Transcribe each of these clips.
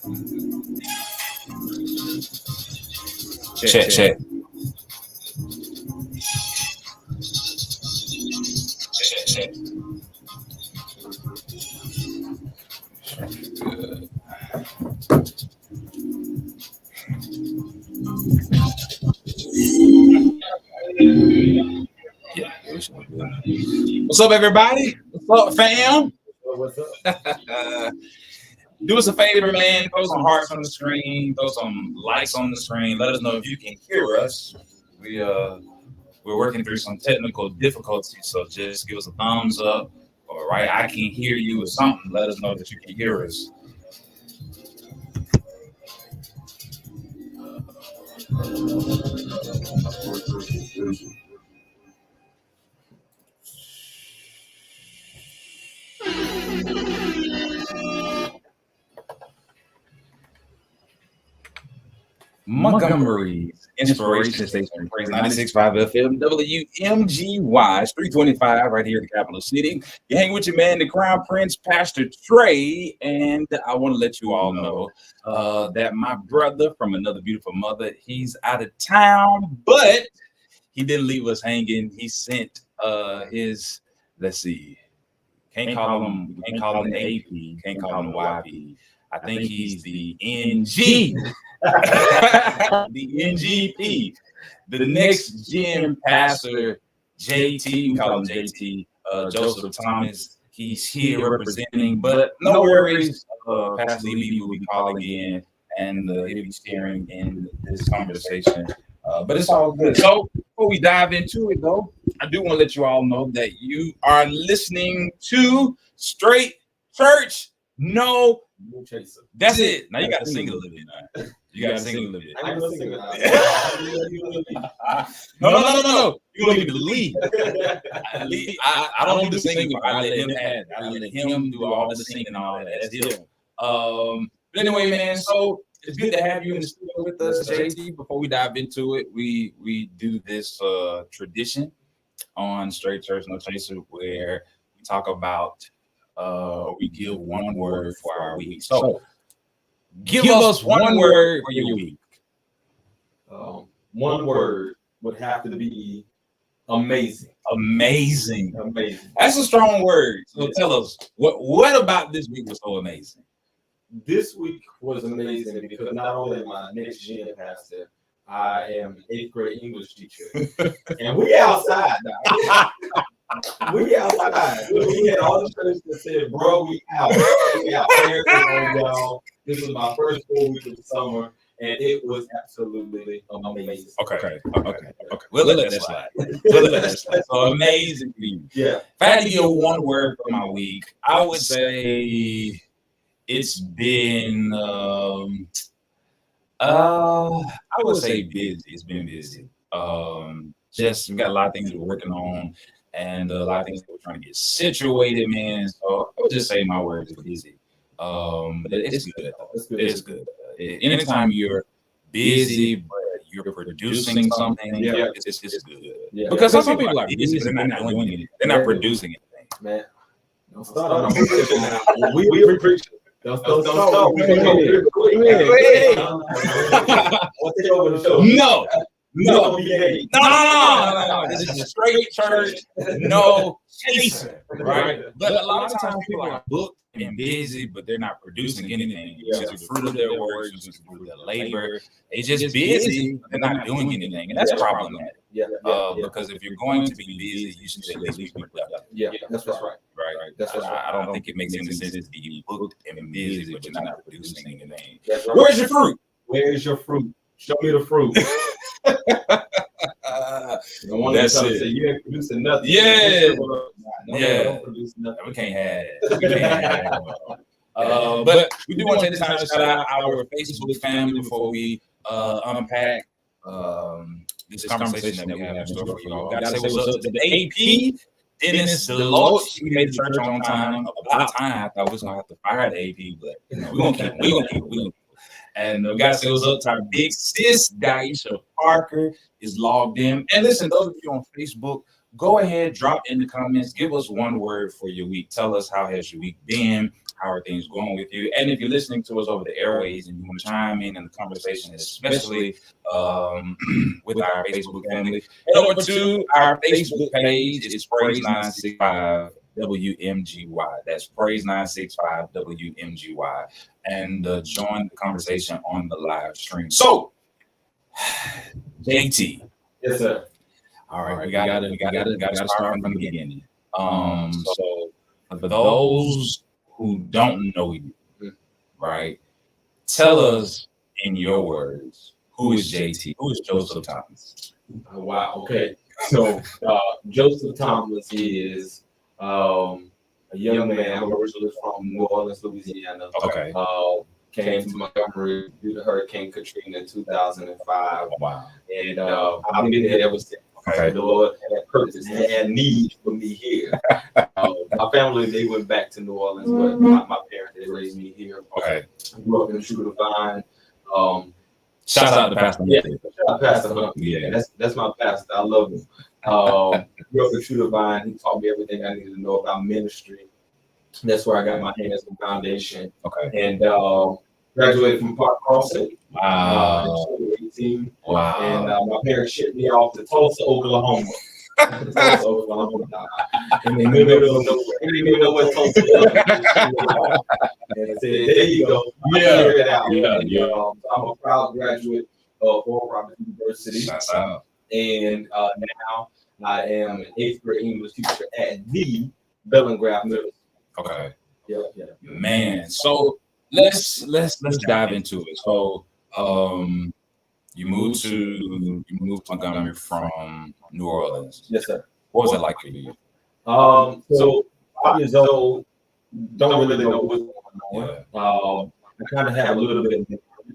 Check. Yeah. What's up, everybody? What's up, fam? What's up? Do us a favor, man. Throw some hearts on the screen. Throw some likes on the screen. Let us know if you can hear us. We're working through some technical difficulties, so just give us a thumbs up or right, I can hear you or something. Let us know that you can hear us. Montgomery's Inspiration Station, Praise 96.5 FM, WMGY, it's 325 right here in the capital city. You hang with your man, the Crown Prince, Pastor Trey, and I want to let you all know that my brother from another beautiful mother, he's out of town, but he didn't leave us hanging. He sent his, let's see, can't call him the AP, can't call him the YP. I think he's the NG. The NGP, the next gen pastor, JT, we call him JT, Joseph Thomas. He's here representing, but no worries. Pastor Lee will be calling in and he'll be sharing in this conversation. But it's all good. So before we dive into it, though, I do want to let you all know that you are listening to Straight Church. No chaser. That's it. Now you got to sing a little bit. Now. You got to sing a little bit. I'm gonna sing it. No. You're going to be the lead. I don't do the singing. I let him do all the singing and all that. That's him. But anyway, man, so it's good to have you in the studio with us, JD. Before we dive into it, we do this tradition on Straight Church No Chaser where we talk about we give one word for our week. So give us one word for your week. One word would have to be amazing. Amazing. That's a strong word. So tell us, what about this week was so amazing? This week was amazing because not only am I next gen pastor, I am an 8th grade English teacher. And we outside now. We outside. We had all the churches that said, bro, we out. We out there. Y'all. This was my first full week of the summer, and it was absolutely amazing. Okay. We'll let that slide. So amazing for you. Yeah. If I had to give one word for my week, I would say it's been, I would say busy. It's been busy. Just we got a lot of things we're working on. And a lot of things that we're trying to get situated, man. So I would just say my word is busy. But it's good. It's good. Anytime you're busy, but you're producing something, it's good. Yeah. Because some people are busy, they're not doing anything. They're not producing anything. Man, don't start on now. We preach. Don't start. No. This is a straight church, no chaser, right? But a lot of times people are booked and busy, but they're not producing anything. It's the fruit of their work, it's the fruit of their labor. They just busy, they're not doing anything, and that's problematic. Because if you're going to be busy, you should at least be productive. Yeah, that's right. Right. That's right. I don't think it makes any sense to be booked and busy, but you're not producing anything. Where's your fruit? Where's your fruit? Show me the fruit. That's it. Say, you ain't producing nothing. Don't produce nothing. We can't have that. But we do want to take this time to shout out our Facebook family before we unpack this conversation that we have in store for y'all. Got to say what's up to the AP, Dennis Deloach. We made the church on time. About time. I thought we was gonna have to fire the AP, but we're gonna keep it. And we got to say what's up to our big sis, Daisha Parker, is logged in. And listen, those of you on Facebook, go ahead, drop in the comments. Give us one word for your week. Tell us how has your week been. How are things going with you? And if you're listening to us over the airways and you want to chime in the conversation, especially with our Facebook family, head over to our Facebook page. It's Praise 965 WMGY. That's Praise 965 WMGY. And join the conversation on the live stream. So, JT. Yes, sir. All right, we got to start from the beginning. So for those who don't know you, right? Tell us in your words, who is JT? Who is Joseph Thomas? Oh, wow. Okay. So Joseph Thomas is a young man. I'm originally from New Orleans, Louisiana. Okay. Came to Montgomery due to Hurricane Katrina in 2005. Wow. And I've been here ever since. Okay. The Lord had purpose, had need for me here. My family, they went back to New Orleans, but my parents, they raised me here. Okay. I grew up in True Divine. Shout out to Pastor. Yeah, Pastor Hunt. Yeah. That's my pastor. I love him. Grew up in True Divine. He taught me everything I needed to know about ministry. That's where I got my hands on foundation. Okay. And graduated from Park Crossing. Wow. 18. Wow. And my parents shipped me off to Tulsa, Oklahoma. Tulsa, Oklahoma. In the middle of nowhere. I didn't even know what Tulsa was. And I said, there you go. Figure it out. Yeah. I'm a proud graduate of Oral Roberts University. Shouts out. And now I am an 8th grade English teacher at the Bellingraph Middle. Okay. Yeah. Man, so let's dive into it. So you moved to Montgomery from New Orleans. Yes, sir. What was it like for you? So 5 years old, don't really know what's going on. I kind of had a little bit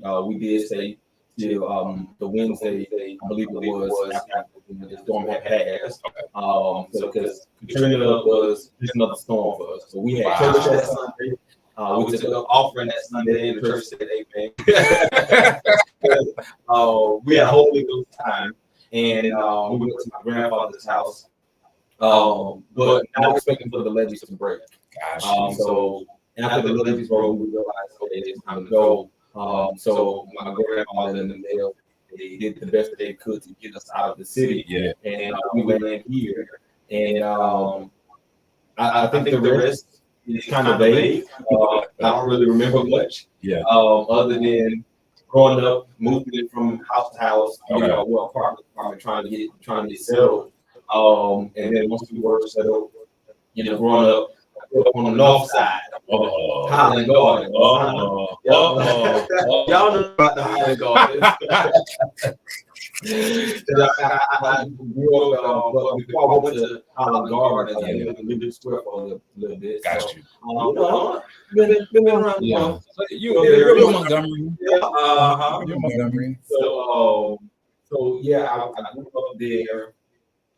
of we did say till the Wednesday, I believe it was after the storm had passed. So because Katrina was just another storm for us. So we had church that Sunday. We took an offering that Sunday, and the church said amen. We had a whole big time, and we went to my grandfather's house. But not expecting for the levees to break. So after the levees broke, we realized, okay, it's time to go. So my grandfather and the male, they did the best that they could to get us out of the city. Yeah. And we went in here, and I think the rest is kind of vague. I don't really remember much. Yeah. Other than growing up, moving from house to house, apartment to apartment, trying to get settled. And then once we were settled, growing up on the north side, Highland Garden. Y'all know about the Highland Garden. I grew up, but before I went to Highland Garden, I lived in Square for a little bit. Got you. Been around. Yeah. So you're in Montgomery. Yeah. You're in Montgomery. So yeah, I grew up there.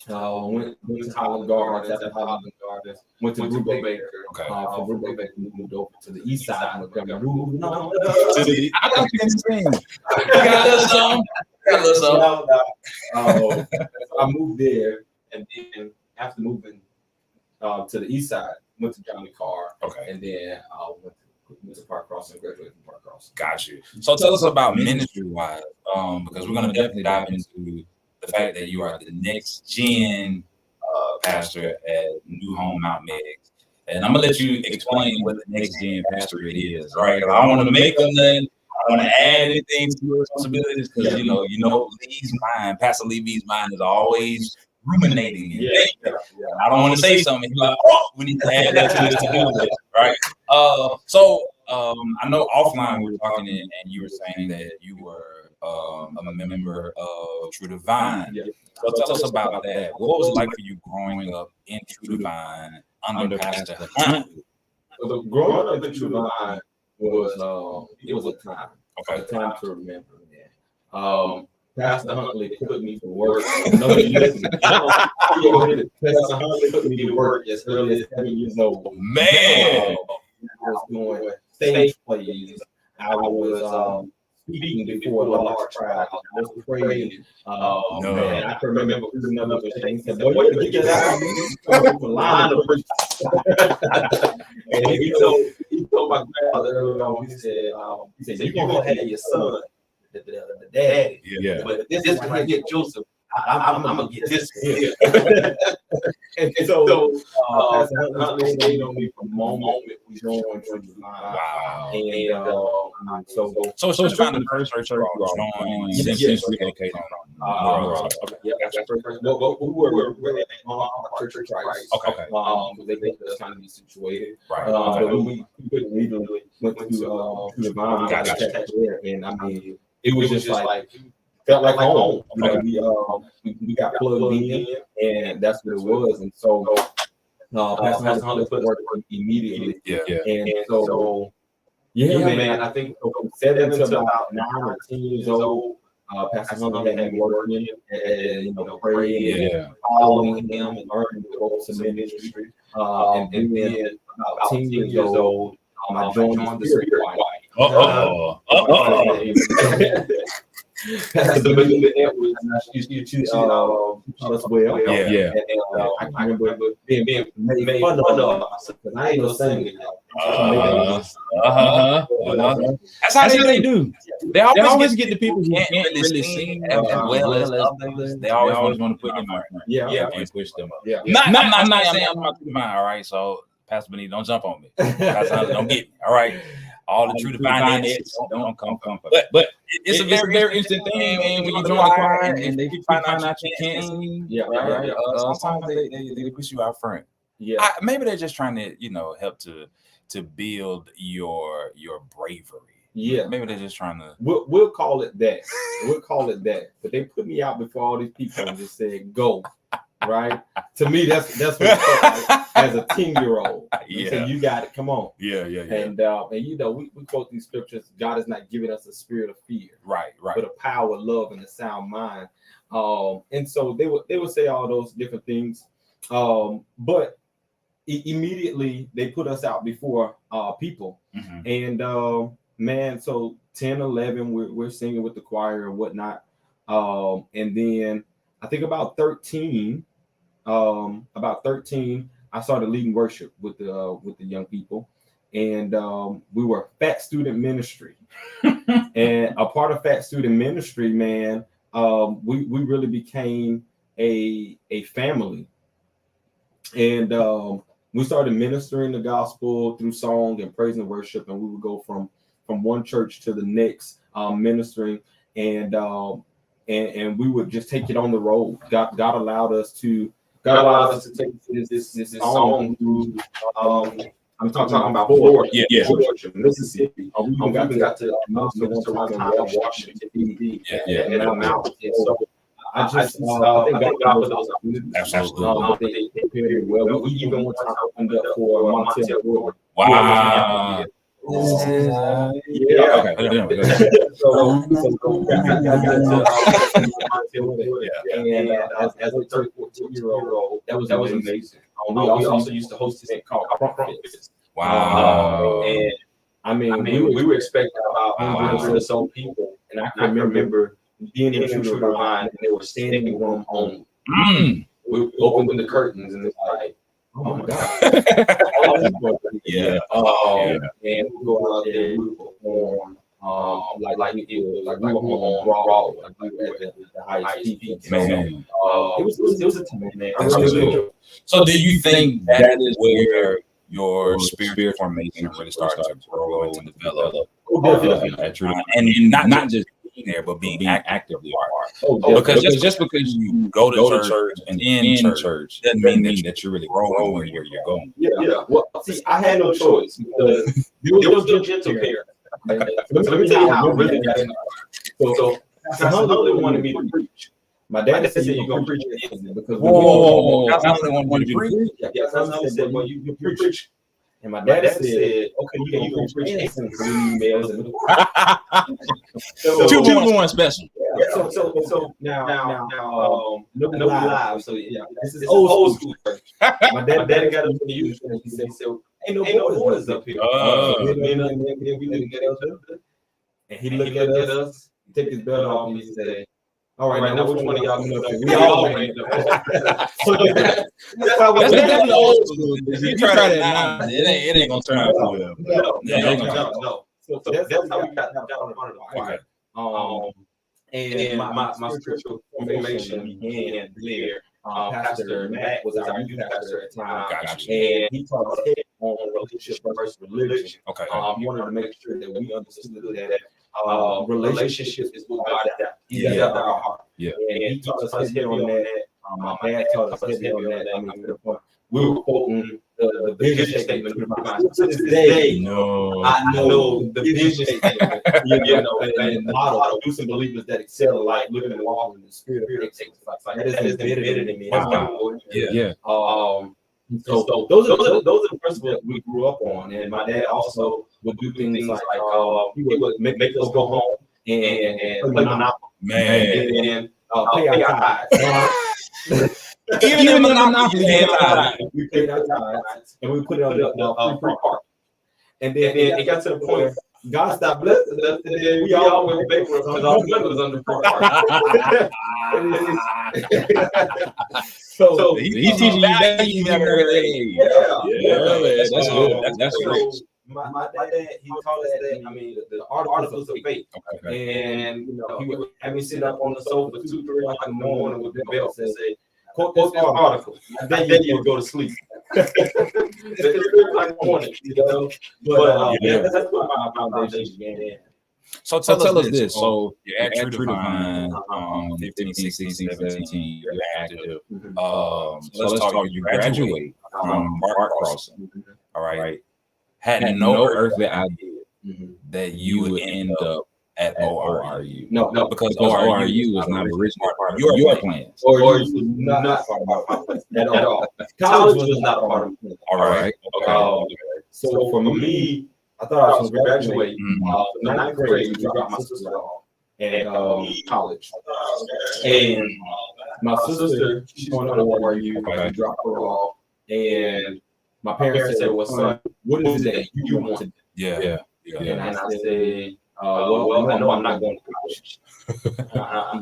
Went to Highland Gardens. After Highland Gardens, went to Brubaker Baker. Okay. From Brubaker Baker, we moved over to the east side of Montgomery. I got you in Spain. Got us some. I moved there, and then after moving to the east side, went to Johnny Carr. Okay. And then went to Park Crossing, graduated from Park Crossing. Got you. So tell us about ministry-wise, because we're going to definitely dive into the fact that you are the next gen pastor at New Home Mount Megs. And I'm gonna let you explain what the next gen pastor it is, right? I don't want to make them nothing. I don't want to add anything to your responsibilities because Lee's mind, Pastor Lee's mind is always ruminating. I don't want to say something. He's like, we need to add that to this to-do list, right? So I know offline we were talking and you were saying that you were a member of True Divine. Yeah. So tell us about that. What was it like for you growing up in True Divine under Pastor Hunt? So growing up in True Divine was it was a time. Okay. A time to remember. Pastor Huntley put me to work. Pastor Huntley put me to work as early as 7 years old. Man, I was doing stage plays. I was speaking before a large crowd. I was praying. Man, I can remember another thing. He said, "Boy, you get that out of the line of And he told my grandfather earlier on. He said, "You're gonna have your son, the daddy. Yeah. But this right here, Joseph, I'm gonna get this here." And so Pastor Huntley stayed on me from the moment we joined the line. Wow. And so it's kind of the first church you joined since relocated. Well, we were at Church of Christ. Okay. They made us kind of be situated. Right. But we immediately went to the Vine. We got attached there, and I mean, it was just like felt like home. You know, we got plugged in, and that's what it was. And so Pastor Huntley put us work immediately. Yeah. And so man, I think from 7 to about 9 or 10 years old, Pastor Huntley had me working and praying, following him, and learning the ropes of ministry. And then about 10 years old, I joined the Spirit Wife. Pastor Benjamin Edwards used to us well. Yeah. And I remember being made fun of us because I ain't no singer. That's how they do. They always get the people who can't really sing as well as others. They always want to put them out. Yeah. And push them up. Yeah. I'm not saying I'm not mine. All right. So Pastor Benny, don't jump on me. Don't get me. All right. All the true divine edits don't come. But it's a very interesting thing, man. When you join the choir and they find out you can't sing, right? Sometimes they push you out front. Yeah. Maybe they're just trying to, help to build your bravery. Yeah. Maybe they're just trying to. We'll call it that. But they put me out before all these people and just said, "Go." Right? To me, that's what it felt like as a 10-year-old. Yeah. So you got it. Come on. Yeah. And we quote these scriptures. God has not given us a spirit of fear, Right. but a power, love, and a sound mind. And so they would say all those different things. But immediately they put us out before people. Mm-hmm. And man, so 10, 11, we're singing with the choir and whatnot. And then I think about 13, I started leading worship with the young people, and we were Fat Student Ministry. And a part of Fat Student Ministry, man, we really became a family, and we started ministering the gospel through song and praise and worship, and we would go from one church to the next, ministering, and we would just take it on the road. God allowed us to take this song through. I'm talking about Florida, Georgia, Mississippi. We even got to minister one time in Washington, D.C. And I'm out. And so I just thank God for those opportunities. Absolutely. They prepared it well. We even one time opened up for Montel, Florida. Wow. Yeah. Okay. And as a 13-14-year-old, that was amazing. We also used to host this thing called Prophets. Wow. And I mean, we were expecting about 100 or so people, and I can remember being in the intruder line, and they were standing room only. We opened the curtains, and it's like, oh my God. Yeah. And we go out there and we perform like we were on Broadway, like we were at the highest peak. Man. It was a time, man. So do you think that is where your spirit formation really started to grow and develop? And not just being there, but being actively part. Because just because you go to church and in church doesn't mean that you're really growing where you're going. Yeah. Well, see, I had no choice because there was no gentle parent. Let me tell you how I really got into it. So Huntley wanted me to preach. My dad said, "You're gonna preach it because Huntley wanted you to preach." Yeah, Huntley said, "Well, you preach." And my dad said, "Okay, you can preach and emails and two to one special." Yeah, so now, no live. So yeah, this is old school. My dad got up to the youth and he said, "Ain't no borders up here." And he looked at us, take his belt off, and he said, "All right, now which one of y'all coming up here?" We all went. That's how we That's did definitely it. old school. If you try that now, it ain't gonna turn out too well. No. So that's how we got down in front of the choir. And my spiritual formation began there. Pastor Matt was our youth pastor at the time. Gotcha. And he taught us on relationship versus religion. Okay. He wanted to make sure that we understood that relationship is what God He's after our heart. Yeah. And he taught us heavy on that. My dad taught us heavy on that. I mean, to the point we were quoting the vision statement. To this day, I know the vision statement. You know, and the motto: "Do some believers that excel in life, living and walking in the spirit." That is embedded in me. Wow. Yeah. So those are the principles that we grew up on. And my dad also would do things like he would make us go home and play Monopoly. Man. And pay our tithes. Even in Monopoly, we paid our tithes and we put it on the free park. And then it got to the point God stopped blessing us, and then we all went bankrupt because our money was on the free park. So he's teaching you value never age. Yeah, That's good. That's great. My dad, he taught us that. I mean, the articles of faith. And you know, he would have me sit up on the sofa 2-3 o'clock in the morning with the belts and say, "Quote this article." Then you go to sleep. It's 3 o'clock in the morning, you know. But that's what my foundation began. So tell us this. So you're at True Divine, 15, 16, 17, you're active. So let's talk. You graduate from Park Crossing. All right. Had no earthly idea that you would end up at ORU. No, because ORU was not originally part of your plans. ORU was not part of my plans at all. College was not a part of my plans. All right. Okay. So for me, I thought I was going to graduate. The 9th grade, we dropped my sister off at college. And my sister, she's going to ORU. We dropped her off. And my parents said, "Well, son, what is it that you want to do?" Yeah. And I said, well, I know I'm not going to college.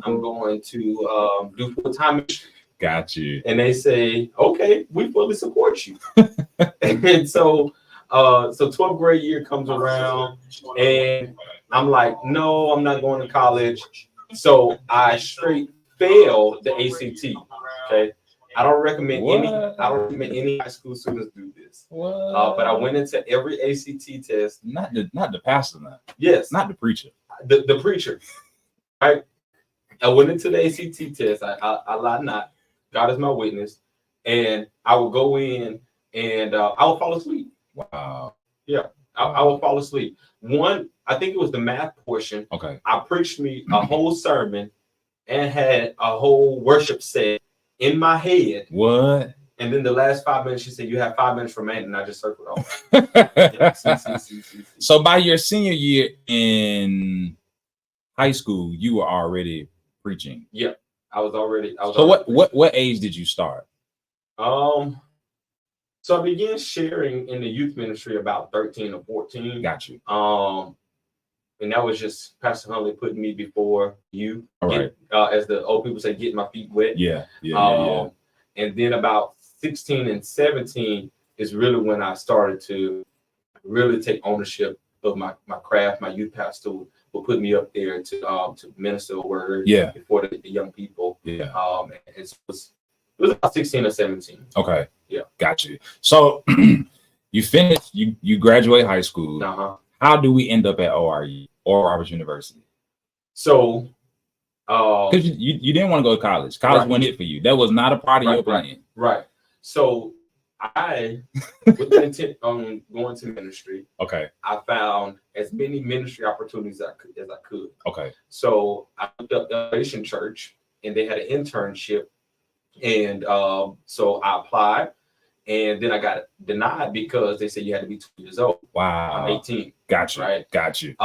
I'm going to do full-time ministry. Got you. And they say, "Okay, we fully support you." And so 12th grade year comes around, and I'm like, "No, I'm not going to college." So I straight failed the ACT. Okay. I don't recommend any high school students do this. But I went into every ACT test. Not the pastor now. Yes. Not the preacher. The preacher. Right. I went into the ACT test. I lie not. God is my witness. And I would go in and I would fall asleep. Wow. Yeah. I would fall asleep. I think it was the math portion. Okay. I preached me a whole sermon and had a whole worship set in my head. What? And then the last 5 minutes, she said, "You have 5 minutes remaining," and I just circled off. So by your senior year in high school, you were already preaching. Yeah, I was already. So what age did you start? So I began sharing in the youth ministry about 13 or 14. Got you. And that was just Pastor Huntley putting me before you. All right. As the old people say, getting my feet wet. Yeah. And then about 16 and 17 is really when I started to really take ownership of my craft. My youth pastor would put me up there to minister a word before the young people. Yeah. And it was about 16 or 17. Okay. Yeah. Got you. So you finished, you graduate high school. Uh-huh. How do we end up at ORU or Roberts University? So because you didn't want to go to college. College wasn't it for you. That was not a part of your plan. Right. So I, with the intent on going to ministry, okay, I found as many ministry opportunities as I could. Okay. So I looked up Elevation Church, and they had an internship, and so I applied, and then I got denied because they said you had to be 2 years old. Wow. I'm 18. Got you. Right. Got you.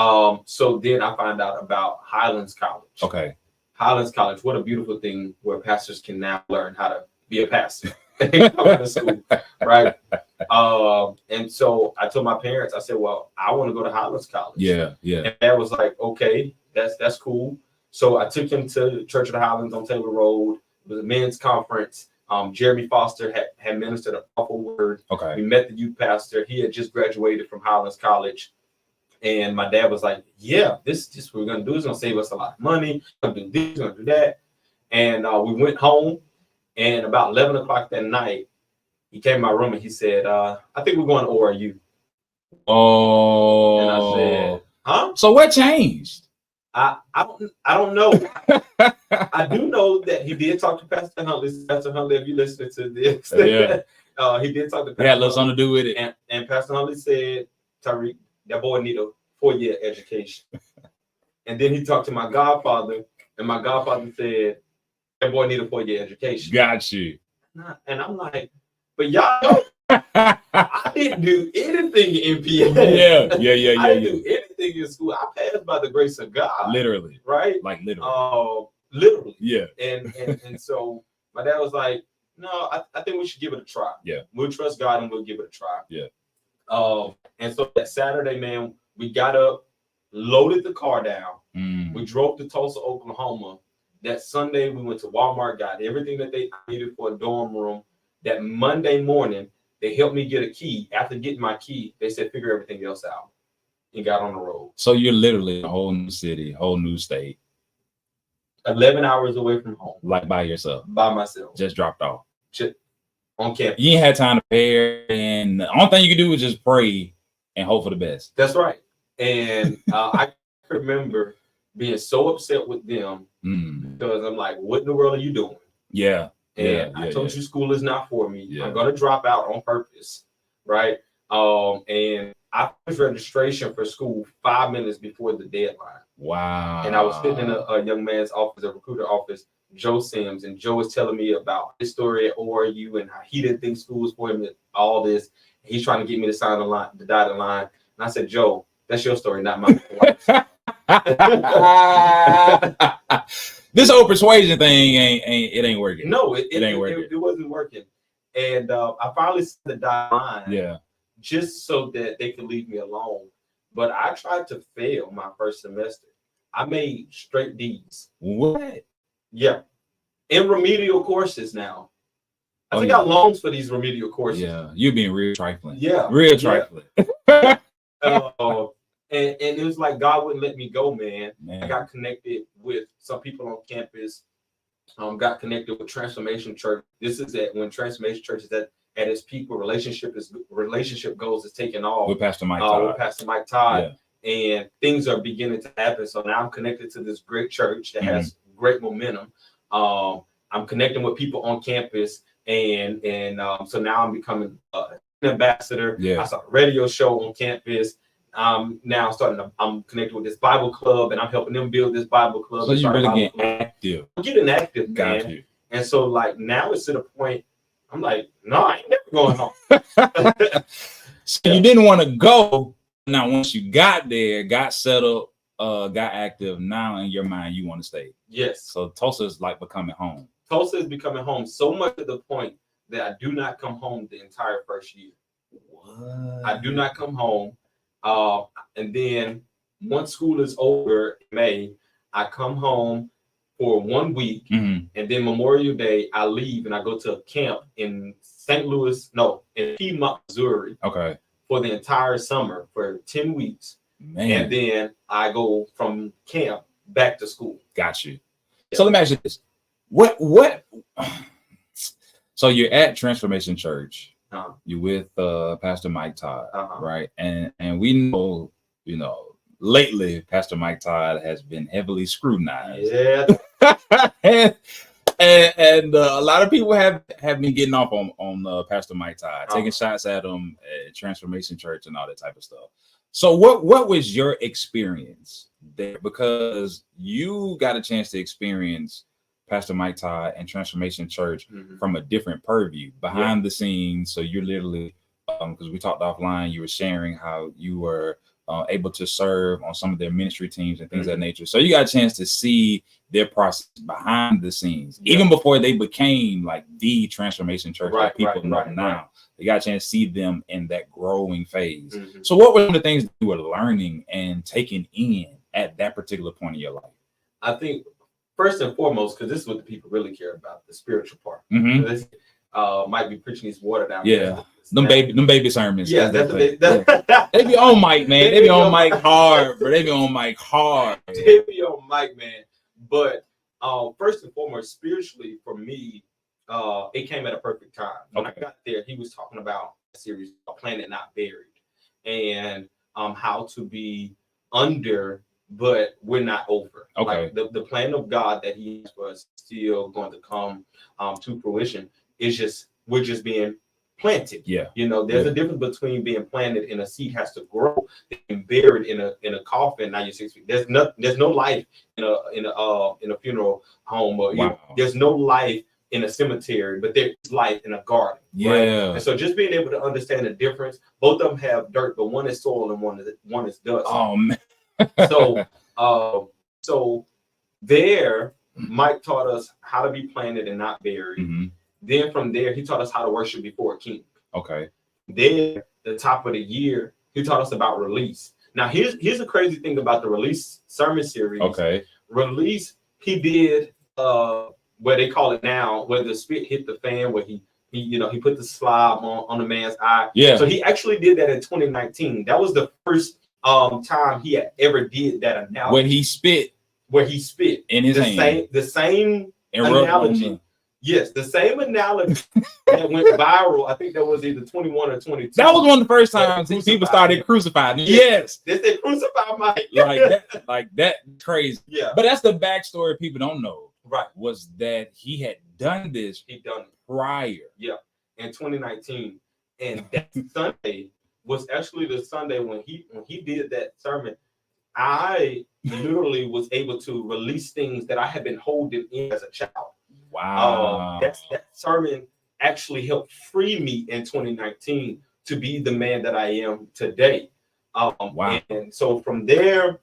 So then I found out about Highlands College. Okay. Highlands College, what a beautiful thing where pastors can now learn how to be a pastor. ain't coming to school, right? And so I told my parents, I said, well, I want to go to Highlands College. Yeah. And Dad was like, okay, that's cool. So I took him to Church of the Highlands on Taylor Road. It was a men's conference. Jeremy Foster had ministered a powerful word. Okay. We met the youth pastor. He had just graduated from Highlands College. And my dad was like, yeah, this what we're going to do. It's going to save us a lot of money. We're going to do this, we're going to do that. And we went home. And about 11 o'clock that night, he came in my room and he said, I think we're going to ORU. Oh. And I said, huh? So what changed? I don't know. I do know that he did talk to Pastor Huntley. Pastor Huntley, if you listen to this, he did talk to Pastor It had a little something to do with it. And Pastor Huntley said, Tariq, that boy need a 4-year education. And then he talked to my godfather, and my godfather said, that boy need a 4-year education. Got you. And I'm like, but y'all, I didn't do anything in PA. Yeah. I didn't do anything in school. I passed by the grace of God. Literally. Right? Like literally. Literally. Yeah. And so my dad was like, no, I think we should give it a try. Yeah. We'll trust God and we'll give it a try. Yeah. And so that Saturday, man, we got up, loaded the car down. We drove to Tulsa, Oklahoma. That Sunday, we went to Walmart, got everything that they needed for a dorm room. That Monday morning, they helped me get a key. After getting my key, they said, figure everything else out, and got on the road. So you're literally a whole new city, whole new state. 11 hours away from home. Like by yourself. By myself. Just dropped off. On campus. You ain't had time to prepare, and the only thing you could do was just pray and hope for the best. That's right. And I remember being so upset with them because I'm like, what in the world are you doing? Yeah. And I told you school is not for me. Yeah. I'm going to drop out on purpose. Right. And I finished registration for school 5 minutes before the deadline. Wow. And I was sitting in a young man's office, a recruiter office, Joe Sims, and Joe was telling me about his story at ORU and how he didn't think school was for him, and all this. He's trying to get me to sign the dotted line. And I said, Joe, that's your story, not mine. This whole persuasion thing ain't working. No, it ain't working. It wasn't working. And I finally set the dotted line. Yeah. Just so that they could leave me alone. But I tried to fail my first semester. I made straight D's. What? Yeah. In remedial courses now. I got loans for these remedial courses. Yeah. You're being real trifling. Yeah. Real trifling. And it was like God wouldn't let me go, man. Man. I got connected with some people on campus. Got connected with Transformation Church. This is when Transformation Church is at its peak, where relationship goals is taking off. With Pastor Mike Todd. With Pastor Mike Todd. Yeah. And things are beginning to happen. So now I'm connected to this great church that has great momentum. I'm connecting with people on campus, and so now I'm becoming an ambassador. Yeah. I saw a radio show on campus. Now I'm connected with this Bible club, and I'm helping them build this Bible club. So you're really getting active. I'm getting active, man. Got you. And so like now it's to the point I'm like, no, I ain't never going home. So you didn't want to go. Now, once you got there, got settled, got active, now in your mind you want to stay. Yes. So Tulsa is like becoming home. Tulsa is becoming home, so much to the point that I do not come home the entire first year. What? I do not come home. And then once school is over in May, I come home for 1 week, and then Memorial Day, I leave and I go to a camp in in Piedmont, Missouri. Okay. For the entire summer for 10 weeks. Man. And then I go from camp back to school. Got you. Yeah. So let me ask you this. What so you're at Transformation Church. You're with Pastor Mike Todd, right? And we know, lately Pastor Mike Todd has been heavily scrutinized. Yeah. and a lot of people have been getting off on Pastor Mike Todd, taking shots at him at Transformation Church and all that type of stuff. So what was your experience there? Because you got a chance to experience Pastor Mike Todd and Transformation Church from a different purview, behind the scenes. So you're literally, because we talked offline, you were sharing how you were able to serve on some of their ministry teams and things of that nature. So you got a chance to see their process behind the scenes, even before they became like the transformation church that people know now. They got a chance to see them in that growing phase. So what were some of the things you were learning and taking in at that particular point in your life? I think first and foremost, because this is what the people really care about, the spiritual part. This might be preaching these watered down. Yeah. Them baby sermons. Yeah, they be on mic, man. They be on mic hard, but they be on mic hard. They be on mic, man. But first and foremost, spiritually, for me, it came at a perfect time. When I got there, he was talking about a series, A Planet Not Buried, and how to be under, but we're not over. Like the plan of God that he has for us still going to come to fruition. It's just we're just being planted. You know, there's a difference between being planted and a seed has to grow and buried in a coffin. Now you're 6 feet. There's no life in a funeral home, or there's no life in a cemetery, but there's life in a garden. And so just being able to understand the difference, both of them have dirt, but one is soil and one is dust. Oh man. So there, Mike taught us how to be planted and not buried. Then from there, he taught us how to worship before a king. Then the top of the year, he taught us about release. Now here's the crazy thing about the release sermon series. Release, he did where they call it now, where the spit hit the fan, where he put the slob on the man's eye. So he actually did that in 2019. That was the first time he had ever did that analogy. Where he spit in his hand. The same analogy. Yes, the same analogy that went viral. I think that was either 21 or 22. That was one of the first times people started crucifying. Yes. They said crucify Mike. like that crazy. But that's the backstory people don't know. Was that he had done this prior. In 2019. And that Sunday was actually the Sunday when he did that sermon. I literally was able to release things that I had been holding in as a child. That sermon actually helped free me in 2019 to be the man that I am today. And so from there,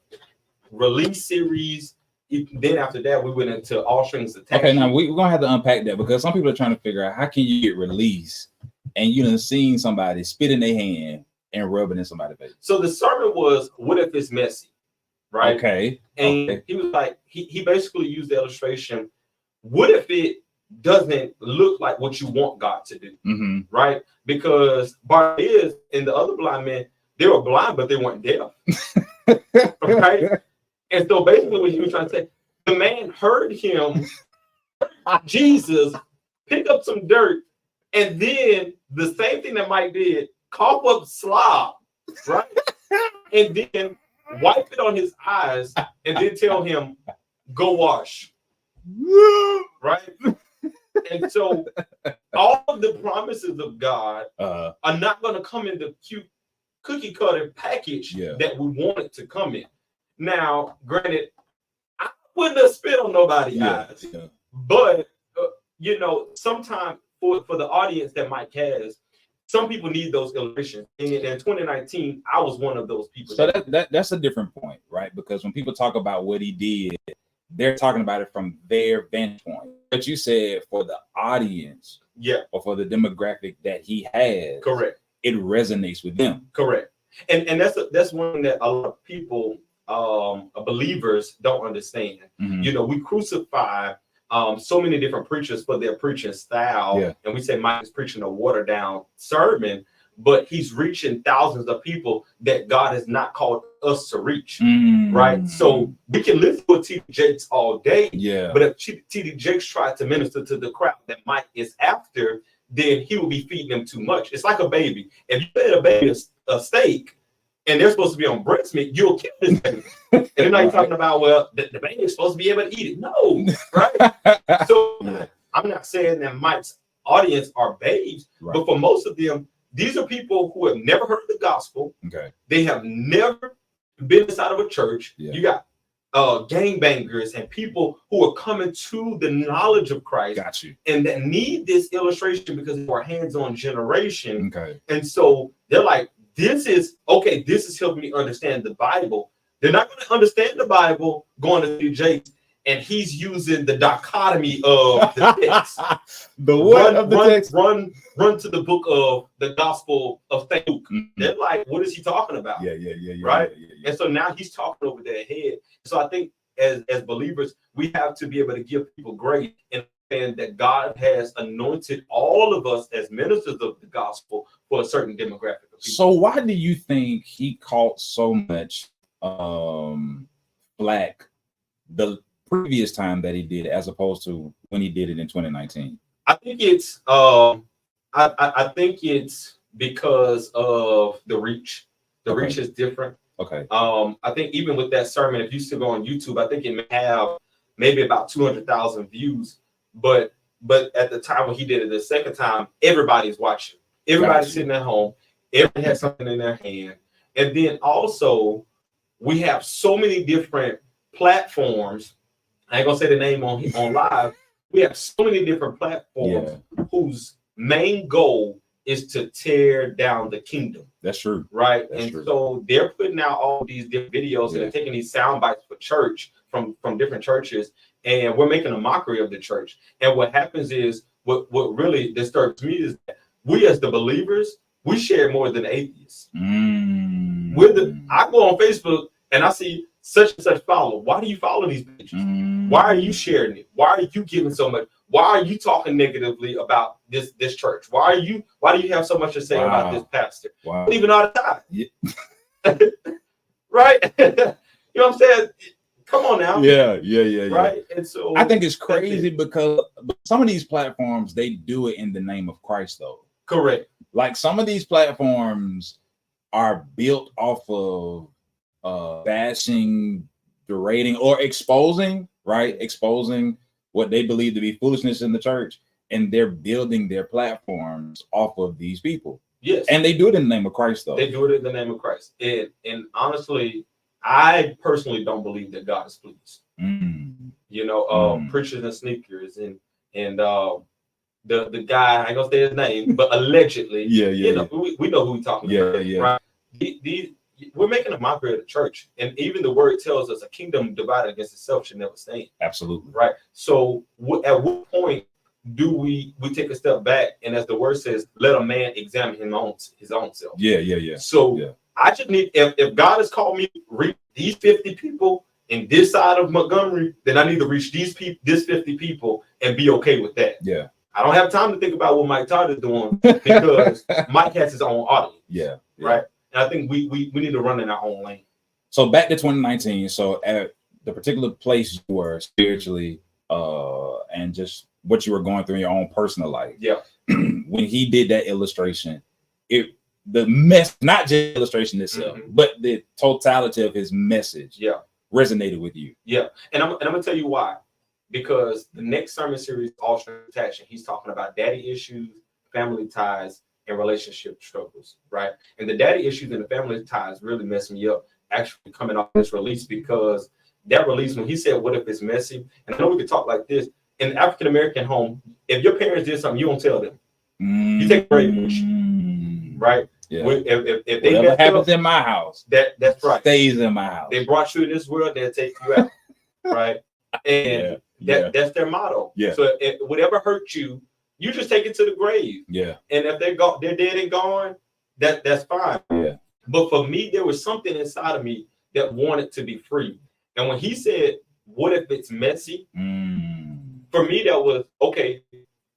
release series. Then after that, we went into All Strings Attached. Now we're gonna have to unpack that, because some people are trying to figure out how can you get released, and you done seen somebody spit in their hand and rub it in somebody's face. So the sermon was, what if it's messy? And he was like, he basically used the illustration, what if it doesn't look like what you want God to do? Because Bartimaeus and the other blind men, they were blind, but they weren't deaf. And so basically what he was trying to say, the man heard him, Jesus, pick up some dirt, and then the same thing that Mike did, cough up slob, and then wipe it on his eyes, and then tell him, go wash. And so all of the promises of God are not going to come in the cute cookie cutter package that we want it to come in. Now, granted, I wouldn't have spit on nobody's eyes, but sometimes for the audience that Mike has, some people need those illustrations. And in 2019, I was one of those people. So that's a different point, right? Because when people talk about what he did, they're talking about it from their vantage point. But you said for the audience, or for the demographic that he has, it resonates with them. And that's one that a lot of people, believers, don't understand. We crucify so many different preachers for their preaching style, and we say Mike is preaching a watered down sermon, but he's reaching thousands of people that God has not called us to reach. So we can listen to T.D. Jakes all day, but if T.D. Jakes tried to minister to the crowd that Mike is after, then he will be feeding them too much. It's like a baby. If you fed a baby a steak and they're supposed to be on breast meat, you'll kill this baby. And they're not talking about, well, the baby is supposed to be able to eat it. No, So I'm not saying that Mike's audience are babes, but for most of them, these are people who have never heard the gospel. They have never been inside of a church. You got gangbangers and people who are coming to the knowledge of Christ. And that need this illustration because we're a hands-on generation. And so they're like, this is okay. This is helping me understand the Bible. They're not going to understand the Bible going to see Jake, and he's using the dichotomy of the text. The what of the text? Run to the book of the Gospel of St. Luke. They're like, what is he talking about? Yeah. Right? Yeah. And so now he's talking over their head. So I think as believers, we have to be able to give people grace and that God has anointed all of us as ministers of the gospel for a certain demographic of people. So why do you think he caught so much flack the previous time that he did as opposed to when he did it in 2019? I think it's I think it's because of the reach. The reach is different. Okay. I think even with that sermon, if you still go on YouTube, I think it may have maybe about 200,000 views. But at the time when he did it the second time, everybody's watching. Everybody's sitting at home. Everybody has something in their hand. And then also, we have so many different platforms. I ain't gonna say the name on live. We have so many different platforms whose main goal is to tear down the kingdom. That's true. Right. That's true. So they're putting out all these different videos and they're taking these sound bites for church from different churches, and we're making a mockery of the church. And what happens is what really disturbs me is that we as the believers, we share more than atheists. I go on Facebook and I see such and such follow. Why do you follow these pages? Why are you sharing it? Why are you giving so much? Why are you talking negatively about this church? Why do you have so much to say about this pastor? Wow. Even out of time. Yeah. Right? You know what I'm saying? Come on now. Yeah. Right. And so I think it's crazy because some of these platforms, they do it in the name of Christ, though. Correct. Like some of these platforms are built off of bashing, berating, or exposing, right? Exposing what they believe to be foolishness in the church, and they're building their platforms off of these people. Yes. And they do it in the name of Christ, though. They do it in the name of Christ. And honestly, I personally don't believe that God is pleased. You know, preachers and sneakers and the guy, I ain't gonna say his name, but allegedly, you know, we know who we're talking about. Right? We're making a mockery of the church, and even the word tells us a kingdom divided against itself should never stand. Absolutely. Right. So at what point do we take a step back, and as the word says, let a man examine his own self? Yeah. So I just need, if God has called me to reach these 50 people in this side of Montgomery, then I need to reach this 50 people and be okay with that. Yeah. I don't have time to think about what Mike Todd is doing because Mike has his own audience. Yeah. Right. And I think we need to run in our own lane. So back to 2019. So at the particular place you were spiritually, and just what you were going through in your own personal life. Yeah. When he did that illustration, the mess, not just illustration itself, but the totality of his message, resonated with you. Yeah. And I'm gonna tell you why. Because the next sermon series, All Strings Attached, he's talking about daddy issues, family ties, and relationship struggles, right? And the daddy issues and the family ties really messed me up actually coming off this release, because that release, when he said, what if it's messy? And I know we could talk like this. In the African-American home, if your parents did something, you don't tell them. You take break with you, right? Yeah. If they whatever happens in my house, that's right. Stays in my house. They brought you in this world, they'll take you out, right? And that's their motto. Yeah. So whatever hurt you, you just take it to the grave. Yeah. And if they're dead and gone, that's fine. Yeah. But for me, there was something inside of me that wanted to be free. And when he said, what if it's messy? For me, that was, okay,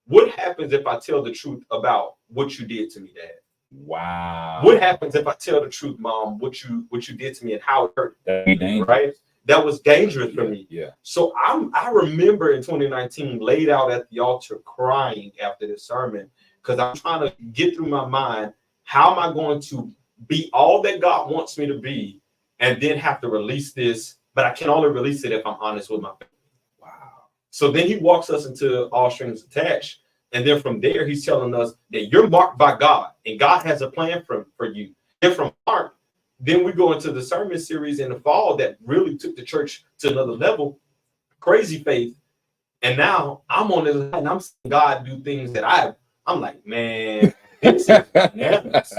what happens if I tell the truth about what you did to me, Dad? Wow. What happens if I tell the truth, Mom, what you did to me and how it hurt? That'd be dangerous. Right? That was dangerous for me. Yeah. So I remember in 2019 laid out at the altar crying after this sermon, because I'm trying to get through my mind, how am I going to be all that God wants me to be and then have to release this, but I can only release it if I'm honest with my family. Wow. So then he walks us into All Strings Attached. And then from there, he's telling us that you're marked by God and God has a plan for you. And from Mark, then we go into the sermon series in the fall that really took the church to another level, Crazy Faith. And now I'm on this and I'm seeing God do things that I'm like, man, This is bananas,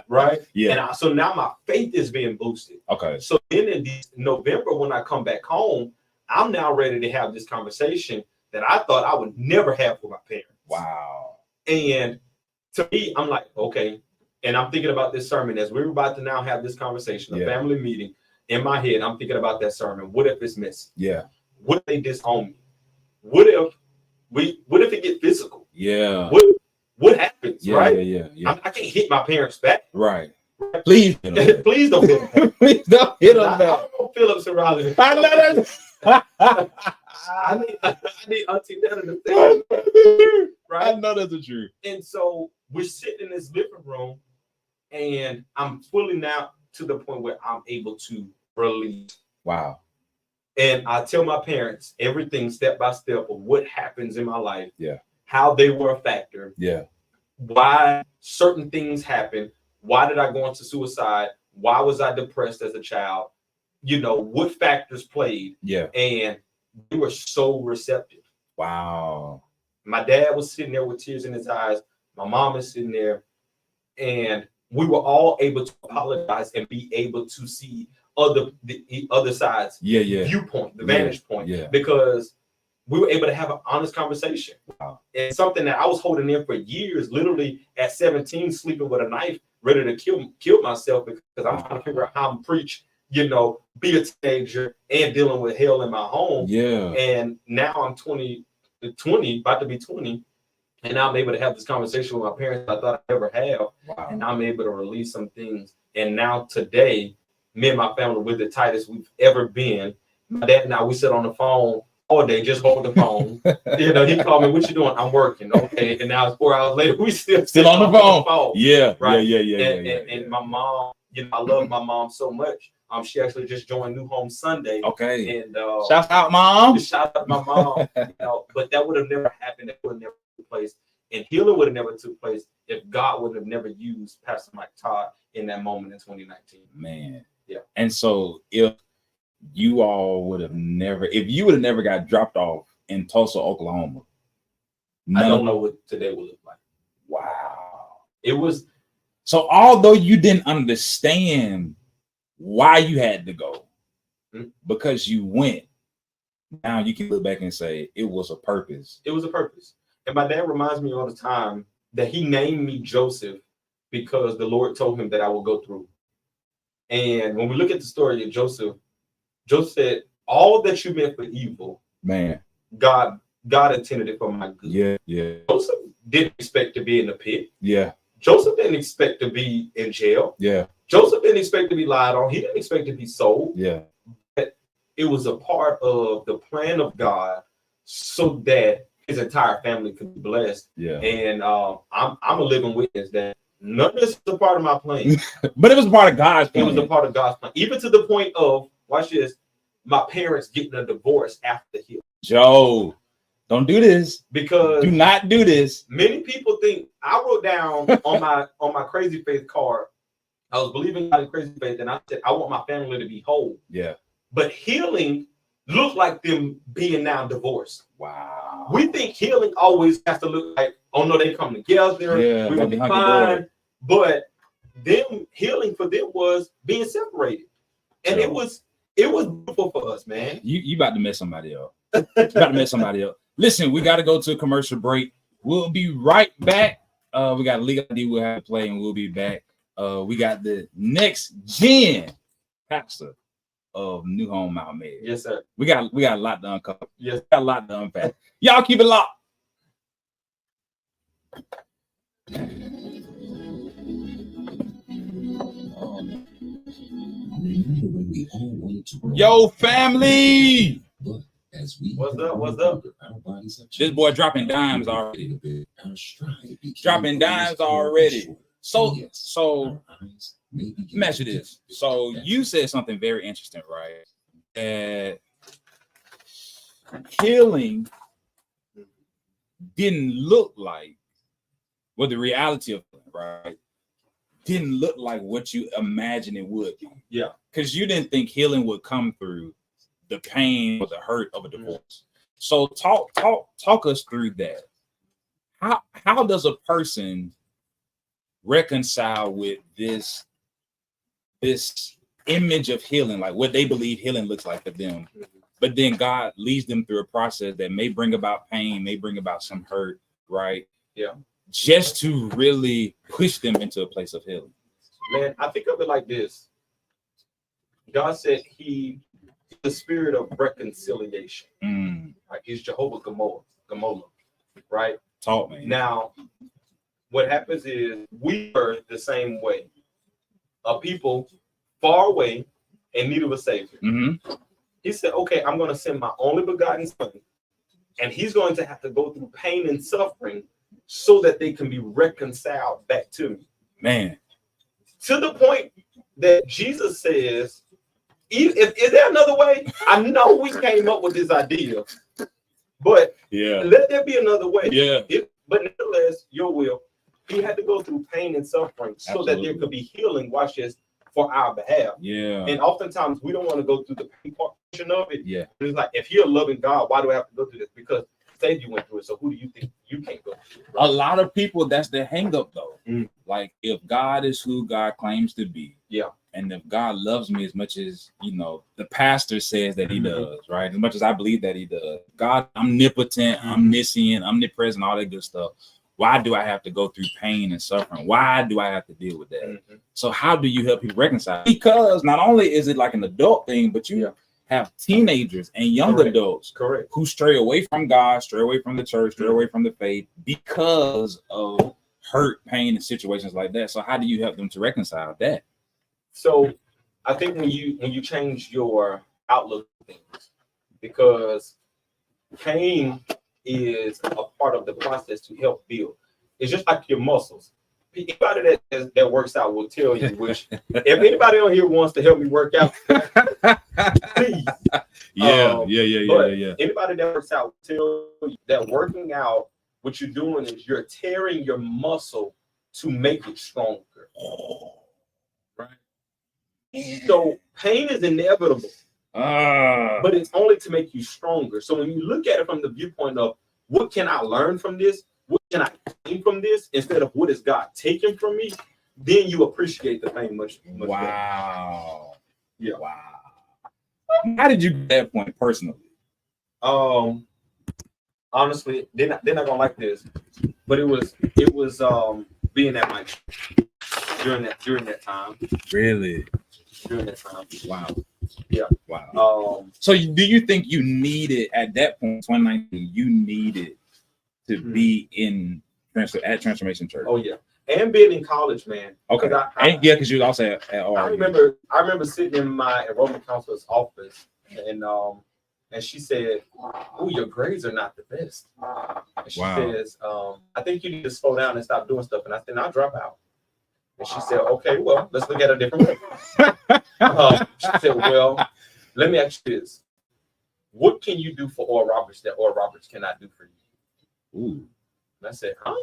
right? Yeah. And so now my faith is being boosted. Okay. So then in November, when I come back home, I'm now ready to have this conversation that I thought I would never have with my parents. Wow. And to me, I'm like, okay. And I'm thinking about this sermon as we're about to now have this conversation, a family meeting. In my head, I'm thinking about that sermon. What if it's missing? Yeah. What if they disown me? What if it get physical? Yeah. What happens? Yeah, right? Yeah. I can't hit my parents back. Right. Please, please don't hit them. Please don't hit them back. I don't Phillips and Riley. I know that. I need Auntie Netta to think, right? I know that's the truth. And so we're sitting in this living room, and I'm fully now to the point where I'm able to release. Wow. And I tell my parents everything step by step of what happens in my life. Yeah. How they were a factor. Yeah. Why certain things happen. Why did I go into suicide? Why was I depressed as a child? You know, what factors played. Yeah. And they were so receptive. Wow. My dad was sitting there with tears in his eyes. My mom is sitting there. And we were all able to apologize and be able to see the other side's viewpoint, the vantage point. Yeah. Because we were able to have an honest conversation. Wow. And something that I was holding in for years, literally at 17, sleeping with a knife, ready to kill myself because I'm trying to figure out how I'm preach, you know, be a teenager and dealing with hell in my home. Yeah. And now I'm 20, about to be 20. And now I'm able to have this conversation with my parents I thought I'd never have. Wow. And I'm able to release some things. And now today, me and my family, we're the tightest we've ever been. My dad and I, we sit on the phone all day, just hold the phone. You know, he called me, what you doing? I'm working. Okay. And now it's 4 hours later, we still on the phone. Yeah. Right. Yeah. And my mom, you know, I love my mom so much. She actually just joined New Home Sunday. Okay. And shout out, Mom. Shout out my mom. You know, but that would have never happened. It would have never took place. And healing would have never took place if God would have never used Pastor Mike Todd in that moment in 2019. Man. Yeah. And so if you would have never got dropped off in Tulsa, Oklahoma, I don't know what today would look like. Wow. It was. So although you didn't understand why you had to go, because you went, now you can look back and say it was a purpose. It was a purpose. And my dad reminds me all the time that he named me Joseph because the Lord told him that I would go through. And when we look at the story of Joseph said, all that you meant for evil, man, God intended it for my good. Yeah. Joseph didn't expect to be in the pit. Yeah. Joseph didn't expect to be in jail. Yeah. Joseph didn't expect to be lied on. He didn't expect to be sold. Yeah. But it was a part of the plan of God so that his entire family could be blessed. Yeah. And I'm a living witness that none of this is a part of my plan. But it was a part of God's plan. It was a part of God's plan. Even to the point of, watch this, my parents getting a divorce after the healing. Joe, don't do this. Because do not do this. Many people think I wrote down on my crazy faith card, I was believing God in crazy faith, and I said I want my family to be whole. Yeah. But healing looked like them being now divorced. Wow. We think healing always has to look like, oh no, they come together. Yeah, we're gonna be fine. But them healing for them was being separated. And it was beautiful for us, man. You about to mess somebody up. You about to mess somebody up. Listen, we got to go to a commercial break. We'll be right back. We got Legal ID we'll have to play, and we'll be back. We got the next gen pastor of New Home Mount Med. Yes, sir. We got a lot to uncover. Yes, we got a lot to unpack. Y'all keep it locked. Yo, family. What's up? This boy dropping dimes already. Dropping dimes already. So measure this. So you said something very interesting, right? That healing didn't look like what the reality of it, right? Didn't look like what you imagined it would be. Yeah. Because you didn't think healing would come through the pain or the hurt of a divorce. So talk us through that. How does a person reconcile with this image of healing, like what they believe healing looks like for them. But then God leads them through a process that may bring about pain, may bring about some hurt, right? Yeah. Just to really push them into a place of healing. Man, I think of it like this. God said he the spirit of reconciliation. Right? He's Jehovah Gamola, right? Taught me. Now, what happens is we are the same way. A people far away in need of a savior. He said, okay, I'm going to send my only begotten son, and he's going to have to go through pain and suffering so that they can be reconciled back to me. Man. To the point that Jesus says, is there another way? I know we came up with this idea, but let there be another way. But nevertheless, your will, he had to go through pain and suffering so that there could be healing, watch this, for our behalf. And oftentimes we don't want to go through the pain portion of it. It's like, if you're a loving God, why do I have to go through this? Because you went through it, so who do you think you can't go through? A lot of people, that's their hang up though. Like, if God is who God claims to be, and if God loves me as much as, you know, the pastor says that he does, right? As much as I believe that he does, God, omnipotent, omniscient, omnipresent, all that good stuff. Why do I have to go through pain and suffering? Why do I have to deal with that? So how do you help people reconcile? Because not only is it like an adult thing, but you have teenagers and young adults who stray away from God, stray away from the church, stray away from the faith because of hurt, pain, and situations like that. So how do you help them to reconcile that? So I think when you change your outlook on things, because pain is a part of the process to help build. It's just like your muscles. Anybody that works out will tell you, which if anybody on here wants to help me work out, please. Anybody that works out will tell you that working out, what you're doing is you're tearing your muscle to make it stronger. So pain is inevitable, but it's only to make you stronger. So when you look at it from the viewpoint of what can I learn from this? What can I gain from this? Instead of what is God taking from me, then you appreciate the pain much better. Wow. Yeah. Wow. How did you get that point personally? Honestly, they're not gonna like this, but it was being at my church during that time. Really? During that time. Wow. Yeah. Wow. So do you think you needed at that point, 2019, you needed to be at Transformation Church? Oh yeah, and being in college, man. Okay. Because you also at I remember sitting in my enrollment counselor's office, and she said, "Oh, your grades are not the best." And she says, "I think you need to slow down and stop doing stuff." And I said, "I'll drop out." And she said, "Okay, well, let's look at it a different way." She said, "Well, let me ask you this: what can you do for Oral Roberts that Oral Roberts cannot do for you?" Ooh. And I said, "Huh?"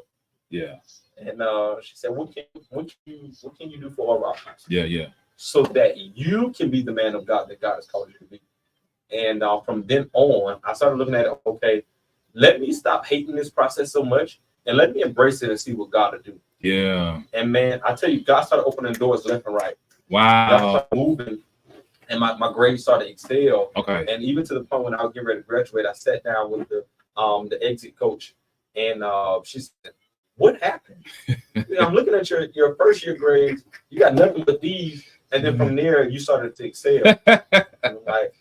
Yeah. And she said, "What can you do for Oral Roberts?" Yeah. So that you can be the man of God that God has called you to be. And from then on, I started looking at it. Okay, let me stop hating this process so much, and let me embrace it and see what God will do. Yeah. And man, I tell you, God started opening doors left and right. Wow. God started moving, and my grades started to excel. Okay. And even to the point when I was getting ready to graduate, I sat down with the exit coach, and she said, "What happened?" I'm looking at your first year grades. You got nothing but these, and then from there you started to excel. Like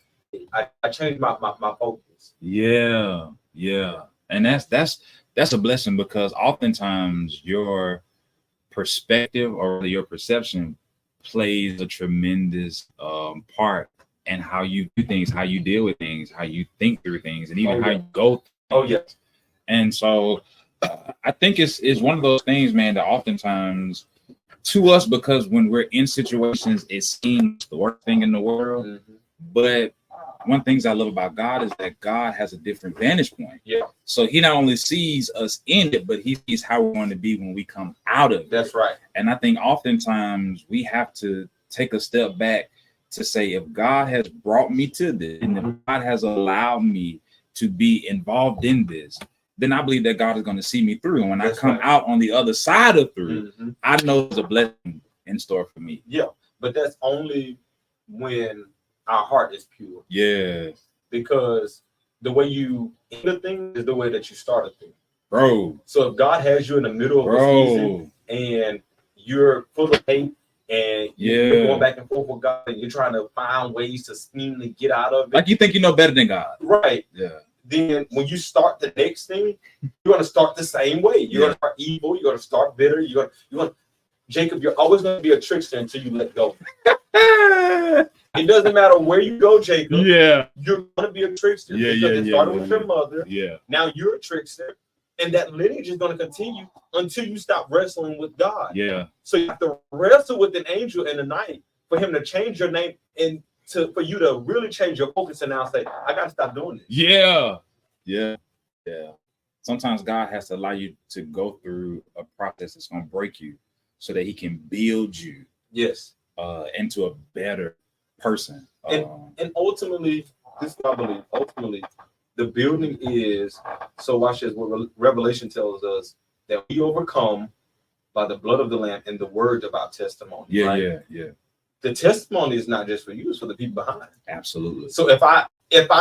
I changed my focus. Yeah. And that's a blessing, because oftentimes your perspective or your perception plays a tremendous part in how you do things, how you deal with things, how you think through things, and even how you go. Oh yes. And so I think it's one of those things, man, that oftentimes to us, because when we're in situations, it seems the worst thing in the world. But one of the things I love about God is that God has a different vantage point. Yeah. So he not only sees us in it, but he sees how we're going to be when we come out of it. That's right. And I think oftentimes we have to take a step back to say, if God has brought me to this, and if God has allowed me to be involved in this, then I believe that God is going to see me through. And when That's I come right. out on the other side of through, Mhm. I know there's a blessing in store for me. Yeah, but that's only when our heart is pure. Yeah, Because the way you end a thing is the way that you start a thing. bro. So if God has you in the middle of a season Bro. and you're full of hate and you're Yeah. going back and forth with God and you're trying to find ways to scheme to get out of it, Like you think you know better than God. right? Yeah. Then when you start the next thing, you're going to start the same way. You're going to start evil. You're going to start bitter. You're going to, Jacob, you're always going to be a trickster until you let go. It doesn't matter where you go, Jacob. Yeah. You're going to be a trickster. Yeah, because yeah, it yeah, started yeah, with yeah. your mother. Yeah. Now you're a trickster. And that lineage is going to continue until you stop wrestling with God. Yeah. So you have to wrestle with an angel in the night for him to change your name and for you to really change your focus and now say, I got to stop doing this. Yeah. Yeah. Yeah. Sometimes God has to allow you to go through a process that's going to break you so that he can build you Yes. into a better person. And ultimately, this is what I believe. Ultimately, the building is, so watch this, what Revelation tells us, that we overcome by the blood of the Lamb and the word of our testimony. Yeah, right? yeah, yeah. The testimony is not just for you, it's for the people behind. Absolutely. So if I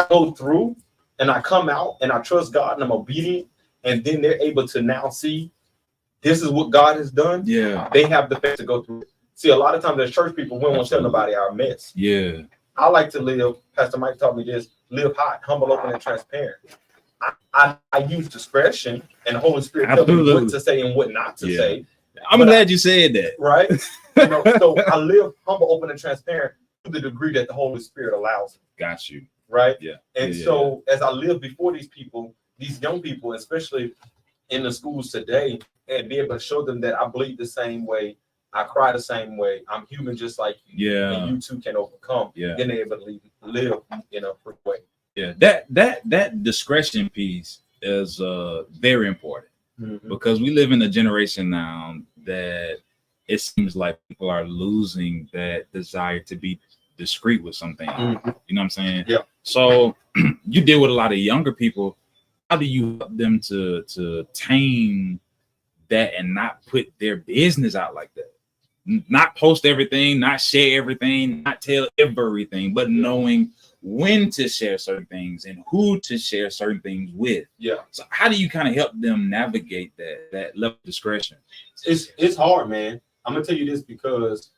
go through and I come out and I trust God and I'm obedient, and then they're able to now see this is what God has done, Yeah. they have the faith to go through it. See, a lot of times as church people, we won't tell nobody our mess. Yeah. I like to live, Pastor Mike taught me this, live hot, humble, open, and transparent. I use discretion and the Holy Spirit tells me what to say and what not to say. I'm glad you said that. Right? So I live humble, open, and transparent to the degree that the Holy Spirit allows it. Got you. Right? Yeah. And so as I live before these people, these young people, especially in the schools today, and be able to show them that I bleed the same way, I cry the same way, I'm human just like you, and you too can overcome. Then they're able to live in a free way. Yeah, that discretion piece is very important because we live in a generation now that it seems like people are losing that desire to be discreet with something. You know what I'm saying? Yeah. So you deal with a lot of younger people. How do you help them to tame that and not put their business out like that? Not post everything, not share everything, not tell everything, but knowing when to share certain things and who to share certain things with. Yeah. So how do you kind of help them navigate that level of discretion? It's hard, man. I'm gonna tell you this because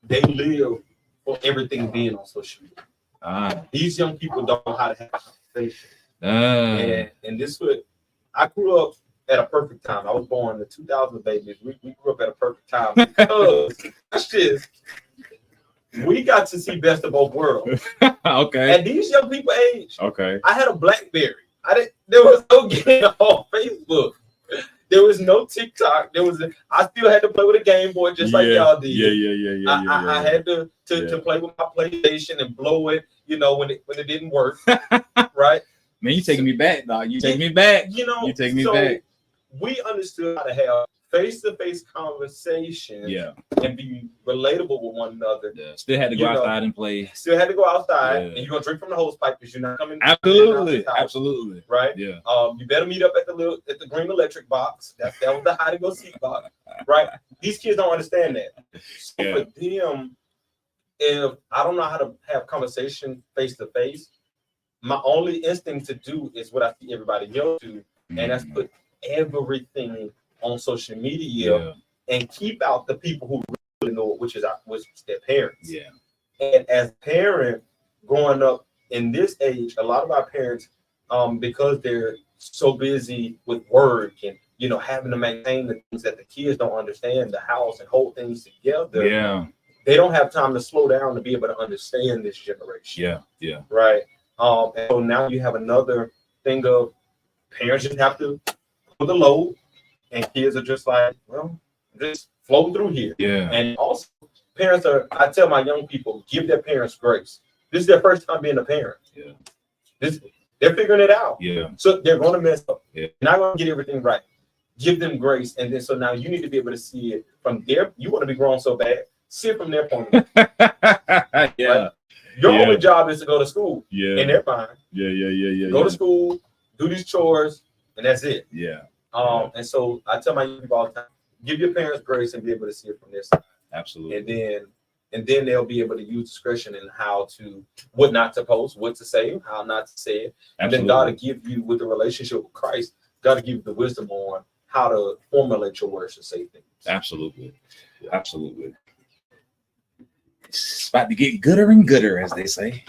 they live for everything being on social media. These young people don't know how to have a conversation. And this would, I grew up at a perfect time. I was born in the 2000 babies. We grew up at a perfect time because we got to see best of both worlds. Okay. At these young people age, okay, I had a BlackBerry. There was no game on Facebook. There was no TikTok. I still had to play with a Game Boy just like y'all did. I had to play with my PlayStation and blow it, when it didn't work. Right? Man, you taking me back, dog. You taking me back. You take me back. We understood how to have face-to-face conversation and be relatable with one another. Still had to go outside and play. Still had to go outside, and you're gonna drink from the hose pipe because you're not coming. Absolutely. Right? Yeah. You better meet up at the green electric box. That was the hide and go seek box. Right? These kids don't understand that. So for them, if I don't know how to have conversation face to face, my only instinct to do is what I see everybody else do, and that's put everything on social media and keep out the people who really know it, which is their parents. Yeah. And as parent growing up in this age, a lot of our parents, because they're so busy with work and having to maintain the things that the kids don't understand, the house and hold things together. Yeah. They don't have time to slow down to be able to understand this generation. Yeah. Yeah. Right. And so now you have another thing of parents just have to put the load. And kids are just like, well, just flow through here. Yeah. And also, parents I tell my young people, give their parents grace. This is their first time being a parent. Yeah. They're figuring it out. Yeah. So they're going to mess up. Yeah. They're not going to get everything right. Give them grace. And then so now you need to be able to see it from you want to be grown so bad, see it from their point of view. Right? Your only job is to go to school. Yeah. And they're fine. Yeah. Go to school, do these chores, and that's it. Yeah. And so I tell my young people all the time, give your parents grace and be able to see it from this side. Absolutely. And then they'll be able to use discretion in what not to post, what to say, how not to say it. And then God will give you, with the relationship with Christ, God will give you the wisdom on how to formulate your words to say things. Absolutely. Absolutely. It's about to get gooder and gooder, as they say.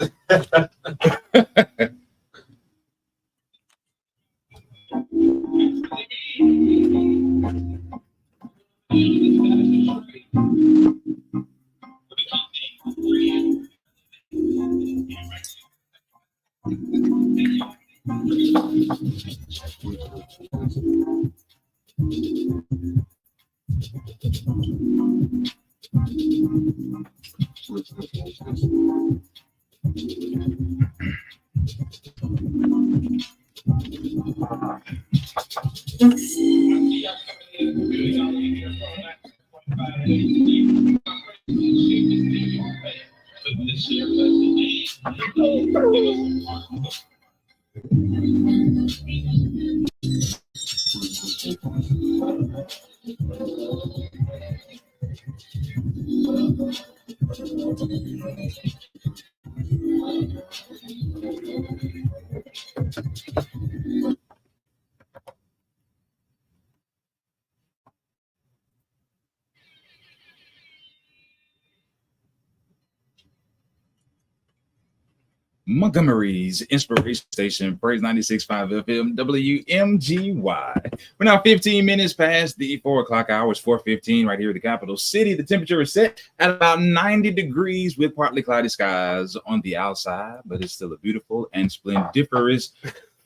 Montgomery's Inspiration Station, Praise 96.5 FM, WMGY. We're now 15 minutes past the 4 o'clock hour. It's 4:15 right here in the capital city. The temperature is set at about 90 degrees with partly cloudy skies on the outside, but it's still a beautiful and splendiferous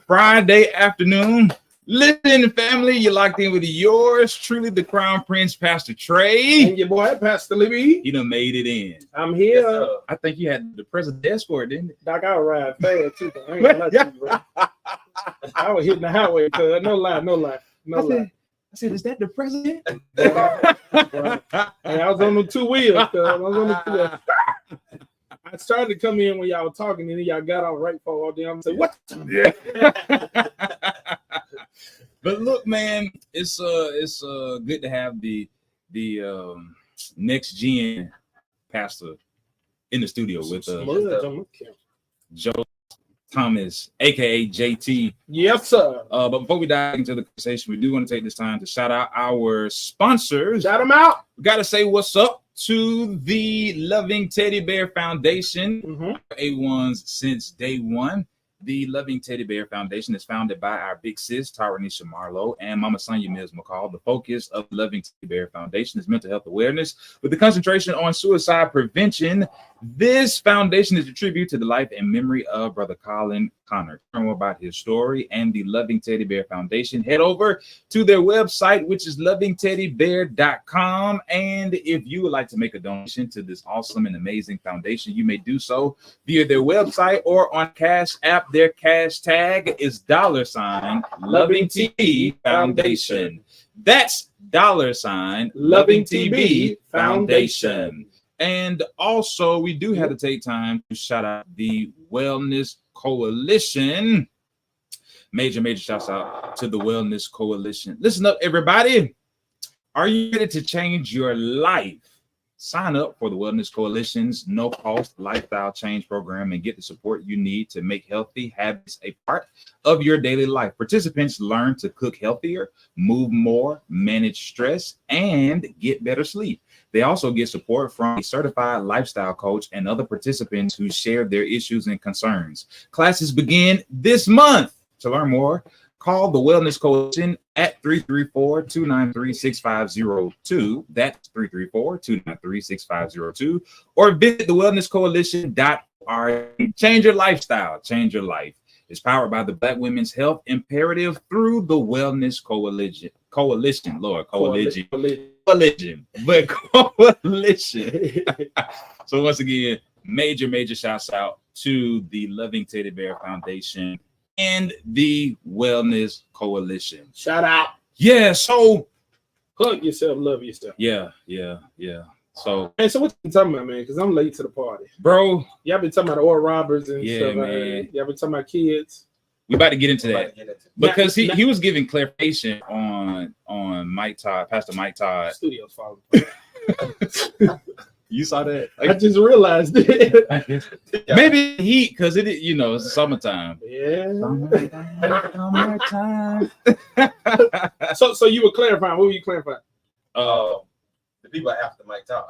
Friday afternoon. Listen, family, you're locked in with yours truly, the Crown Prince, Pastor Trey. And your boy, Pastor Libby. He done made it in. I'm here. Yes, I think you had the president escort, didn't it? Doc, I ride fast too. I ain't gonna lie to you, bro. I was hitting the highway, cuz. No lie. I said, is that the president? Hey, I was on the 2 wheels, cuz. I started to come in when y'all were talking, and then y'all got off right for all day. I'm saying, what? Yeah. But look, man, it's good to have the next gen pastor in the studio with Joe Thomas, aka JT. Yes, sir. But before we dive into the conversation, we do want to take this time to shout out our sponsors. Shout them out. We got to say what's up to the Loving Teddy Bear Foundation, A1s since day one. The Loving Teddy Bear Foundation is founded by our big sis, Tyranisha Marlowe, and Mama Sonia Mills McCall. The focus of the Loving Teddy Bear Foundation is mental health awareness with the concentration on suicide prevention. This foundation is a tribute to the life and memory of Brother Colin Connor. Learn more about his story and the Loving Teddy Bear Foundation. Head over to their website, which is lovingteddybear.com. And if you would like to make a donation to this awesome and amazing foundation, you may do so via their website or on Cash App. Their cash tag is $Loving TB Foundation. That's $Loving TB Foundation. And also, we do have to take time to shout out the Wellness Coalition. Major shouts out to the Wellness Coalition. Listen up, everybody. Are you ready to change your life? Sign up for the Wellness Coalition's no-cost lifestyle change program and get the support you need to make healthy habits a part of your daily life. Participants learn to cook healthier, move more, manage stress, and get better sleep. They also get support from a certified lifestyle coach and other participants who share their issues and concerns. Classes begin this month. To learn more, call the Wellness Coalition at 334-293-6502. That's 334-293-6502. Or visit thewellnesscoalition.org. Change your lifestyle. Change your life. It's powered by the Black Women's Health Imperative through the Wellness Coalition. Coalition. So once again, major shouts out to the Loving Teddy Bear Foundation and the Wellness Coalition. Shout out. Yeah, so hug yourself, love yourself. Yeah. So what you talking about, man? Because I'm late to the party. Bro. Y'all been talking about Oral Roberts and yeah, stuff. Man. Y'all been talking about kids. We about to get into About that to get into. because Now- he was giving clarification on Mike Todd, Pastor Mike Todd. Studio's falling. You saw that? I just realized it. Maybe heat because it, it's summertime. Yeah. Summertime. So you were clarifying. What were you clarifying? The people after Mike Todd.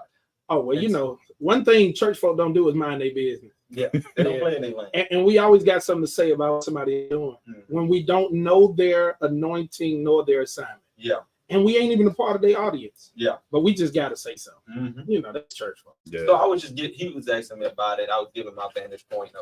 Oh well, one thing church folk don't do is mind their business. Yeah, they don't Yeah. play in their lane. And we always got something to say about what somebody doing when we don't know their anointing nor their assignment. Yeah. And we ain't even a part of their audience. Yeah. But we just gotta say something. Mm-hmm. That's church folk. Yeah. So I was he was asking me about it. I was giving my vantage point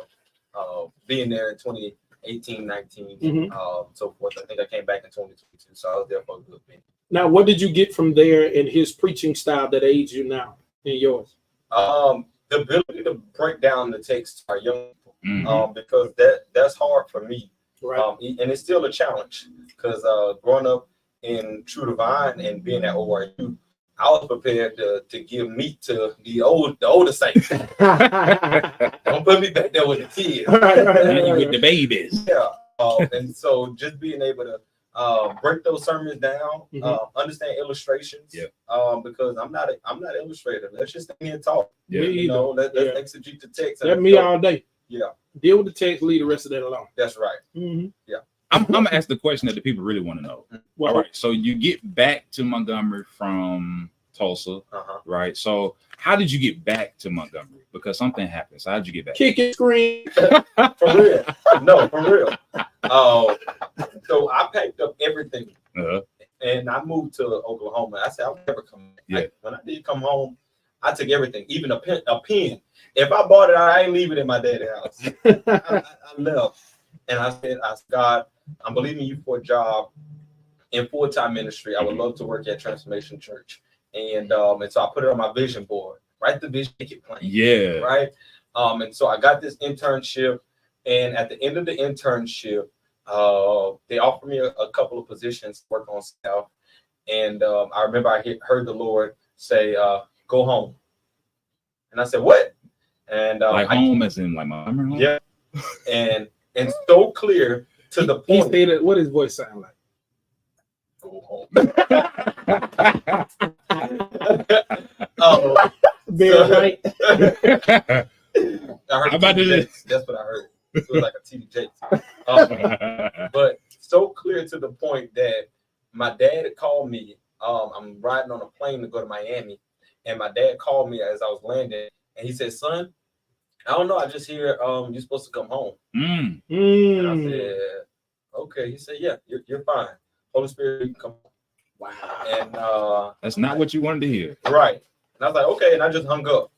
of being there in 2018, 19, Mhm. so forth. I think I came back in 2022, so I was there for a good bit. Now, what did you get from there in his preaching style that aids you now in yours? The ability to break down the text to our young people, Mhm. because that's hard for me, Right. and it's still a challenge because growing up in True Divine and being at ORU, I was prepared to give meat to the older saints. Don't put me back there with the kids. And you get the babies. Yeah, and so just being able to break those sermons down, understand illustrations. Yeah. Because I'm not an illustrator. Let's just stand here and talk. Yeah. Me either. Let's Yeah. exegete the text. That's me all day. Yeah, Deal with the text, leave the rest of that alone. that's right. Mm-hmm. I'm gonna ask the question that the people really want to know. Well, All right, so you get back to Montgomery from Tulsa, right? So how did you get back to Montgomery? Because something happened. So how did you get back? kick and scream. For real. No, for real. So I packed up everything and I moved to Oklahoma. I said I'll never come back. Yeah. When I did come home, I took everything, even a pen. If I bought it, I ain't leave it in my daddy's house. I left, and I said, God, I'm believing you for a job in full-time ministry. I would love to work at Transformation Church, and so I put it on my vision board. Write the vision, make it plain. Yeah. Right. And so I got this internship, and at the end of the internship, they offered me a couple of positions to work on staff, and I remember I heard the Lord say, "Go home," and I said, "What?" And Like home as in like my home? yeah, and so clear to the He point. said, what his voice sound like? Go home. Oh, Very right. I heard How about TD this? Jakes. That's what I heard. It was like a TD Jakes. But so clear to the point that my dad had called me. I'm riding on a plane to go to Miami, and my dad called me as I was landing, and he said, "Son, I don't know. I just hear you're supposed to come home." And I said, "Okay." He said, "Yeah, you're fine. Holy Spirit, you can come home." Wow. And That's not what you wanted to hear. right. And I was like, "Okay," and I just hung up.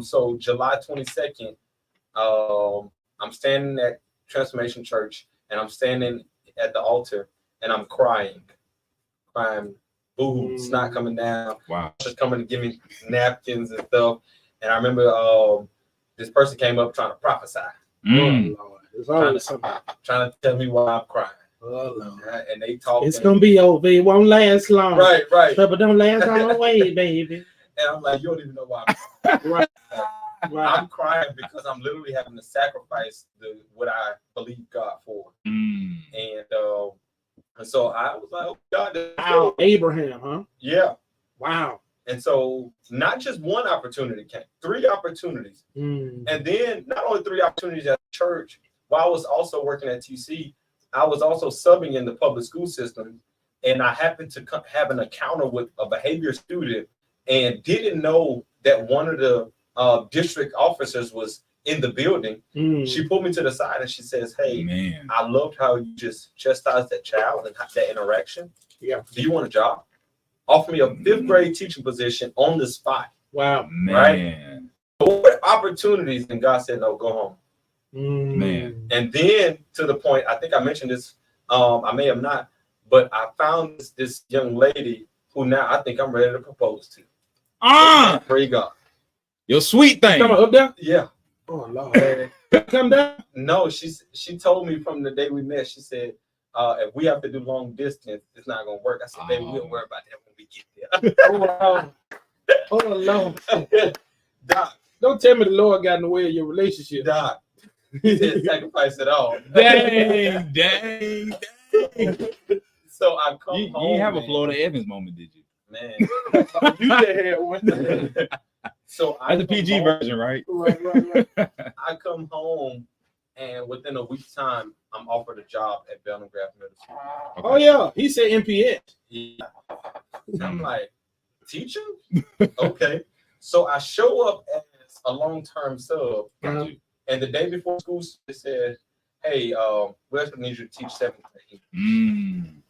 So July 22nd, I'm standing at Transformation Church, and I'm standing at the altar, and I'm crying, boo, snot coming down. Wow. Just coming to give me napkins and stuff. And I remember this person came up trying to prophesy, Mm. Oh, Lord. There's always something. trying to tell me why I'm crying. Oh, Lord. And they talk. It's gonna be over. It won't last long. Right. But don't last all the way, baby. And I'm like, you don't even know why I'm crying. Right. I'm crying because I'm literally having to sacrifice what I believe God for. Mm. And so I was like, oh God, Wow. Abraham, huh? yeah. Wow. And so not just one opportunity came, 3 opportunities. And then not only 3 opportunities at church, while I was also working at TC, I was also subbing in the public school system. And I happened to have an encounter with a behavior student and didn't know that one of the district officers was in the building. She pulled me to the side and she says, "Hey, Man. I loved how you just chastised that child and that interaction. Yeah. Do you want a job? Offer me a 5th grade teaching position on the spot." Wow. Man. What opportunities? And God said, "No, go home." Man. And then to the point, I think I mentioned this, I may have not, but I found this young lady who now I think I'm ready to propose to. Pray God. Your sweet thing. Come on, up there. Yeah. Oh, Lord. Come down. No, she told me from the day we met, she said, if we have to do long distance, it's not gonna work. I said, "Baby, we'll worry about that when we get Oh, wow. Oh, Lord. there." Doc, Don't tell me the Lord got in the way of your relationship. Doc, He didn't sacrifice at all. Dang, dang, dang. So I come You home. didn't have a man. Florida Evans moment, did you? Man. You just had one. So I That's the come PG home- version, right? Right. I come home, and within a week's time, I'm offered a job at Bellingraph Middle School. Oh yeah, he said MPS. Yeah. I'm like, teacher? Okay. So I show up as a long-term sub, Got you. and the day before school, they said, "Hey, we actually need you to teach 7th grade." Mm.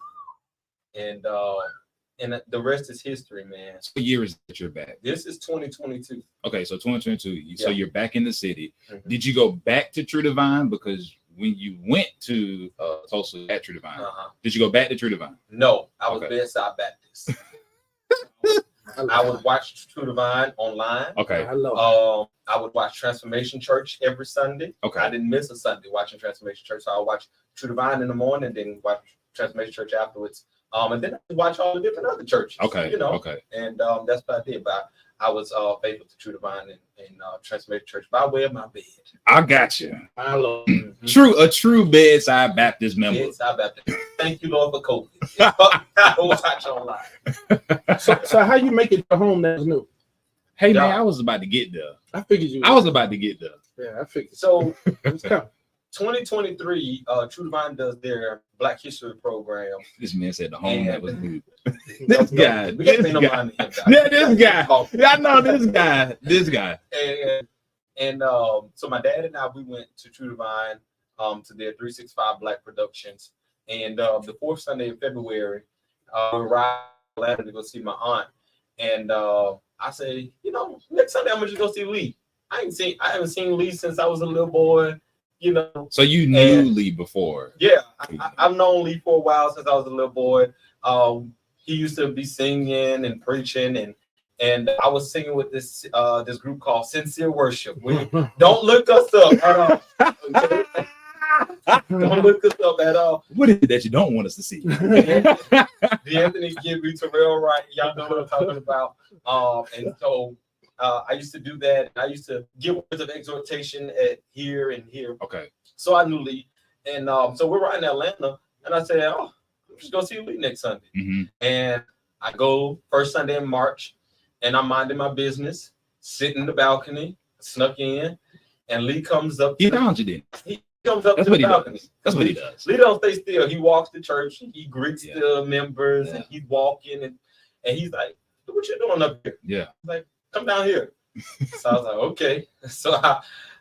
And the rest is history, man. What year is that you're back? This is 2022. Okay, so 2022. So Yeah. you're back in the city. Mhm. Did you go back to True Divine? Because when you went to Tulsa at True Divine, did you go back to True Divine? No, I was Okay. bedside Baptist. I would watch True Divine online. Okay. I love I would watch Transformation Church every Sunday. Okay. I didn't miss a Sunday watching Transformation Church. So I would watch True Divine in the morning, then watch Transformation Church afterwards. And then I would watch all the different other churches. Okay. You know, Okay. and that's what I did. But I was faithful to True Divine and Transformation Church by way of my bed. I got you. I love. A true bedside Baptist member. Yes, I Baptist. Thank you, Lord, for COVID. I will watch online. So how you make it to home that's new? Hey man, Yeah. I was about to get there. I figured you. I was about to get there. Yeah, I figured. So It's coming. 2023, True Divine does their Black History program. This man said the home that was new. We This guy. can't This pay no guy. mind to him, guys. Yeah, this guy. Oh, I know this guy. This guy. And so my dad and I, we went to True Divine to their 365 Black Productions. And the fourth Sunday in February, we arrived in Atlanta to go see my aunt. And I say, next Sunday I'm gonna just go see Lee. I haven't seen Lee since I was a little boy. So you knew Lee before. Yeah, I've known Lee for a while since I was a little boy. He used to be singing and preaching, and I was singing with this group called Sincere Worship. Don't look us up at all. Okay? Don't look us up at all. What is it that you don't want us to see? Anthony Gibby, Terrell Wright, y'all know what I'm talking about. And so I used to do that. I used to give words of exhortation at here and here. Okay. So I knew Lee. And so we're right in Atlanta. And I said, I'm just going to see Lee next Sunday. Mm-hmm. And I go first Sunday in March. And I'm minding my business, sitting in the balcony, snuck in. And Lee comes up. He found you then. He comes up That's to what the he balcony. does. That's what he does. Lee don't stay still. He walks to church. He greets Yeah. the members. Yeah. And he's walking. And he's like, what you doing up here? Yeah. He's like, come down here. So I was like, okay. So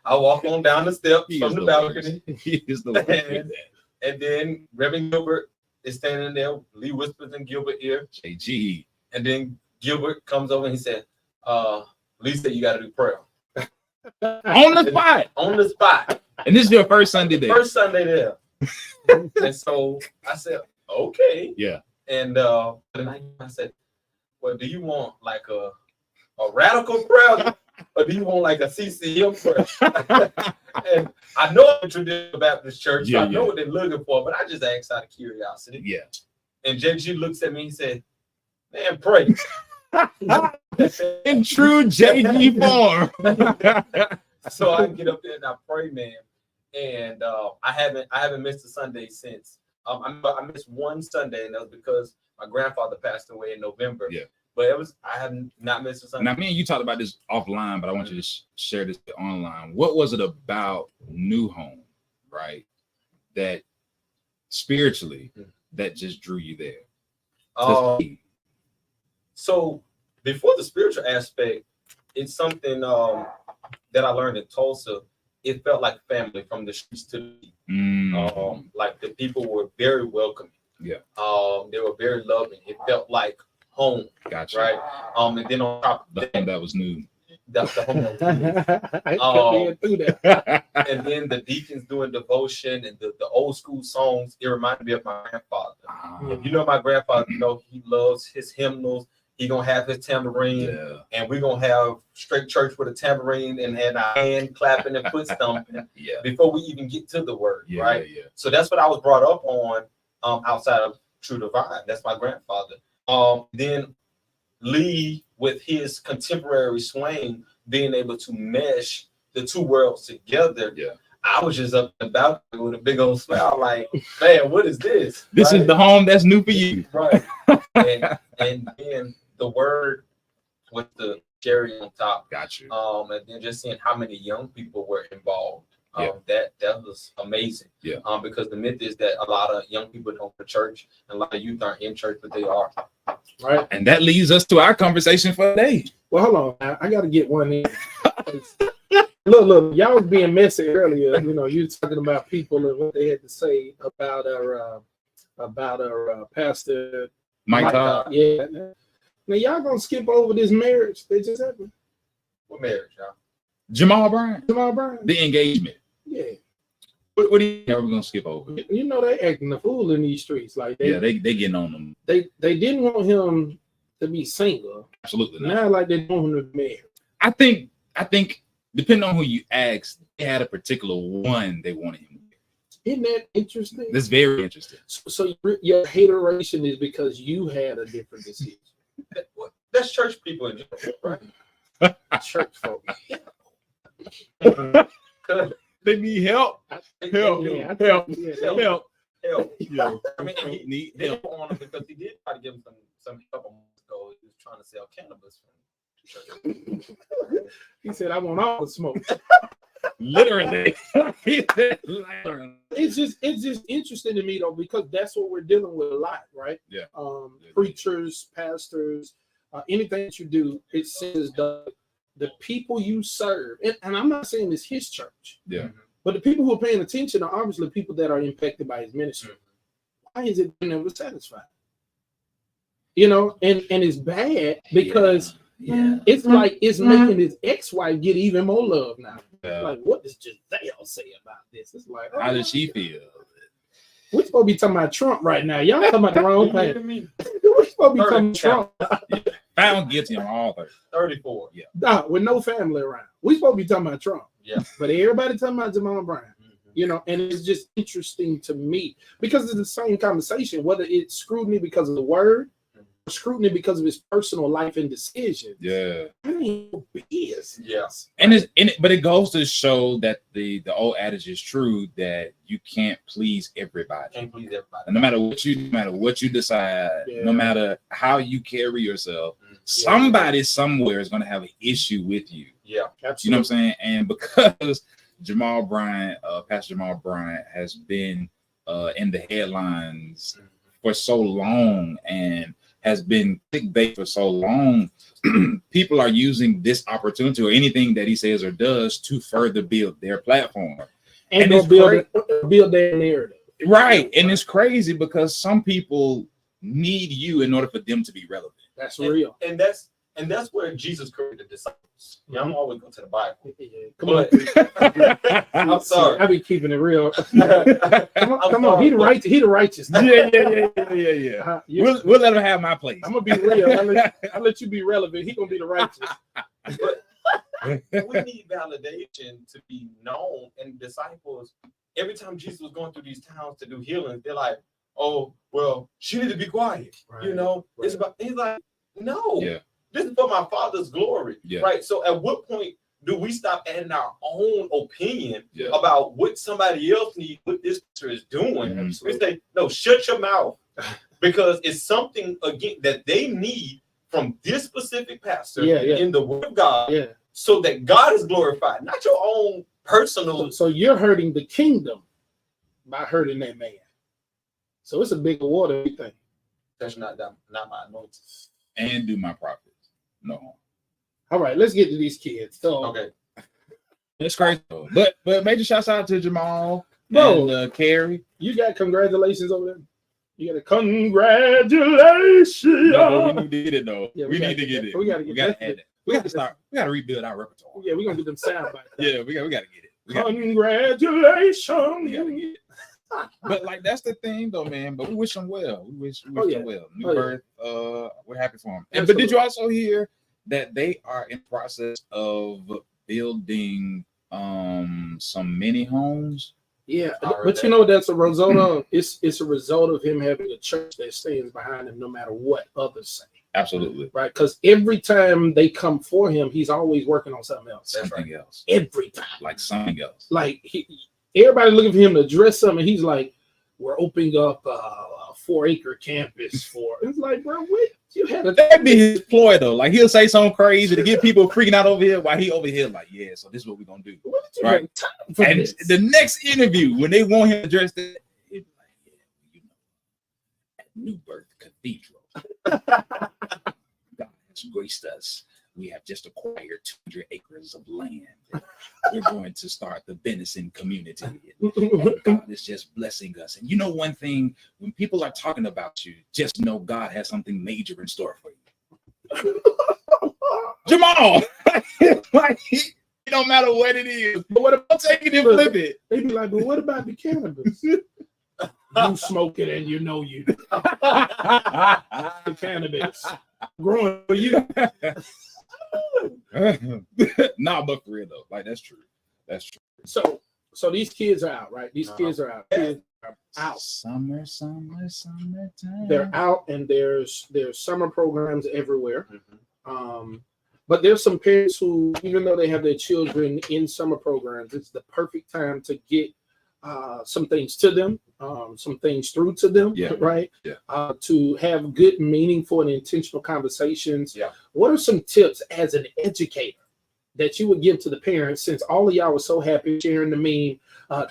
I walk on down the steps He from is the the balcony. He is the worst with that. And then Reverend Gilbert is standing there. Lee whispers in Gilbert's ear. JG. And then Gilbert comes over and he said, Lee said you got to do prayer. On the spot. On the spot. And this is your first Sunday there. First Sunday there. And so I said, okay. Yeah. And I said, well, do you want like a radical prayer or do you want like a CCM prayer? And I know the traditional Baptist church, so I know what they're looking for, but I just asked out of curiosity. Yeah. And JG looks at me and said, man, pray. In true JG form. So I get up there and I pray, man. And I haven't missed a Sunday since. I missed one Sunday, and that was because my grandfather passed away in November. Yeah. But I have not missed a Sunday. Now, me and you talked about this offline, but I want you to share this online. What was it about New Home, right, that spiritually that just drew you there? So before the spiritual aspect, it's something that I learned in Tulsa. It felt like family from the streets to the like the people were very welcoming. Yeah. They were very loving. It felt like home. Gotcha. Right. And then on top of The home that was new. that's the home. And then the deacons doing devotion and the old school songs. It reminded me of my grandfather. If you know my grandfather, you know he loves his hymnals. He gonna have his tambourine, and we're gonna have straight church with a tambourine and our hand clapping and foot stomping before we even get to the word, right? Yeah. So that's what I was brought up on outside of True Divine. That's my grandfather. Then Lee, with his contemporary swing, being able to mesh the two worlds together. Yeah. I was just up and about with a big old smile, like, man, what is this? This is the home that's new for you. Right. and then the word with the cherry on top. Got you. And then just seeing how many young people were involved. Yeah. That was amazing. Yeah. Because the myth is that a lot of young people don't go to church and a lot of youth aren't in church, but they are. Right. And that leads us to our conversation for today. Well, hold on. I got to get one in. Look, y'all was being messy earlier. You know, you were talking about people and what they had to say about our pastor Mike Todd. Yeah. Now y'all gonna skip over this marriage that just happened? What marriage, y'all? Jamal Bryant. Jamal Bryant. The engagement. Yeah. What do you think we're gonna skip over? You know they acting a fool in these streets. Like they getting on them. They didn't want him to be single. Absolutely not. Now like they want him to be married. I think depending on who you ask, they had a particular one they wanted him to. Isn't that interesting? That's very interesting. So your hateration is because you had a different decision. That's church people in general, right? Church folk. They need help. Help. Yeah, Help. Yeah, Help. Yeah. I mean, he Need did help. on him because he did try to give him some help a month ago. He was trying to sell cannabis from church. He said, "I want all the smoke." Literally. He said, literally. It's just interesting to me though, because that's what we're dealing with a lot, right? Yeah. Preachers, pastors, anything that you do, it says the people you serve, and I'm not saying it's his church, Yeah. but the people who are paying attention are obviously people that are impacted by his ministry. Why is it never satisfied? You know, and it's bad because it's like it's making his ex-wife get even more love now. Like, what does Giselle say about this? It's like, How does she feel? We're supposed to be talking about Trump right now. Y'all talking about the wrong thing. We're supposed to be talking Trump. Found guilty on all 30. 34. Yeah. Nah, with no family around. We're supposed to be talking about Trump. Yeah. But everybody talking about Jamal Bryant. You know, and it's just interesting to me because it's the same conversation, whether it's scrutiny because of the word, or scrutiny because of his personal life and decisions. Yeah. I ain't no business. Yes. But it goes to show that the old adage is true that you can't please everybody. Can't please everybody. And no matter what you decide, Yeah. no matter how you carry yourself, somebody somewhere is going to have an issue with you. Yeah. Absolutely. You know what I'm saying? And because Jamal Bryant, Pastor Jamal Bryant, has been in the headlines for so long and has been clickbait for so long, people are using this opportunity or anything that he says or does to further build their platform. And it's build their narrative. Right. And it's crazy because some people need you in order for them to be relevant. That's real. And that's where Jesus created the disciples. Yeah, I'm always going to the Bible. Come on. I'm sorry. I be keeping it real. I'm Come on. He the righteous. Yeah. We'll let him have my place. I'm gonna be real. I'll let you be relevant. He gonna be the righteous. But we need validation to be known. And disciples, every time Jesus was going through these towns to do healings, they're like, "Oh, well, she need to be quiet." Right. You know, Right. it's about. He's like, "No, Yeah. this is for my Father's glory." Yeah. Right. So, at what point do we stop adding our own opinion Yeah. about what somebody else needs, what this pastor is doing? Mhm. We say, "No, shut your mouth," because it's something again that they need from this specific pastor in the Word of God. Yeah. So that God is glorified, not your own personal. So you're hurting the kingdom by hurting that man. So it's a big award, everything. That's not my anointing. And do my prophets. No. All right, let's get to these kids. So Okay. It's crazy. But major shouts out to Jamal Bro. and Carrie. you got congratulations over there. You got a congratulations. No, we need to get it though. Yeah, we gotta need to get it. We gotta We get gotta add it. We gotta start. We gotta rebuild our repertoire. Yeah, we're gonna get them sound bites. Yeah, we gotta get it. We gotta get Congratulations. it. But like that's the thing though, man. But we wish them well. We wish them well. New birth. We're happy for them. But did you also hear that they are in process of building some mini homes? Yeah, but you know that's a result of it's a result of him having a church that stands behind him no matter what others say. Absolutely. right? Because every time they come for him, he's always working on something else. Something else. Every time. Like something else. Like everybody looking for him to address something. He's like, we're opening up a 4-acre campus for. It's like, bro, what? You had a That'd be his ploy though. Like he'll say something crazy to get people freaking out over here while he over here like, yeah, so this is what we're gonna do. What did you Right. have time for And this? the next interview, when they want him to address that, he'll be like, yeah, you know, at New Birth Cathedral, God has graced us. We have just acquired 200 acres of land. We're going to start the venison community. And God is just blessing us. And you know one thing, when people are talking about you, just know God has something major in store for you. Jamal, like, it don't matter what it is. But what about taking it and flip it? They be like, but what about the cannabis? You smoke it and you know you do. The cannabis growing for you. Nah, but for real though, like that's true. That's true. So these kids are out, right? These kids are out. Kids are out. Summertime. They're out, and there's summer programs everywhere. But there's some parents who, even though they have their children in summer programs, it's the perfect time to get some things to them, some things through to them, Yeah. right? Yeah. To have good, meaningful, and intentional conversations. Yeah. What are some tips as an educator that you would give to the parents, since all of y'all were so happy sharing the meme,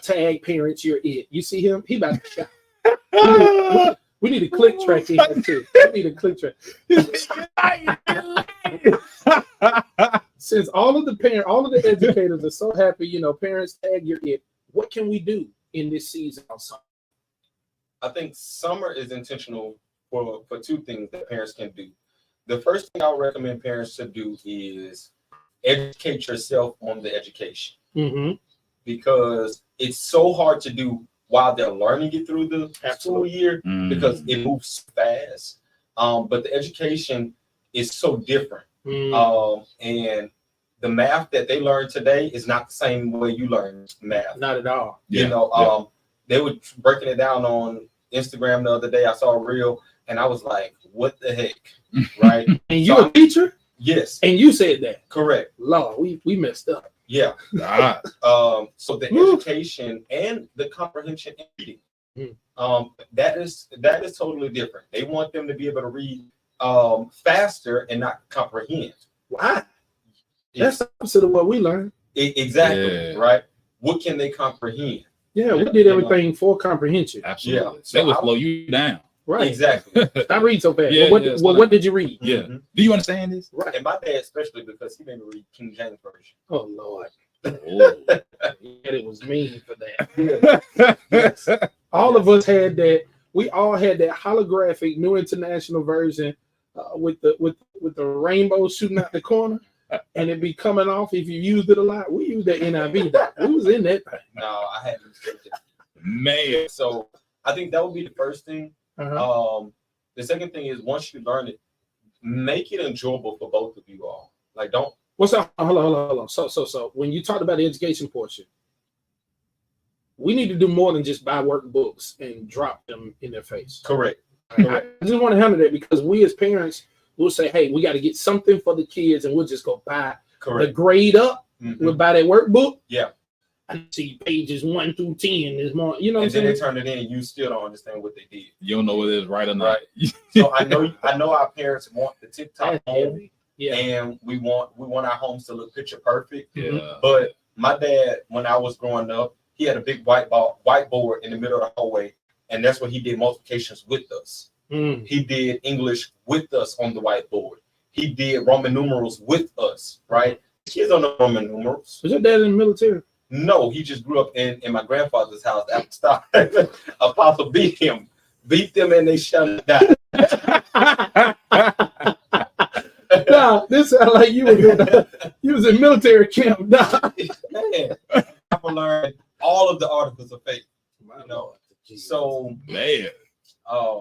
tag parents, you're it. You see him? He about to shout. We need a click track in here too. We need a click track. Since all of the educators are so happy, you know, parents tag you're it. What can we do in this season outside? I think summer is intentional for two things that parents can do. The first thing I would recommend parents to do is educate yourself on the education, because it's so hard to do while they're learning it through the school year, because it moves fast. But the education is so different. And the math that they learn today is not the same way you learn math. Not at all. You know, they were breaking it down on Instagram the other day. I saw a reel and I was like, what the heck? Right? And you're a teacher? Yes. And you said that. Correct. Lord, we messed up. Yeah. So the education and the comprehension in reading, that is totally different. They want them to be able to read faster and not comprehend. Why? That's the opposite of what we learned. Exactly. Right. What can they comprehend? Yeah, we did everything for comprehension. Absolutely. Yeah. They would slow you down. Right. Exactly. I read so fast. Yeah, what did you read? Yeah. Do you understand this? Right. And my dad, especially, because he made me read King James Version. Oh Lord. Oh. And it was mean for that. Yes. All of us had that. We all had that holographic New International Version with the rainbow shooting out the corner, and it be coming off if you used it a lot. We used that NIV. We was in that thing. No, I hadn't. Man. So I think that would be the first thing. The second thing is, once you learn it, make it enjoyable for both of you all. Like, don't. What's up? Hold on. So when you talked about the education portion, we need to do more than just buy workbooks and drop them in their face. Correct. I just want to handle that, because we as parents will say, hey, we got to get something for the kids, and we'll just go buy the grade up. We'll buy that workbook. Yeah. I see pages 1 through 10 this morning. You know And what I'm then saying? they turn it in, and you still don't understand what they did. You don't know whether it's right or not. So I know our parents want the TikTok home, Yeah. and we want our homes to look picture perfect. Yeah. But my dad, when I was growing up, he had a big whiteboard in the middle of the hallway, and that's where he did multiplications with us. He did English with us on the whiteboard. He did Roman numerals with us, right? Kids don't know Roman numerals. Was your dad in the military? No, he just grew up in my grandfather's house. After Apostle beat them, and they shut down. Nah, this sounds like you was in military camp. Nah. Man, I learned all of the articles of faith. You know, so Man.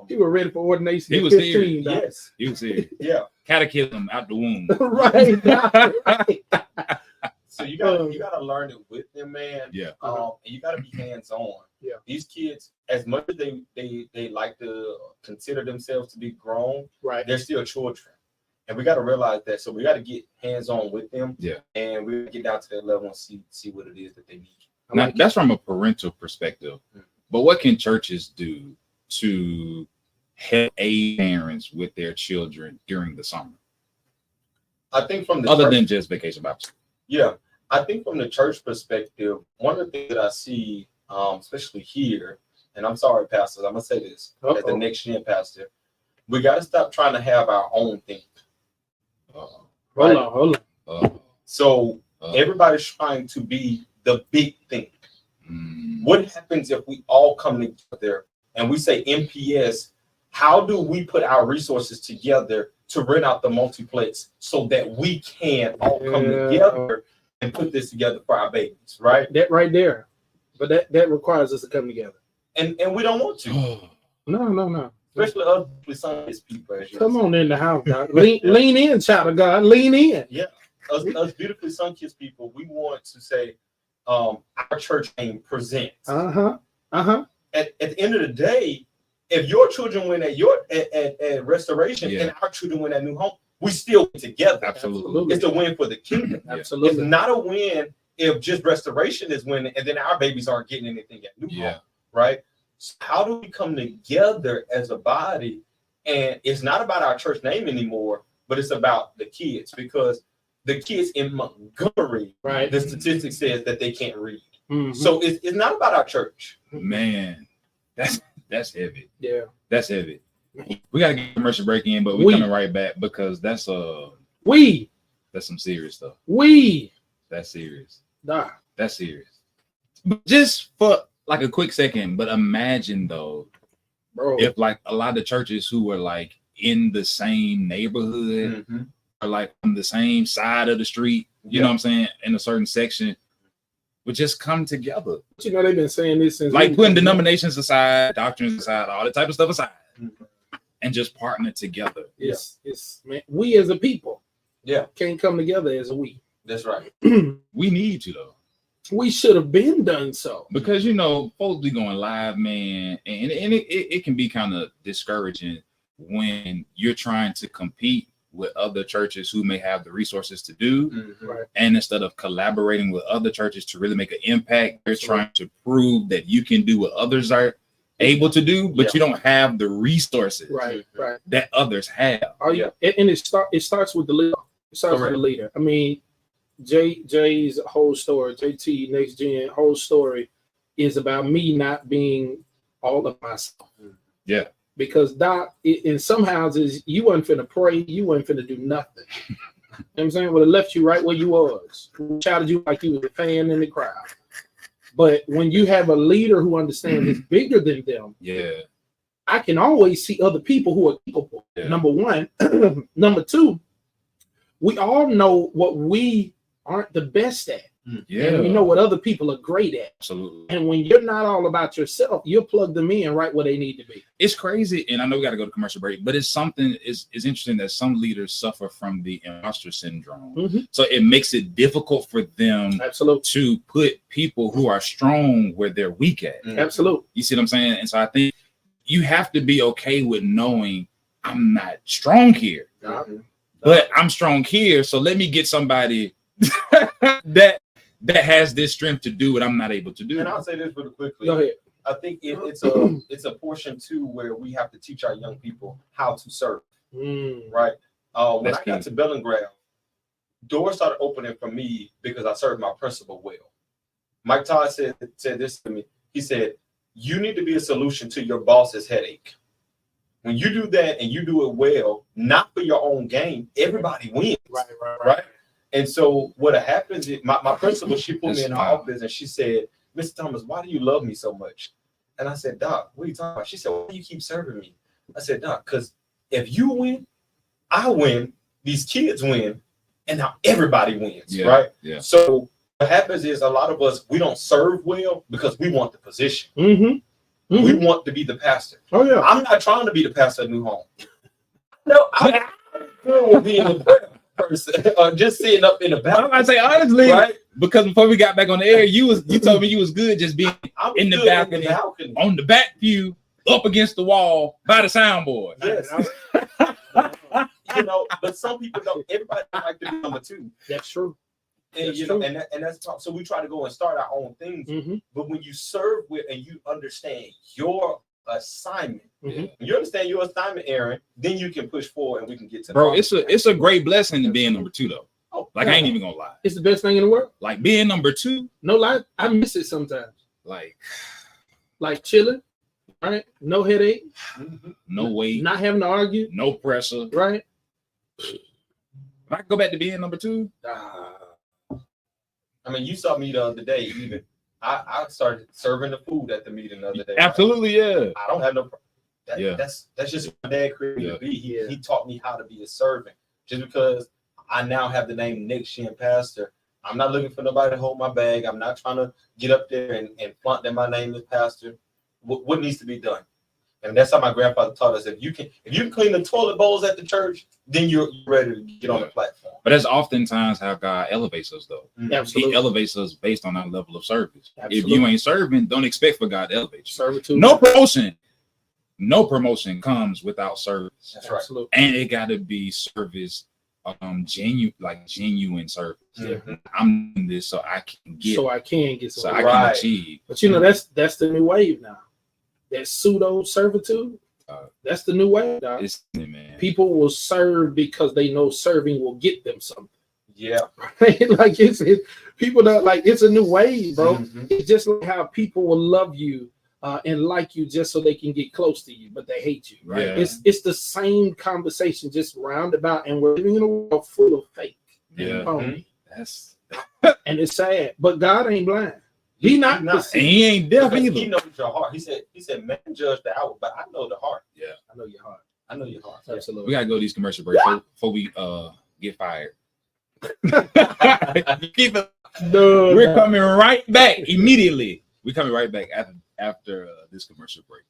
He was ready for ordination. He at was 15, here. dog. Yes, You see, yeah. catechism out the womb. Right. So you gotta learn it with them, man. Yeah. And you gotta be hands on. Yeah. These kids, as much as they like to consider themselves to be grown, Right. they're still children. And we gotta realize that. So we gotta get hands on with them. Yeah. And we get down to that level and see what it is that they need. Now, that's from a parental perspective. But what can churches do to help aid parents with their children during the summer? I think from the Other church, than just vacation Bible school. yeah, I think from the church perspective, one of the things that I see, especially here, and I'm sorry, pastors, I'm gonna say this as the next gen pastor, we gotta stop trying to have our own thing. Hold on. So everybody's trying to be the big thing. What happens if we all come together and we say MPS? How do we put our resources together to rent out the multiplex so that we can all come together and put this together for our babies, right? That right there. But that requires us to come together. And we don't want to, No. especially us with some of these people. As you Come say. on in the house, God. Lean in, child of God. Lean in. Us beautifully sun kissed people, we want to say, our church name presents. Uh-huh. At the end of the day, if your children win at restoration and our children win at new home, we still win together. Absolutely. It's a win for the kingdom. Absolutely. It's not a win if just restoration is winning and then our babies aren't getting anything at new home, right? So how do we come together as a body? And it's not about our church name anymore, but it's about the kids, because the kids in Montgomery, Right. the statistic says that they can't read. Mhm. So it's not about our church. Man, that's heavy. Yeah. That's heavy. We gotta get a commercial break in, but we're coming right back because that's some serious stuff. That's serious. Nah. That's serious. But just for like a quick second, but imagine though, Bro. if like a lot of churches who were like in the same neighborhood or like on the same side of the street, you know what I'm saying, in a certain section, would just come together. You know, they've been saying this since Like putting denominations aside, doctrines aside, all that type of stuff aside, and just partner together. It's man, we as a people can't come together as a we. That's right. We need to though. We should have been done so. Because you know, folks be going live, man, and it can be kind of discouraging when you're trying to compete with other churches who may have the resources to do, and instead of collaborating with other churches to really make an impact, they're trying to prove that you can do what others are able to do, but you don't have the resources that others have. And it starts with the leader. It starts with the leader. I mean, Jay's whole story, JT Next Gen whole story is about me not being all of myself. Yeah. Because Doc, in some houses, you wasn't finna pray, you wasn't finna do nothing. You know what I'm saying? Would have left you right where you was. Shouted you like you was a fan in the crowd. But when you have a leader who understands it's bigger than them, I can always see other people who are capable. Number one. Number two, we all know what we aren't the best at. And we know what other people are great at. Absolutely. And when you're not all about yourself, you'll plug them in right where they need to be. It's crazy, and I know we got to go to commercial break, but it's interesting that some leaders suffer from the imposter syndrome. So it makes it difficult for them to put people who are strong where they're weak at. Absolutely. You see what I'm saying? And so I think you have to be okay with knowing I'm not strong here, but I'm strong here. So let me get somebody that has this strength to do what I'm not able to do. And I'll say this really quickly. Go ahead. I think it's a portion too where we have to teach our young people how to serve. Right. When I got to Bellingrave, doors started opening for me because I served my principal well. Mike Todd said this to me. He said, "You need to be a solution to your boss's headache. When you do that and you do it well, not for your own gain, everybody wins." Right. And so what happens is my principal, she put me in her office and she said, "Mr. Thomas, why do you love me so much?" And I said, "Doc, what are you talking about?" She said, "Why do you keep serving me?" I said, "Doc, because if you win, I win, these kids win, and now everybody wins, right?" So what happens is a lot of us, we don't serve well because we want the position. We want to be the pastor. I'm not trying to be the pastor of New Home. No, I'm good with being the person, or just sitting up in the back. I say honestly, Right? because before we got back on the air, you told me you was good just being I'm in the good balcony. balcony. on the back pew, up against the wall by the soundboard. Yes. But some people don't. Everybody don't like to be number two. That's true. And That's you know, true. and that's so we try to go and start our own things. Mm-hmm. But when you serve with and you understand your assignment, Mhm. when you understand your assignment, Aaron, then you can push forward and we can get to Bro, the it's a great blessing to being number two though. oh, Like I ain't even gonna lie. It's the best thing in the world. Like being number two, No lie, I miss it sometimes. like Chilling, right? No headache, Mhm. no weight, not having to argue, no pressure. right? If I could go back to being number two, I mean, you saw me the other day. Even I started serving the food at the meeting the other day. right? absolutely, yeah. I don't have no. Yeah. That's just what my dad created me Yeah. to be. Yeah. He taught me how to be a servant. Just because I now have the name Nick Shin Pastor, I'm not looking for nobody to hold my bag. I'm not trying to get up there and flaunt that my name is Pastor. What needs to be done? And that's how my grandfather taught us. If you can clean the toilet bowls at the church, then you're ready to get on the platform. But that's oftentimes how God elevates us though. Absolutely. He elevates us based on our level of service. Absolutely. If you ain't serving, don't expect for God to elevate you. Servitude. No promotion comes without service. That's right. Absolutely. And it gotta be service, genuine service. Mhm. I'm doing this so I can get, So I can get so some. I can Right. achieve. But that's the new wave now. That pseudo servitude. That's the new wave, dog. It's man. People will serve because they know serving will get them something. Yeah. Like it's people that like it's a new wave, bro. Mhm. It's just like how people will love you and like you just so they can get close to you, but they hate you. Right. It's the same conversation, just roundabout, and we're living in a world full of fake Yeah. and phony. That's And it's sad, but God ain't blind. He not. not. and he ain't deaf Because he either. knows your heart. He said, man judge the outward, but I know the heart. I know your heart. I know your heart. We Absolutely. gotta go to these commercial breaks before we get fired. Keep it. No, We're coming right back immediately. We're coming right back after this commercial break.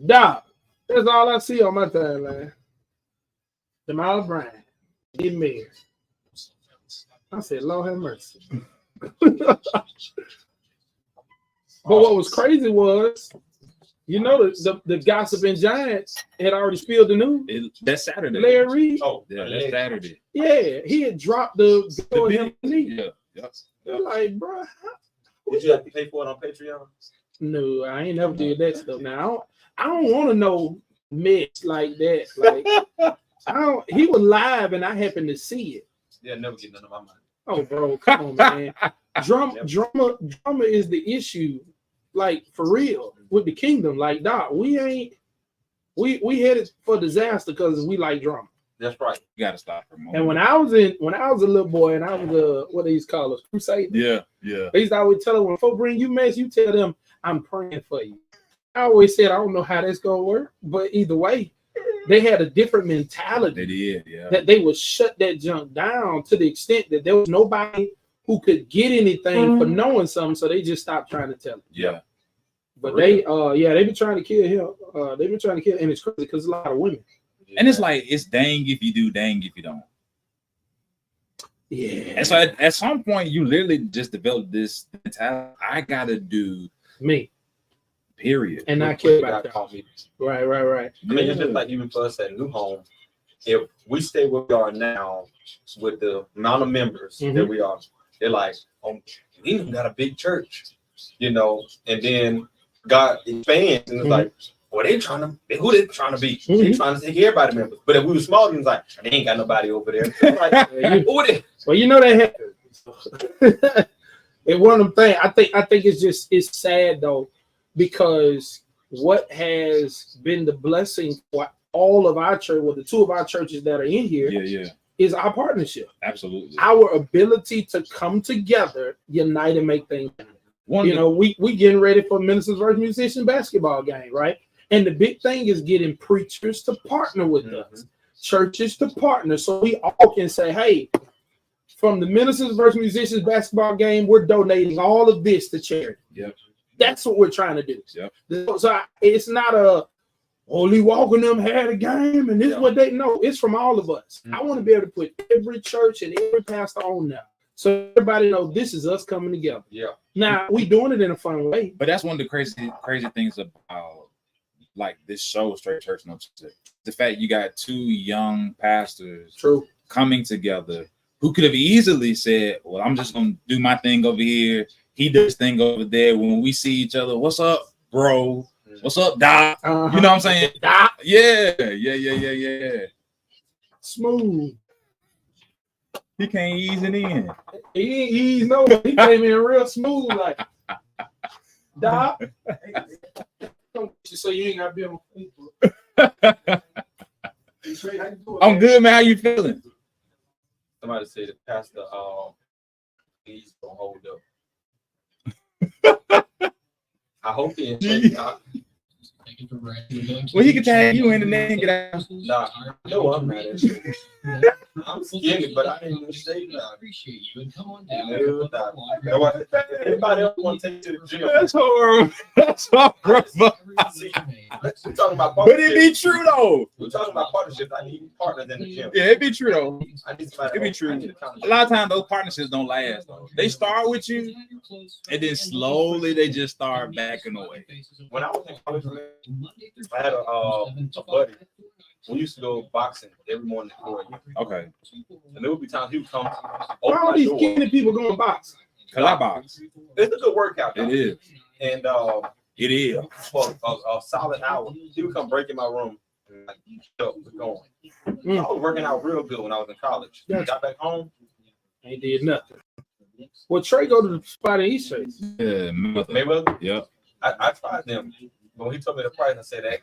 Doc, that's all I see on my timeline. Jamal Bryant, get married. I said, Lord have mercy. But what was crazy was, the gossiping Giants had already spilled the news. That's Saturday. Larry Reed, Oh, Yeah, that's Saturday. yeah, he had dropped the bill with him. Yeah. Yep. I'm like, bro, Did you have to pay for it on Patreon? no, I ain't never did that stuff. Now I don't want to know mess like that. Like I don't. He was live and I happened to see it. Yeah, never get none of my money. Oh, bro, come on, man. Drama is the issue. Like for real with the kingdom. Like, Doc, we headed for disaster because we like drama. That's right. You gotta stop for a moment. And when I was a little boy and I was what they used to call us, crusader. yeah. They used to always tell them when folk bring you mess, you tell them I'm praying for you. I always said I don't know how that's gonna work, but either way, they had a different mentality. They did, yeah. That they would shut that junk down to the extent that there was nobody who could get anything for knowing something, so they just stopped trying to tell him. Yeah. But they've been trying to kill him. They've been trying to kill him, and it's crazy because a lot of women. And it's like it's dang if you do, dang if you don't. Yeah. And so at some point you literally just develop this mentality. I gotta do Me. period. And not care about God that. called me. Right. I mean, it's just like even for us at New Home, if we stay where we are now with the amount of members that we are, they're like, oh, we even got a big church, and then God expands and it's like, well, who they trying to be? They trying to take everybody members. But if we were smaller, it's like, they ain't got nobody over there. So like, who they? Well, that happened. It's one of them things. I think it's sad though, because what has been the blessing for all of our church, the two of our churches that are in here, is our partnership. Absolutely. Our ability to come together, unite, and make things happen. We getting ready for Ministers versus Musicians basketball game, right? And the big thing is getting preachers to partner with us, churches to partner, so we all can say, hey, from the Ministers versus Musicians basketball game, we're donating all of this to charity. Yep. That's what we're trying to do. Yep. So it's not a Holy Walker and them had a game, and this is what they know. It's from all of us. I want to be able to put every church and every pastor on there, so everybody know this is us coming together. Yeah. Now we doing it in a fun way. But that's one of the crazy things about like this show, Straight Church No Chick. The fact you got two young pastors True. coming together who could have easily said, well, I'm just gonna do my thing over here. He does his thing over there. When we see each other, what's up, bro? What's up, Doc? Uh-huh. You know what I'm saying? Doc. Yeah. Smooth. He can't ease it in. He no. He came in real smooth, like Doc. So you ain't gotta be on Facebook. I'm good, man. How you feeling? Somebody said the pastor, he's gonna hold up. I hope he ain't. Well, he can tag you in and then get out. Nah, no, I'm not. I'm skinny, but I ain't gonna say that. Appreciate you and come on No, down. nah. Everybody else want to take you to the gym. That's horrible. That's horrible. We're talking about But it be partnerships. true though. We're talking about partnerships. I need partners in the gym. Yeah, it be true though. I need somebody. It be true. A lot of times those partnerships don't last though. They start with you, and then slowly they just start backing away. When I was in college, I had a buddy. We used to go boxing every morning at 4 a.m. Okay. And there would be times he would come, Why open all my these door. skinny people going box? Cause I box. It's a good workout. It though. is. And It is. for a solid hour, he would come break in my room and like, up, we're going. I was working out real good when I was in college. Yeah. Got back home, Ain't did nothing. Well, Trey go to the spot in East Chase. Yeah. Mother. Mayweather. Yep. I tried them, but when he told me the price, I said that.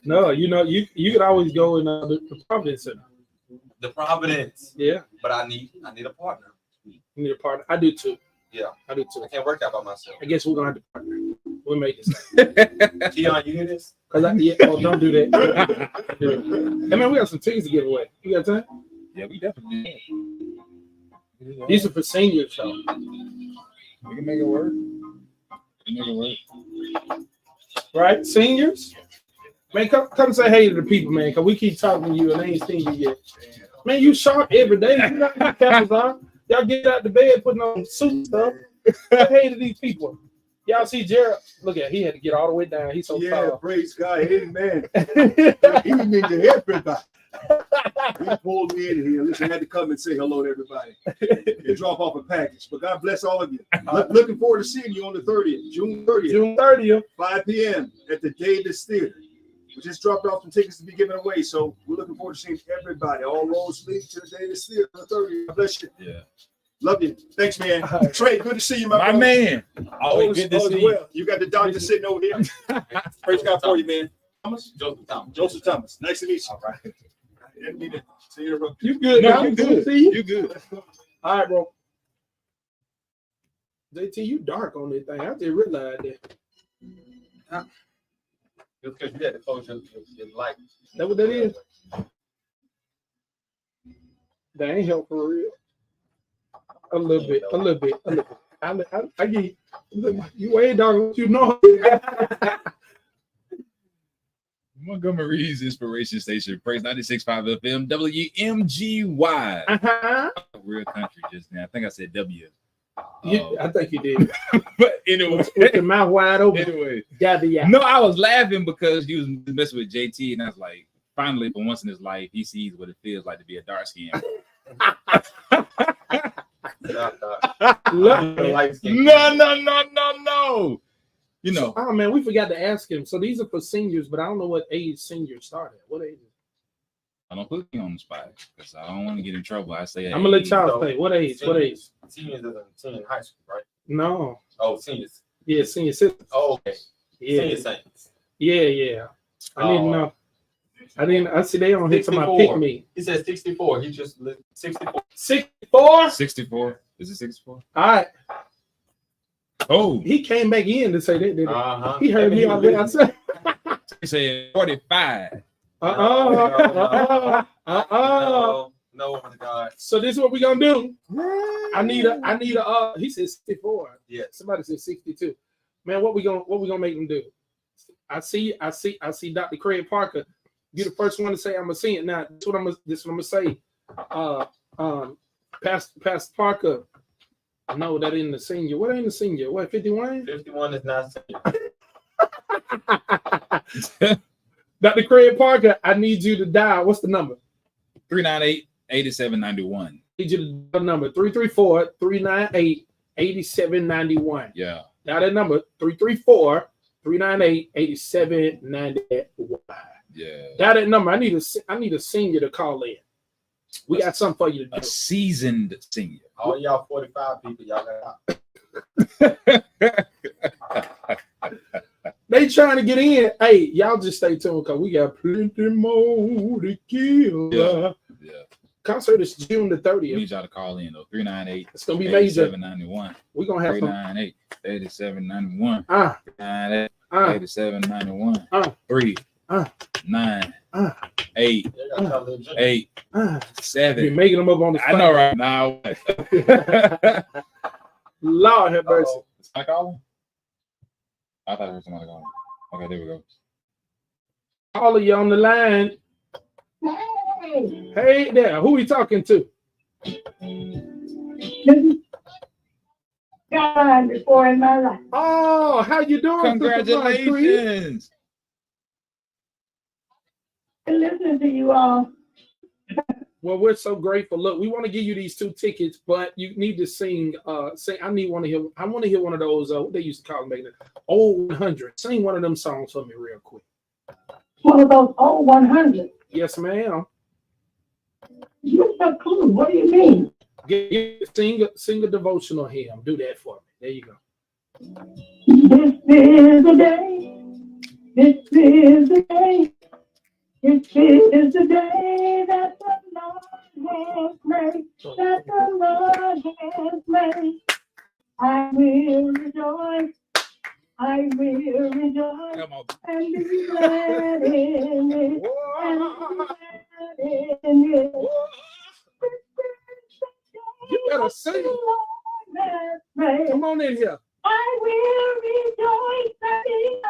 No, you know, you could always go in the Providence Center. The Providence, Yeah, but I need a partner. you need a partner. I do too. Yeah. I do too. I can't work out by myself. I guess we're gonna have to partner. We'll make this. Keon, you hear this? Cause don't do that. Hey man, we got some tickets to give away. You got time? Yeah, we definitely. These are for seniors though. We can make it work. We can make it work. Right? Seniors? Man, come say hey to the people, man, because we keep talking to you and they ain't seen you yet. Man, you sharp every day. You got your cameras on. Y'all get out the bed putting on suit stuff. Say hey to these people. Y'all see Jared? Look at he had to get all the way down. He's so tall. Praise God. Amen. Good evening to everybody. He pulled me in here. Listen, I had to come and say hello to everybody and drop off a package. But God bless all of you. Looking forward to seeing you on the 30th, June 30th, June 30th. 5 p.m. at the Davis Theater. We just dropped off some tickets to be given away. So we're looking forward to seeing everybody. All roads lead to the Davis Theater on the 30th. God bless you. Yeah. Love you. Thanks, man. Trey, good to see you, my My brother. man. Always Always good to see you. well. You got the doctor sitting over here. Praise God for you, man. Thomas? Joseph Thomas. Joseph Thomas. Nice to meet you. All right. Didn't mean to interrupt. You good? No, now? you Good good. to see you. You good. All right, bro. JT, you dark on this thing. I just realized that. It's because you had to close your light. That what that is? That ain't help for real. A little bit. I get you way down what you know. Montgomery's Inspiration Station, Praise 96.5 FM, WMGY. Uh-huh. Real country just now. I think I said W. I think you did. But anyway, With your mouth wide open. anyway. Got the No, I was laughing because he was messing with JT, and I was like, finally, for once in his life, he sees what it feels like to be a dark skin. No. You know, Oh man, we forgot to ask him. So these are for seniors, but I don't know what age seniors start at. What age? I don't put me on the spot because I don't want to get in trouble. I say, I'm gonna let y'all So- say. What age? What age? Seniors is in high school, right? No. Oh, seniors. Yeah, senior citizens. Oh, okay. Yeah. Senior saints. Yeah. I didn't know. I see they don't hit somebody 64. pick me. He said 64. He just 64. 64? 64. Is it 64? All right. Oh, He came back in to say that, didn't he? Uh-huh. He heard me out there. I said, he said 45. uh-uh. No, my God. So this is what we're gonna do. I need a he said 64. Yes. Somebody said 62. Man, what we gonna make them do? I see Dr. Craig Parker. You're the first one to say I'm gonna sing it. Now, this is what I'm gonna say. Pastor Parker. No, that ain't the senior. What ain't the senior? What, 51? 51 is not senior. Dr. Craig Parker, I need you to dial. What's the number? 398-8791. Need you to dial the number 334-398-8791. Yeah. Dial that number 334-398-8791. Yeah. Dial that number. I need a senior to call in. We got something for you to A do. seasoned senior. All y'all 45 people, y'all got They trying to get in. Hey, y'all just stay tuned because we got plenty more to give. Yeah. Concert is June the We 30th. need y'all to call in though. 398 It's gonna be major. 8791. We're gonna have some 398 8791. 398 uh 8791. 3 uh 9 uh 8 y'all got legit. 8 you're 7. making them up on the I know right now. Lord have mercy. Uh-oh. Is somebody calling? I thought I heard somebody calling. Okay, there we go. All of you on the line. Hey there, who we talking to? God before in my life. Oh, how you doing? Sister Marquise? Congratulations. And listening to you all. Well, we're so grateful. Look, we want to give you these 2 tickets, but you need to sing. I want to hear one of those. What they used to call them back then. Old 100. Sing one of them songs for me real quick. One of those old 100. Yes, ma'am. You have a clue. What do you mean? Sing a devotional hymn. Do that for me. There you go. This is the day. This is the day. This is the day that the Lord has made. That the Lord has made. I will rejoice. I will rejoice Come on. and be glad in it. And be glad in it. You better sing. Come on in here. I will rejoice and be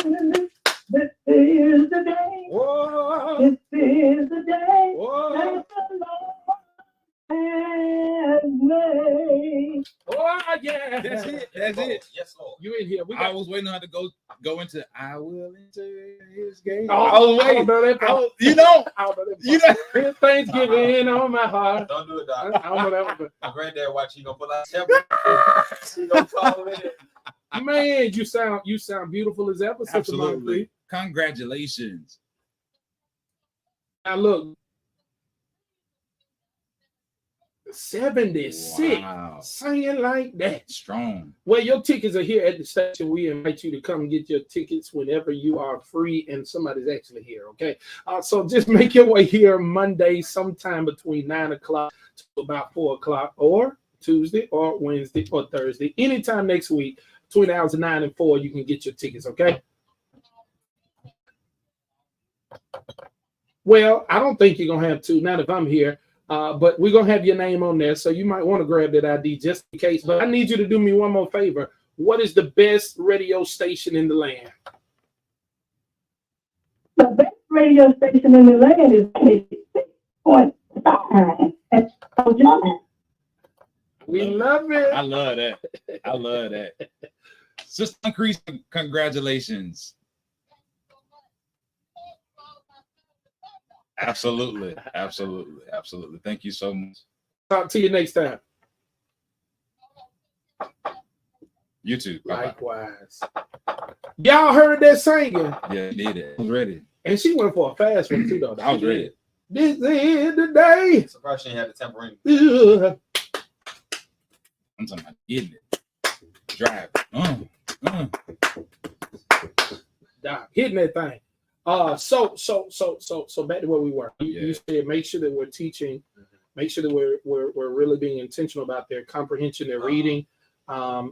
glad. This is the day. Whoa. This is the day Whoa. that the Lord has made. Oh, yeah. That's it. That's it. Yes, Lord. You in here. We I got. was waiting on her to go into I will enter his gate. Oh, I was I waiting. don't know that part. You know, I don't know that you part. know. Here's Thanksgiving on my heart. Don't do it, I Doc. don't know that one. My granddad watch, he gonna pull out temper. He gonna call it. Man, you sound beautiful as ever, Sister Absolutely. Marquise. Congratulations. Now look, 76 Wow. singing like that. Strong. Well, your tickets are here at the station. We invite you to come get your tickets whenever you are free and somebody's actually here. Okay, so just make your way here Monday, sometime between 9 o'clock to about 4 o'clock, or Tuesday, or Wednesday, or Thursday, anytime next week between the hours of 9 and 4. You can get your tickets. Okay. Well, I don't think you're gonna have to, not if I'm here. But we're gonna have your name on there, so you might want to grab that ID just in case. But I need you to do me one more favor. What is the best radio station in the land? The best radio station in the land is 86.5. That's so John. We love it. I love that. I love that. Sister Increase, congratulations. Absolutely. Absolutely. Absolutely. Thank you so much. Talk to you next time. You too. Bye-bye. Likewise. Y'all heard that singing, Yeah, you did it. I was ready. and she went for a fast one too, though. I was ready. This is the day. Surprised she ain't had the tambourine. Ugh. I'm talking about getting it. Drive. Doc, hitting that thing. So back to where we were. You said make sure that we're teaching, make sure that we're really being intentional about their comprehension, their reading.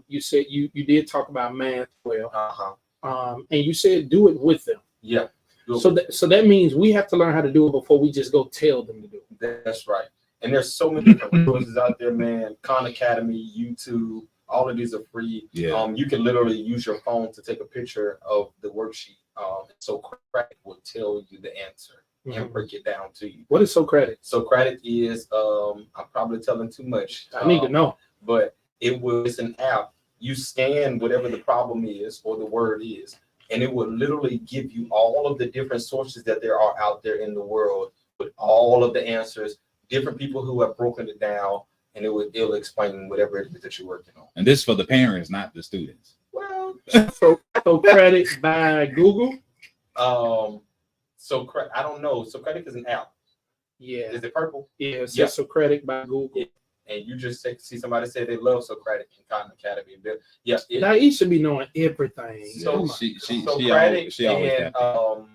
You said you did talk about math well, and you said do it with them. Yeah. So that means we have to learn how to do it before we just go tell them to do it. That's right. And there's so many different resources out there, man. Khan Academy, YouTube, All of these are free. Yeah. You can literally use your phone to take a picture of the worksheet. Socratic will tell you the answer and break it down to you. What is Socratic? Socratic is I'm probably telling too much. I need to know. But it's an app. You scan whatever the problem is or the word is, and it will literally give you all of the different sources that there are out there in the world with all of the answers, different people who have broken it down, and it'll explain whatever it is that you're working on. And this is for the parents, not the students. Well, Socratic by Google. I don't know. Socratic is an app. Yeah. Is it purple? Yeah, it says Yeah. Socratic by Google. And you just see somebody say they love Socratic in Khan Academy. Yeah, Now you should be knowing everything. So- Come on. Socratic she always and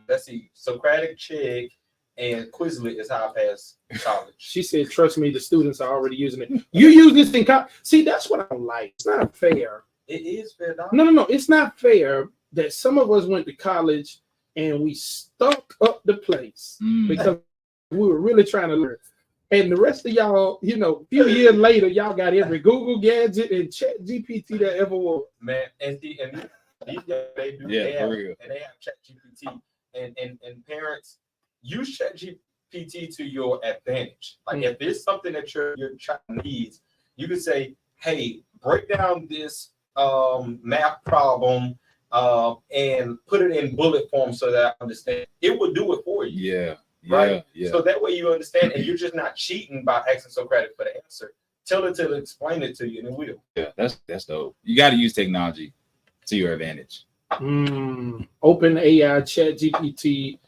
let's see, Socratic, Chegg, and Quizlet is how I pass college. She said, "Trust me, the students are already using it. You use this in college. See, that's what I don't like. It's not fair. It is fair, dog. No. It's not fair that some of us went to college and we stuck up the place because we were really trying to learn. And the rest of y'all, a few years later, y'all got every Google gadget and Chat GPT that ever was. Man, and these guys, they do. Yeah, they for have, real. And they have Chat GPT, and parents use Chat GPT to your advantage. Like if there's something that your child needs, you could say, "Hey, break down this math problem and put it in bullet form so that I understand." It will do it for you. Yeah. Right? Yeah. So that way you understand, and you're just not cheating by asking Socratic for the answer. Tell it to explain it to you, and it will. Yeah, that's dope. You got to use technology to your advantage. Open AI Chat GPT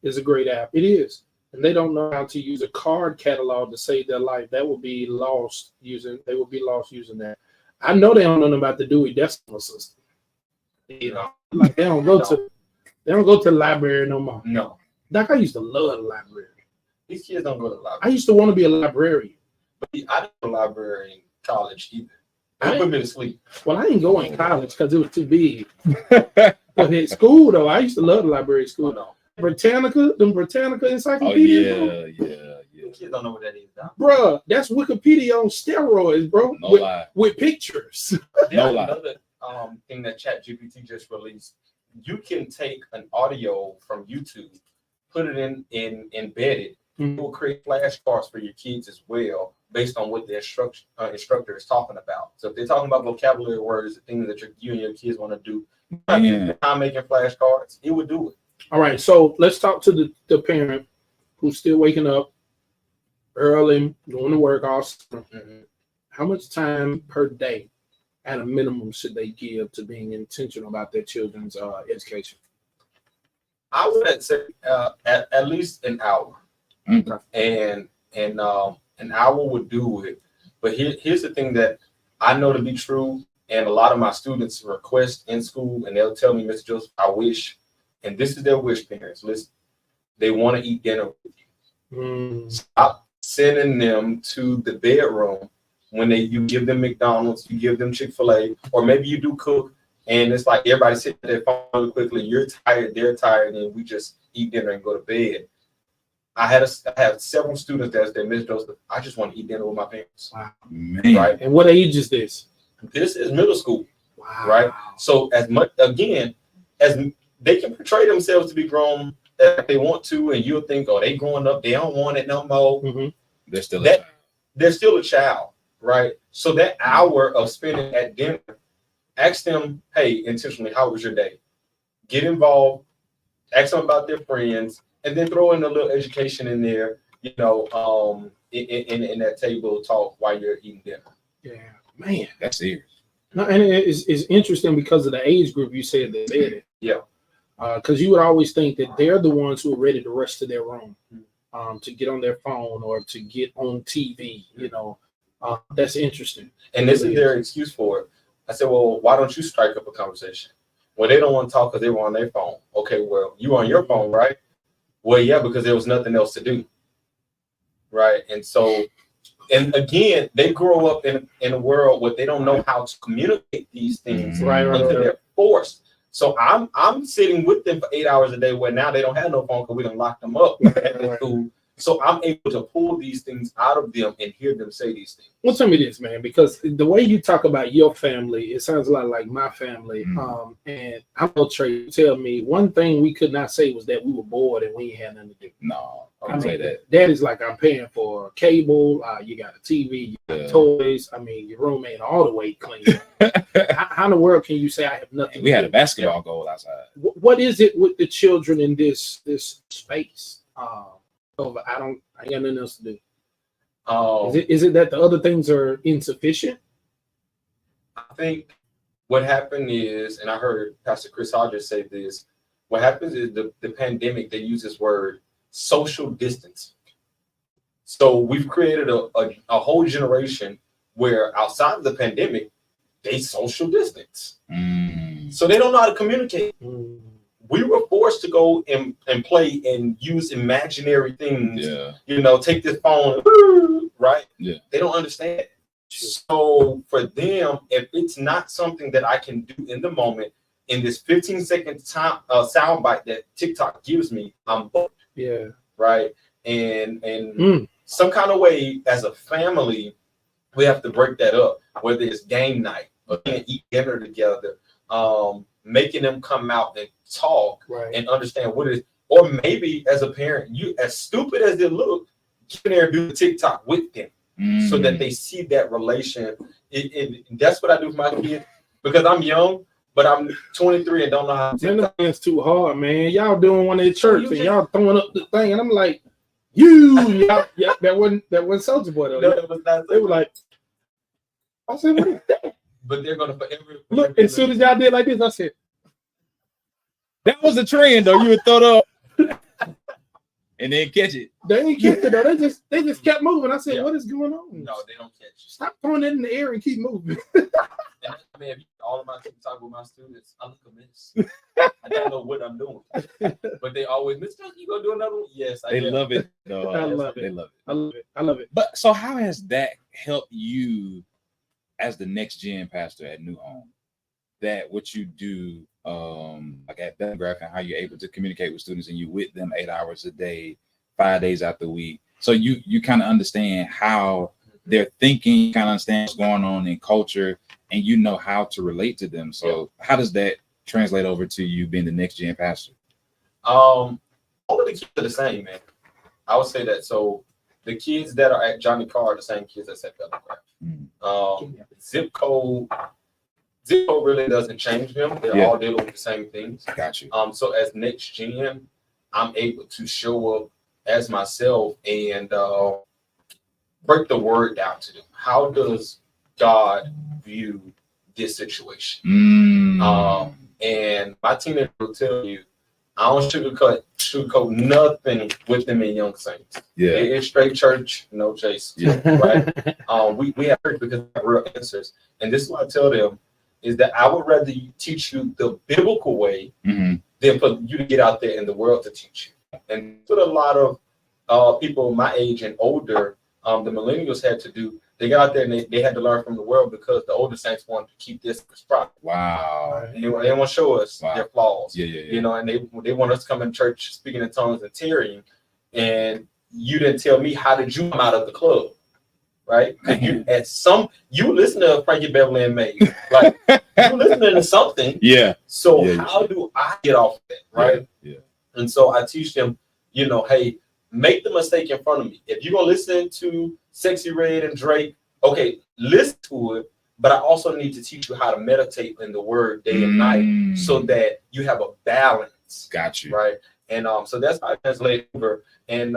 is a great app. It is. And they don't know how to use a card catalog to save their life. They will be lost using that. I know they don't know about the Dewey Decimal System. Like they don't go to the library no more. No, Doc, I used to love the library. these kids don't go to the I library. used to want to be a librarian. I didn't go to the library in college either. I They put me to sleep. Well, I didn't go in college because it was too big. But at school, though, I used to love the library at school. No, Britannica Oh Encyclopedia. yeah. these kids don't know what that is. Dog. Bruh, that's Wikipedia on steroids, bro. No lie. With pictures. There's lie. another thing that ChatGPT just released. You can take an audio from YouTube, put it in embedded. It will create flashcards for your kids as well, based on what the instructor is talking about. So if they're talking about vocabulary words, the things that you and your kids want to do, I'm making flashcards. It would do it. All right, so let's talk to the parent who's still waking up early, going to work all summer. How much time per day at a minimum should they give to being intentional about their children's education? I would say at least an hour, and an hour would do it. But here's the thing that I know to be true, and a lot of my students request in school, and they'll tell me, Mr. Joseph, I wish, and this is their wish, parents. Listen, they want to eat dinner with you. Stop sending them to the bedroom when you give them McDonald's, you give them Chick-fil-A, or maybe you do cook, and it's like everybody sitting at their phone really quickly. You're tired, they're tired, and we just eat dinner and go to bed. I have several students that say, Ms. Joseph, I just want to eat dinner with my parents. Wow. Man. Right? And what age is this? This is middle school. Wow. Right? So as they can portray themselves to be grown if they want to, and you'll think, oh, they growing up, they don't want it no more. They're still They're still a child, right? So that hour of spending at dinner, ask them, hey, intentionally, how was your day? Get involved, ask them about their friends, and then throw in a little education in there, in that table talk while you're eating dinner. Yeah, man. That's serious. No, and it's interesting because of the age group you said they said it. Yeah. Because you would always think that they're the ones who are ready to rush to their room, to get on their phone or to get on TV. That's interesting. And this is their excuse for it. I said, well, why don't you strike up a conversation? Well, they don't want to talk because they were on their phone. Okay, well, you on your phone, right? Well, yeah, because there was nothing else to do. Right. And so, and again, they grow up in a world where they don't know how to communicate these things Right. until they're forced. So I'm sitting with them for 8 hours a day where now they don't have no phone because we done locked them up at the school. So I'm able to pull these things out of them and hear them say these things. Well, tell me this, man, because the way you talk about your family, it sounds a lot like my family. And I know Trey tell me one thing we could not say was that we were bored and we ain't had nothing to do. No, I I don't say mean, that. that is like I'm paying for cable. You got a TV, you got Yeah. toys. I mean, your room ain't all the way clean. How in the world can you say I have nothing? We to had a do? basketball goal outside. What is it with the children in this space? I ain't got nothing else to do. Is it that the other things are insufficient? I think what happened is, and I heard Pastor Chris Hodges say this, what happens is the pandemic, they use this word social distance. So we've created a whole generation where outside of the pandemic, they social distance. So they don't know how to communicate. We were forced to go and play and use imaginary things. Yeah. You know, take this phone, right? Yeah. They don't understand. So for them, if it's not something that I can do in the moment, in this 15-second time soundbite that TikTok gives me, I'm booked. Yeah. Right. And some kind of way as a family, we have to break that up, whether it's game night or eat dinner together, making them come out and talk and understand what it is. Or maybe as a parent, you, as stupid as it look, get in there and do the TikTok with them so that they see that relation. That's what I do for my kids because I'm young, but I'm 23 and don't know how to TikTok. It's too hard, man. Y'all doing one at church and y'all throwing up the thing, and I'm like, yeah, that wasn't Soulja Boy though. No, it was not. They were like, I said, what is that? But they're gonna forever Look, as soon as y'all did like this, I said, that was a trend though. You would throw it up and then catch it. They ain't kept it though. They just kept moving. I said, what is going on? No, they don't catch you. Stop throwing it in the air and keep moving. And I mean, if you all of my TikTok with my students, I look a mess. I don't know what I'm doing, but they always, Mr. You gonna do another one? Yes, They love it. Though. I love it. They love it. I love it. I love it. But so how has that helped you as the next gen pastor at New Home? That what you do like at Bellingraph and how you're able to communicate with students and you with them 8 hours a day, 5 days out the week. So you kind of understand how they're thinking, kind of understand what's going on in culture, and you know how to relate to them. So how does that translate over to you being the next gen pastor? All of the kids are the same, man. I would say that. So the kids that are at Johnny Carr are the same kids that's at Bellingraph. Zip code really doesn't change them. They're all dealing with the same things. Got you. So as next gen, I'm able to show up as myself and break the word down to them. How does God view this situation? And my teenager will tell you, I don't sugarcoat nothing with them in Young Saints. Yeah. It's straight church, no chase. Yeah. Right. We have church because we have real answers. And this is what I tell them is that I would rather teach you the biblical way than for you to get out there in the world to teach you. And what a lot of people my age and older, the millennials had to do, they got out there and they had to learn from the world because the older saints wanted to keep this private. Wow. They want to show us their flaws. Yeah. You know, and they want us to come in church speaking in tongues and tearing. And you didn't tell me how did you come out of the club, right? You listen to Frankie Beverly and May, like you listening to something. Yeah. So how do I get off that, right? Yeah. And so I teach them, you know, hey, make the mistake in front of me. If you're gonna listen to Sexy Red and Drake, okay, listen to it. But I also need to teach you how to meditate in the word day and night so that you have a balance. Got you. Right. And so that's how I translate over. And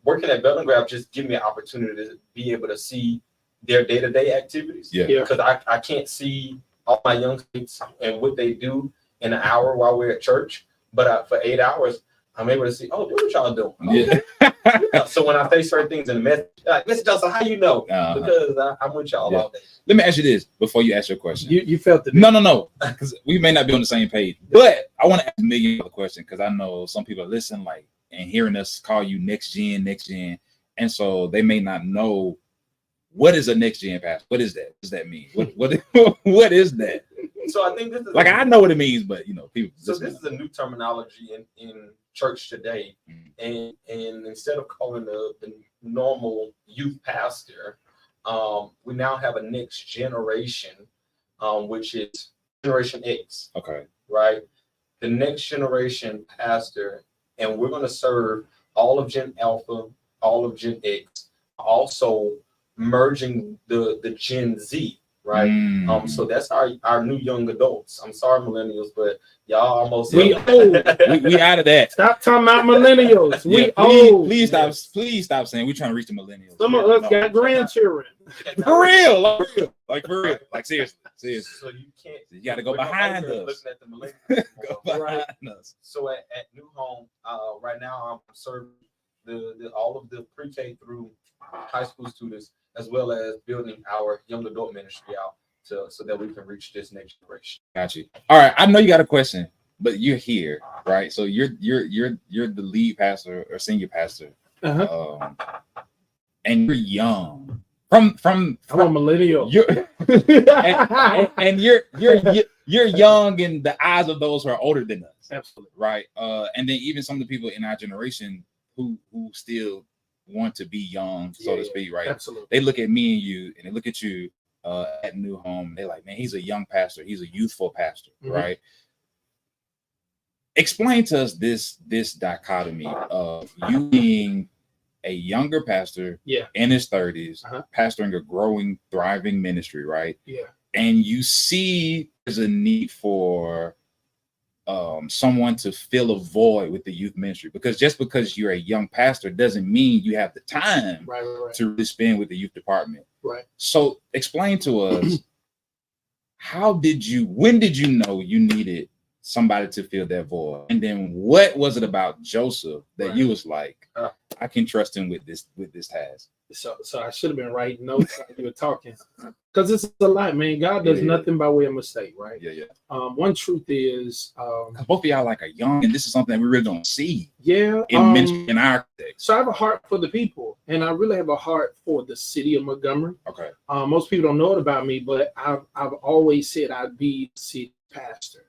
working at Bellingraph just give me an opportunity to be able to see their day-to-day activities. Yeah. Because I can't see all my young kids and what they do in an hour while we're at church. But for 8 hours, I'm able to see, oh, what y'all doing? Yeah. So when I say certain things in the message, like, Mr. Johnson, how you know? Because I'm with y'all all day. Let me ask you this before you ask your question. You felt it. No, because we may not be on the same page. But I want to ask a $1 million question because I know some people listen and hearing us call you next gen, and so they may not know what is a next gen pastor. What is that? What does that mean? What is that So I think this is Like I know what it means, but you know, people. so this is a new terminology in church today, and instead of calling the normal youth pastor, we now have a next generation, which is Generation X, Okay. right? The next generation pastor, and we're going to serve all of Gen Alpha, all of Gen X, also merging the Gen Z, right? Mm. So that's our new young adults. I'm sorry, millennials, but y'all almost We old. we out of that. Stop talking about millennials. We Yeah, old. please stop saying we're trying to reach the millennials. Some of us got grandchildren. For real, like for real, like seriously. So you can't. You got to go we're not behind over here us. Looking at the millennials. Go anymore. behind us. So at New Home, right now I'm serving the all of the pre-K through high school students, as well as building our young adult ministry out so that we can reach this next generation. Got you. All right, I know you got a question, but you're here, right? So you're the lead pastor or senior pastor, and you're young. From I'm a millennial. you're and you're young in the eyes of those who are older than us. Absolutely. Right. And then even some of the people in our generation who still want to be young, so to speak, right? Absolutely. They look at me and you, and they look at you at New Home. They're like, man, he's a young pastor. He's a youthful pastor, right? Explain to us this dichotomy of you being a younger pastor in his 30s, pastoring a growing, thriving ministry, right? Yeah. And you see there's a need for someone to fill a void with the youth ministry, because just because you're a young pastor doesn't mean you have the time to really spend with the youth department. Right. So explain to us, when did you know you needed somebody to fill that void? And then what was it about Joseph that you was like, I can trust him with this task? So I should have been writing notes while you were talking, because it's a lot, man. God does nothing by way of mistake, right? Yeah. One truth is, both of y'all like are young, and this is something that we really don't see. Yeah. In ministry, in our context. So I have a heart for the people, and I really have a heart for the city of Montgomery. Okay. Most people don't know it about me, but I've always said I'd be city pastor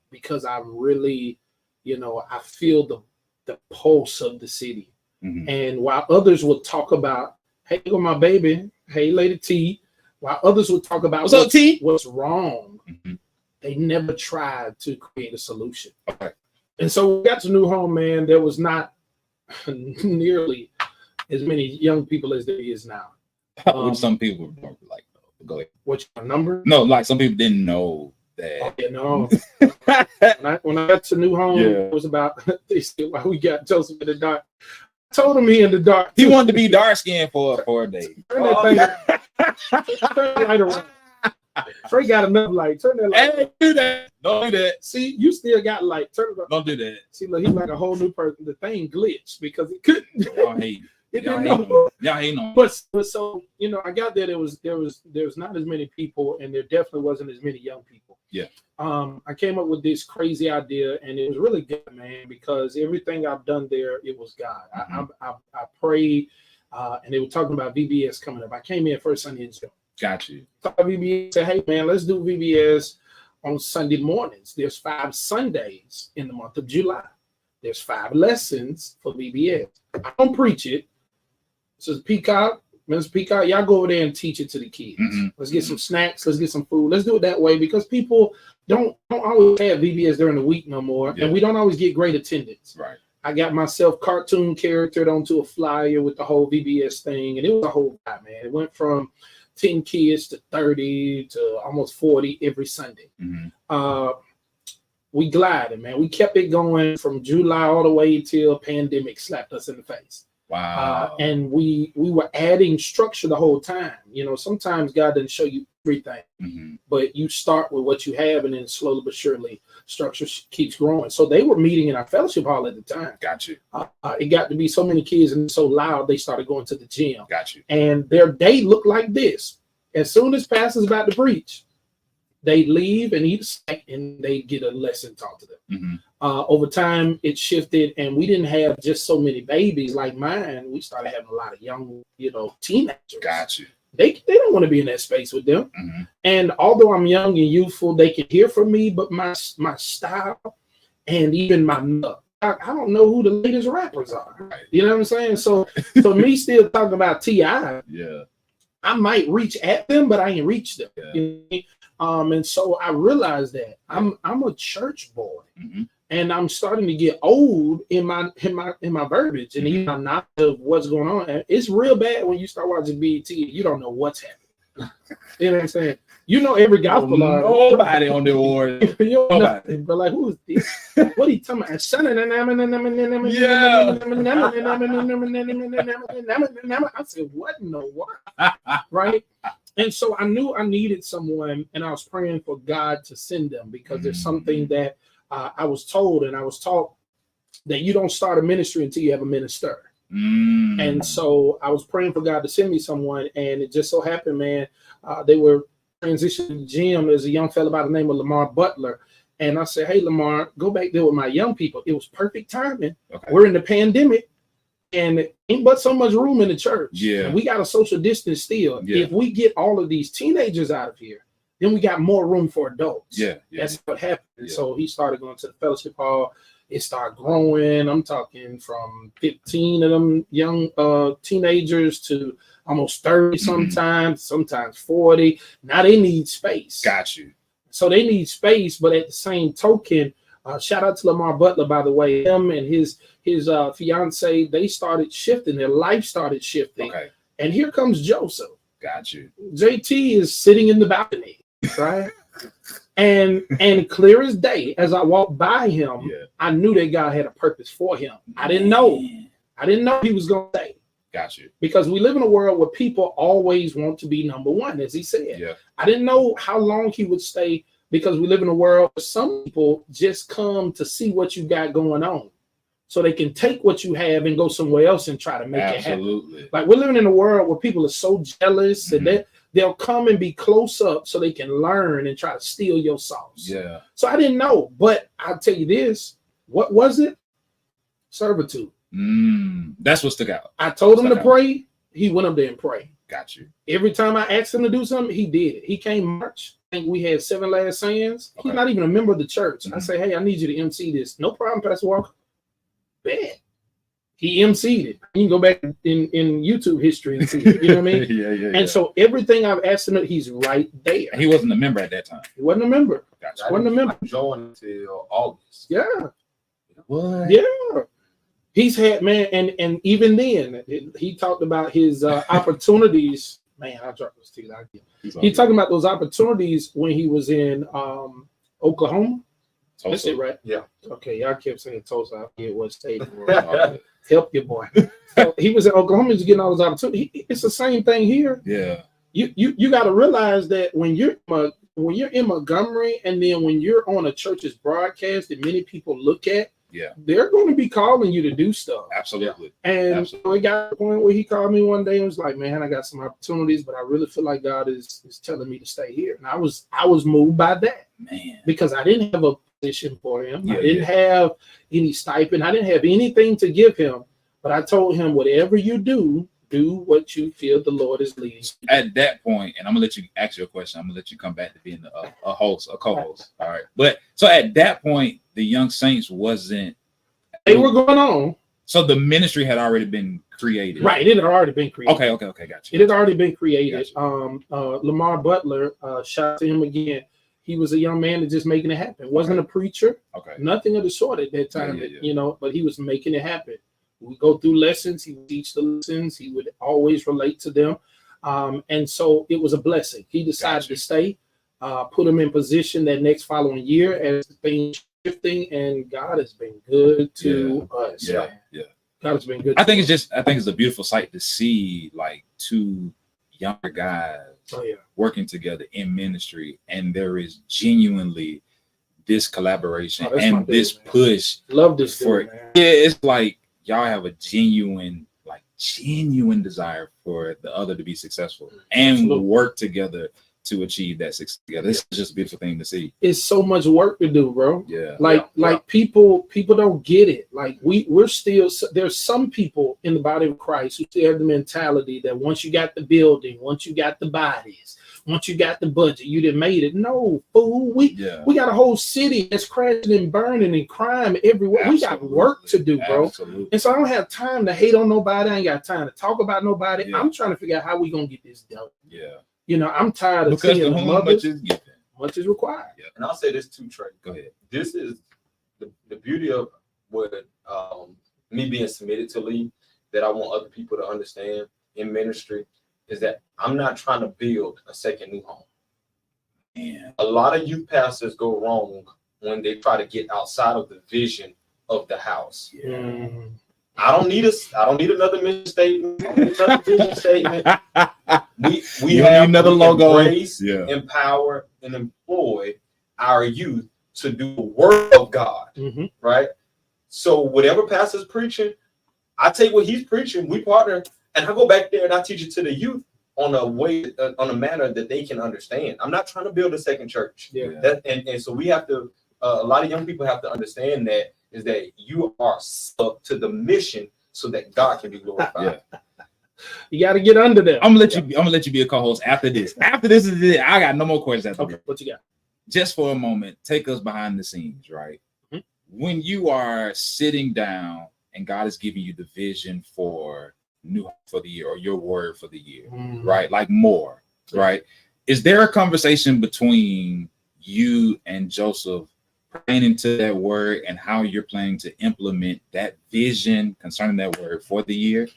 because I really, I feel the pulse of the city. And while others would talk about, hey, go my baby, hey, Lady T, while others would talk about what's wrong, they never tried to create a solution. Okay. And so we got to New Home, man. There was not nearly as many young people as there is now. Which some people don't like. Go ahead. What's your number? No, like some people didn't know that. No. when I got to New Home, it was about, they said, why we got Joseph in the dark. I told him he in the dark. He wanted to be dark skinned for a day. Turn that light around. Trey got enough light. Turn that light. Hey, do that. Don't do that. See, you still got light. Turn it up. Don't do that. See, look, he's like a whole new person. The thing glitched because it couldn't. Y'all hate. Y'all hate on. But so I got there. There was not as many people, and there definitely wasn't as many young people. Yeah. I came up with this crazy idea, and it was really good, man, because everything I've done there, it was God. I prayed, and they were talking about VBS coming up. I came in first Sunday in June. Got you. Thought VBS, said, hey man, let's do VBS on Sunday mornings. There's 5 Sundays in the month of July. There's 5 lessons for VBS. I don't preach it. So Peacock, Mr. Peacock, y'all go over there and teach it to the kids. Let's get some snacks. Let's get some food. Let's do it that way, because people don't always have VBS during the week no more, and we don't always get great attendance. Right. I got myself cartoon charactered onto a flyer with the whole VBS thing, and it was a whole lot, man. It went from 10 kids to 30 to almost 40 every Sunday. We glided, man. We kept it going from July all the way till pandemic slapped us in the face. Wow. And we were adding structure the whole time. Sometimes God doesn't show you everything, but you start with what you have, and then slowly but surely structure keeps growing. So they were meeting in our fellowship hall at the time. Got you. It got to be so many kids and so loud, they started going to the gym. Got you. And their day looked like this. As soon as pastor's about to preach, they leave and eat a snack, and they get a lesson taught to them. Over time, it shifted, and we didn't have just so many babies like mine. We started having a lot of young, teenagers. Got you. they don't want to be in that space with them. Mhm. And although I'm young and youthful, they can hear from me, but my style and even my I don't know who the latest rappers are. Right. You know what I'm saying? So me still talking about T.I., Yeah. I might reach at them, but I ain't reach them. Yeah. You know what I mean? And so I realized that I'm a church boy, Mhm. and I'm starting to get old in my verbiage and even my knowledge of what's going on. And it's real bad when you start watching BET and you don't know what's happening. You know what I'm saying? You know every gospel artist. Nobody on the award. You don't know Nobody. nothing, but like, who is this? What are you talking about? I said, what in the world? Right? And so I knew I needed someone, and I was praying for God to send them, because there's something that I was told and I was taught, that you don't start a ministry until you have a minister. And so I was praying for God to send me someone, and it just so happened, man, they were transitioning the gym. There's a young fella by the name of Lamar Butler. And I said, hey, Lamar, go back there with my young people. It was perfect timing. Okay. We're in the pandemic, and ain't but so much room in the church. Yeah. And we got a social distance still. Yeah. If we get all of these teenagers out of here, then we got more room for adults. Yeah. That's what happened. Yeah. So he started going to the fellowship hall. It started growing. I'm talking from 15 of them young teenagers to almost 30 sometimes 40. Now they need space. Got you. So they need space, but at the same token, shout out to Lamar Butler, by the way. Him and his fiance, they started shifting. Their life started shifting. Okay. And here comes Joseph. Got you. JT is sitting in the balcony, right? and clear as day, as I walked by him, Yeah. I knew that God had a purpose for him. I didn't know he was going to stay, Got you. because we live in a world where people always want to be number one, as he said. Yeah. I didn't know how long he would stay, because we live in a world where some people just come to see what you got going on, so they can take what you have and go somewhere else and try to make it happen. Absolutely. Like, we're living in a world where people are so jealous and they'll come and be close up so they can learn and try to steal your sauce. Yeah. So I didn't know, but I'll tell you this. What was it? Servitude. That's what stuck out. I told him to Stuck out. pray. He went up there and prayed. Got you. Every time I asked him to do something, he did it. He came March. I think we had 7 last sayings. He's Okay. not even a member of the church. I Mhm. say, hey, I need you to MC this. No problem, Pastor Walker. Bet. He MC'd it. You can go back in YouTube history and see it. You know what I mean? yeah. And so everything I've asked him, he's right there. He wasn't a member at that time. He wasn't a member. Gotcha. I Wasn't a member. didn't join until August. Yeah. What? Yeah. He's had, man, and even then, he talked about his opportunities. Man, I dropped this to you. He talking about those opportunities when he was in Oklahoma. That's it, right? Yeah. Okay, y'all kept saying Tulsa. I forget what state. Help your boy. So he was in Oklahoma. He's getting all those opportunities. It's the same thing here. Yeah. You got to realize that when you're in Montgomery, and then when you're on a church's broadcast that many people look at, Yeah. they're going to be calling you to do stuff. Absolutely. And Absolutely. it got to the point where he called me one day and was like, "Man, I got some opportunities, but I really feel like God is telling me to stay here." And I was moved by that, Man. because I didn't have a position for him. Yeah, I didn't have any stipend. I didn't have anything to give him. But I told him, whatever you do what you feel the Lord is leading. At that point, and I'm gonna let you ask your question. I'm gonna let you come back to being a host, a co-host. All right. But so at that point, the Young Saints wasn't. They were going on. So the ministry had already been created. Right. It had already been created. Okay. Got you. It had already been created. Gotcha. Lamar Butler, shout out to him again. He was a young man that just making it happen. Wasn't a preacher, Okay. nothing of the sort at that time, Yeah. but he was making it happen. We go through lessons. He would teach the lessons. He would always relate to them. And so it was a blessing. He decided to stay, put him in position that next following year as things shifting, and God has been good to us. Yeah. man. Yeah. God has been good. I think it's a beautiful sight to see like two younger guys working together in ministry, and there is genuinely this collaboration that's my and this dude, man. push. Love this for dude, man. Yeah, it's like y'all have a genuine desire for the other to be successful and Absolutely. work together to achieve that success together. This is just a beautiful thing to see. It's so much work to do, bro. Yeah. Like people don't get it. Like we're still, there's some people in the body of Christ who still have the mentality that once you got the building, once you got the bodies, once you got the budget, you done made it. No, fool. We got a whole city that's crashing and burning and crime everywhere. We got work to do, bro. Absolutely. And so I don't have time to hate on nobody. I ain't got time to talk about nobody. Yeah. I'm trying to figure out how we gonna get this done. Yeah. You know, I'm tired of Because seeing the mothers, much is given. much is required. And I'll say this too, Trey. Go ahead. This is the beauty of what me being submitted to lead, that I want other people to understand in ministry, is that I'm not trying to build a second new home. Man. A lot of youth pastors go wrong when they try to get outside of the vision of the house. Mm. I don't need another mission statement. I don't need another vision statement. We You don't have need another to logo. embrace, Yeah. empower, and employ our youth to do the work of God. Mhm. Right? So whatever pastor's preaching, I take what he's preaching, we partner, and I go back there and I teach it to the youth on a way, on a manner that they can understand. I'm not trying to build a second church. Yeah. And so we have to, a lot of young people have to understand that, is that you are stuck to the mission so that God can be glorified. Yeah. You got to get under there. I'm gonna let you be a co-host after this. After this is it. I got no more questions after Okay, this. what you got? Just for a moment, take us behind the scenes, right? Mhm. When you are sitting down and God is giving you the vision for the year, or your word for the year, right? Like more, right? Is there a conversation between you and Joseph praying into that word and how you're planning to implement that vision concerning that word for the year?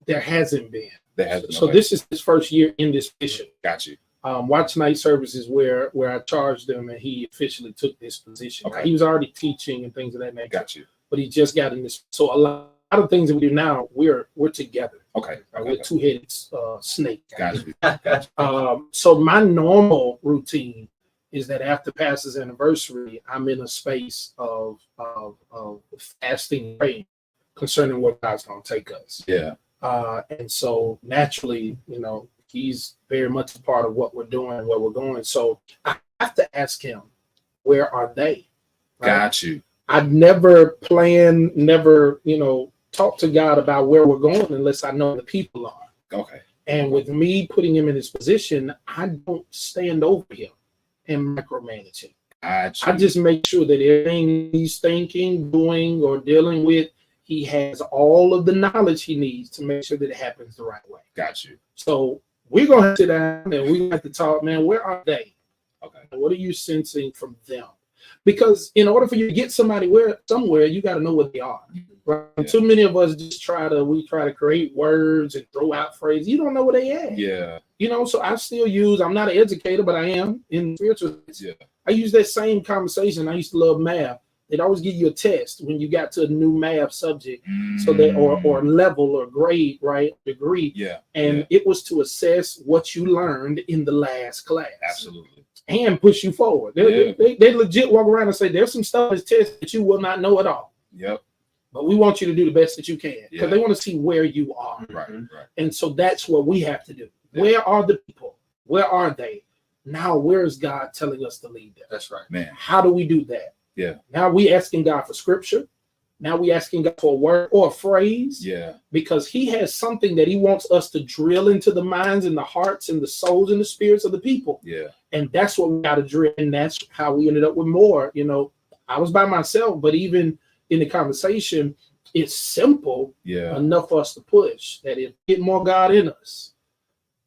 There hasn't been. That has So this is his first year in this mission. got you. Watch Night Services where I charged him and he officially took this position. Okay. He was already teaching and things of that nature, Got you. but he just got in this. So a lot of things that we do now, we're together. Okay. We're two-headed snake. Got you. So my normal routine is that after pastor's anniversary, I'm in a space of fasting and praying concerning what God's going to take us. Yeah. And so naturally, you know, he's very much a part of what we're doing and where we're going. So I have to ask him, where are they? Right? Got you. I'd never plan, never, you know, talk to God about where we're going unless I know the people are. Okay. And with me putting him in his position, I don't stand over him and micromanage him. Got you. I just make sure that everything he's thinking, doing, or dealing with, he has all of the knowledge he needs to make sure that it happens the right way. Got you. So we're going to sit down and we're going to have to talk, man, where are they? Okay. What are you sensing from them? Because in order for you to get somebody somewhere, you got to know what they are. Right? Yeah. Too many of us just try to create words and throw out phrases. You don't know where they at. Yeah. You know, so I still use, I'm not an educator, but I am in spiritual. Yeah. I use that same conversation. I used to love math. They'd always give you a test when you got to a new math subject, so that or level or grade, right? Degree. Yeah. And it was to assess what you learned in the last class. Absolutely. And push you forward. They legit walk around and say, there's some stuff in this test that you will not know at all. Yep. But we want you to do the best that you can, because Yeah. they want to see where you are. Right. Right. And so that's what we have to do. Yeah. Where are the people? Where are they? Now, where is God telling us to lead them? That's right. Man. How do we do that? Yeah. Now we asking God for scripture. Now we asking God for a word or a phrase, Yeah. because he has something that he wants us to drill into the minds and the hearts and the souls and the spirits of the people. Yeah. And that's what we got to drill. And that's how we ended up with more. You know, I was by myself, but even in the conversation, it's simple Yeah. enough for us to push that if we get more God in us,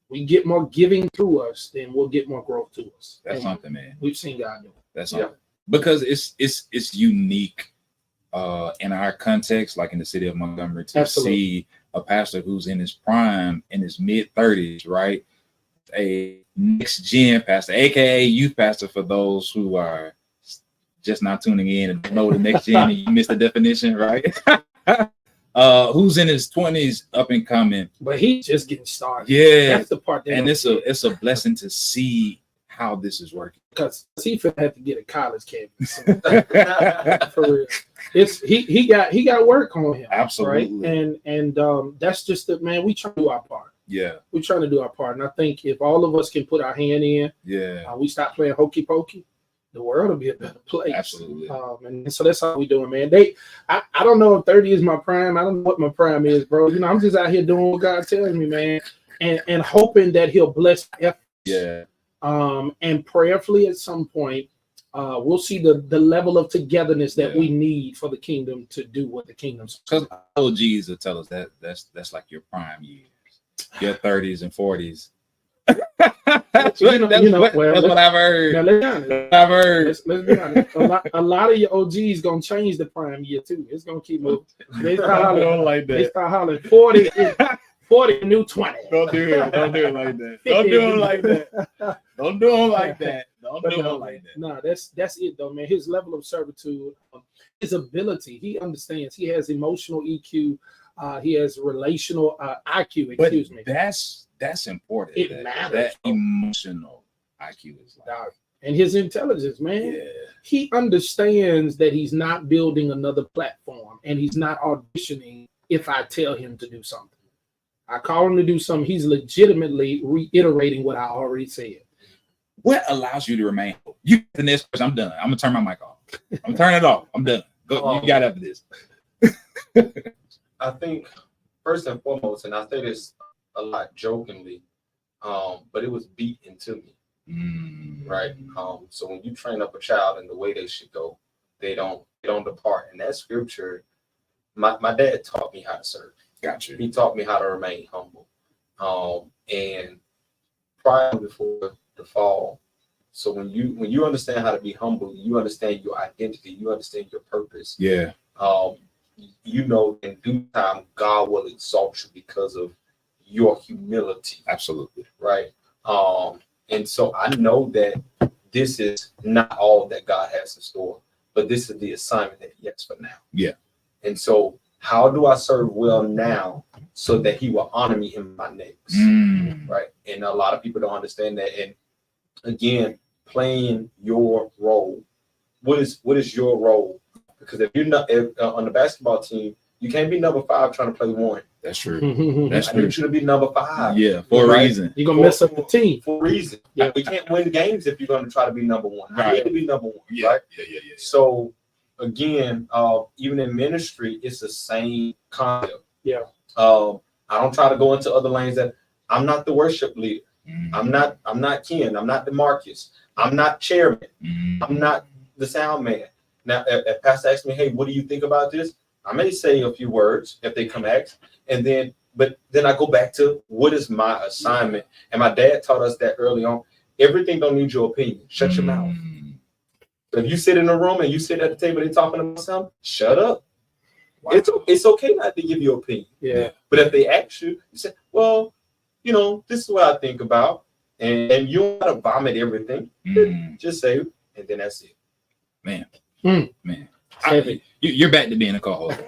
we get more giving through us, then we'll get more growth to us. That's And something, man. we've seen God do it. That's something. Because it's unique in our context, like in the city of Montgomery, to Absolutely. see a pastor who's in his prime, in his mid-30s, right? A next gen pastor, aka youth pastor, for those who are just not tuning in and don't know the next gen and you missed the definition, right? Who's in his 20s, up and coming. But he's just getting started. Yeah. That's the part that And it's a blessing to see how this is working. because he finna have to get a college campus. For real. It's he got work on him. Absolutely. Right. And that's just the man, we try to do our part. Yeah. We're trying to do our part. And I think if all of us can put our hand in, Yeah. we stop playing hokey pokey, the world will be a better place. Absolutely. And so that's how we doing, man. I don't know if 30 is my prime. I don't know what my prime is, bro. You know, I'm just out here doing what God tells me, man, and hoping that He'll bless my efforts. Yeah. And prayerfully at some point, we'll see the level of togetherness that we need for the kingdom to do what the kingdom's. Because OGs will tell us that's like your prime years, your 30s and 40s. That's what I've heard. Now, let's be honest. I've heard. Let's be honest. A lot of your OGs gonna change the prime year too. It's gonna keep moving. They start hollering like They start hollering 40. 40 new 20. Don't do it. Don't do it like that. Don't do it like that. Don't do it like that. Don't do it like that. No, that's it though, man. His level of servitude, his ability, he understands. He has emotional EQ. He has relational IQ. Excuse me. That's important. It matters. That emotional IQ is like, and his intelligence, man. yeah. He understands that he's not building another platform, and he's not auditioning if I tell him to do something. I call him to do something. He's legitimately reiterating what I already said. What allows you to remain? You the next person. I'm done. I'm gonna turn my mic off. I'm turning it off. I'm done. Go. You got after this. I think first and foremost, and I say this a lot jokingly, but it was beat into me, right? So when you train up a child in the way they should go, they don't depart. And that scripture, my dad taught me how to serve. Gotcha. He taught me how to remain humble. And prior before the fall, so when you understand how to be humble, you understand your identity, you understand your purpose. Yeah. You know, in due time, God will exalt you because of your humility. Absolutely. Right. And so I know that this is not all that God has in store, but this is the assignment that He has for now. Yeah. And so how do I serve well now so that He will honor me in my next? Right. And a lot of people don't understand that. And again, playing your role. What is your role? Because if you're not on the basketball team, you can't be number 5 trying to play 1. That's true. That's I true. need you to be number 5. Yeah, for a reason. You're gonna mess up the team. For a reason. Yeah. We can't win games if you're going to try to be number 1. Right. You need to be number 1. Yeah. Right. Yeah. So again, even in ministry, it's the same concept. Yeah. I don't try to go into other lanes that I'm not the worship leader. I'm not Ken. I'm not DeMarcus. I'm not chairman. I'm not the sound man. Now, if Pastor asks me, hey, what do you think about this? I may say a few words if they come ask, but then I go back to what is my assignment. And my dad taught us that early on. Everything don't need your opinion. Shut your mouth. If you sit in a room and you sit at the table, they're talking about something, shut up. Wow. It's okay not to give your opinion. Yeah. But if they ask you, you say, well, you know, this is what I think about. And you don't gotta vomit everything. Just say, and then that's it. Man. Man. Heavy. You're back to being a co-host.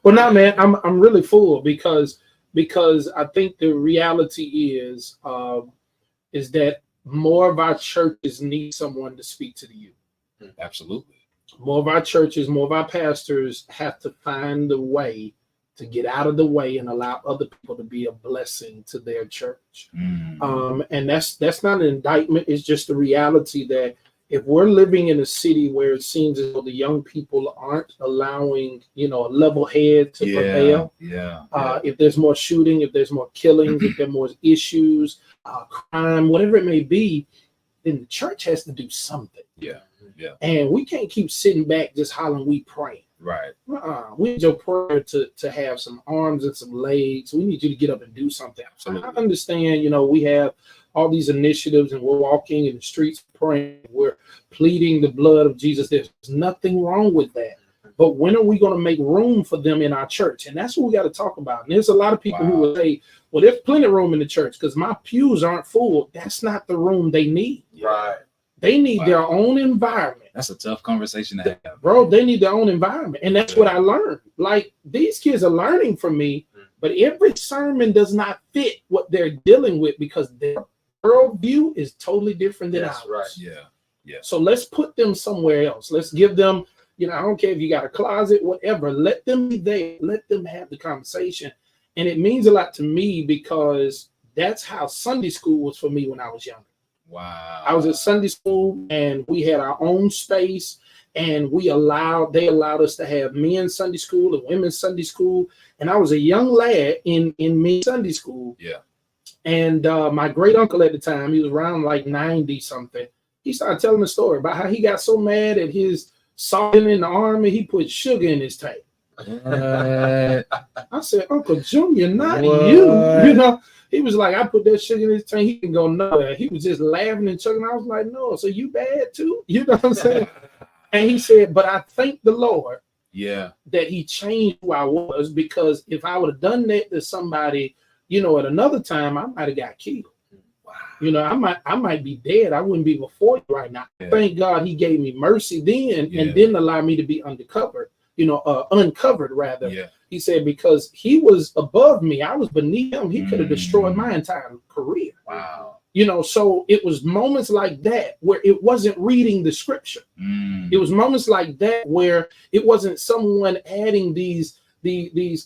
Well, now, man, I'm really full because I think the reality is that more of our churches need someone to speak to the youth. Absolutely. More of our churches, more of our pastors have to find the way to get out of the way and allow other people to be a blessing to their church. And that's not an indictment. It's just the reality that if we're living in a city where it seems as though the young people aren't allowing, a level head to prevail. If there's more shooting, if there's more killings, if there's more issues, crime, whatever it may be, then the church has to do something. Yeah. And we can't keep sitting back just hollering, we praying. Right. We need your prayer to have some arms and some legs. We need you to get up and do something. Absolutely. I understand, we have all these initiatives and we're walking in the streets praying. We're pleading the blood of Jesus. There's nothing wrong with that. But when are we going to make room for them in our church? And that's what we got to talk about. And there's a lot of people who will say, well, there's plenty of room in the church because my pews aren't full. That's not the room they need. Right. They need their own environment. That's a tough conversation to have. Bro, they need their own environment. And that's what I learned. Like, these kids are learning from me, but every sermon does not fit what they're dealing with because their worldview is totally different than ours. Right. Yeah. So let's put them somewhere else. Let's give them, I don't care if you got a closet, whatever. Let them be there. Let them have the conversation. And it means a lot to me because that's how Sunday school was for me when I was younger. Wow. I was at Sunday school and we had our own space, and they allowed us to have men's Sunday school and women's Sunday school. And I was a young lad in men's Sunday school. Yeah. And my great uncle at the time, he was around like 90 something. He started telling the story about how he got so mad at his sergeant in the army, he put sugar in his tank. I said, Uncle Junior, not you. You know, he was like, I put that sugar in his tank, he can go nowhere. He was just laughing and chuckling. I was like, no, so you bad too? You know what I'm saying? And he said, but I thank the Lord that he changed who I was, because if I would have done that to somebody, you know, at another time, I might have got killed. Wow. You know, I might be dead. I wouldn't be before you right now. Yeah. Thank God he gave me mercy then and didn't allow me to be uncovered rather. Yeah. He said, because he was above me, I was beneath him. He could have destroyed my entire career. Wow. You know, so it was moments like that where it wasn't reading the scripture. It was moments like that where it wasn't someone adding these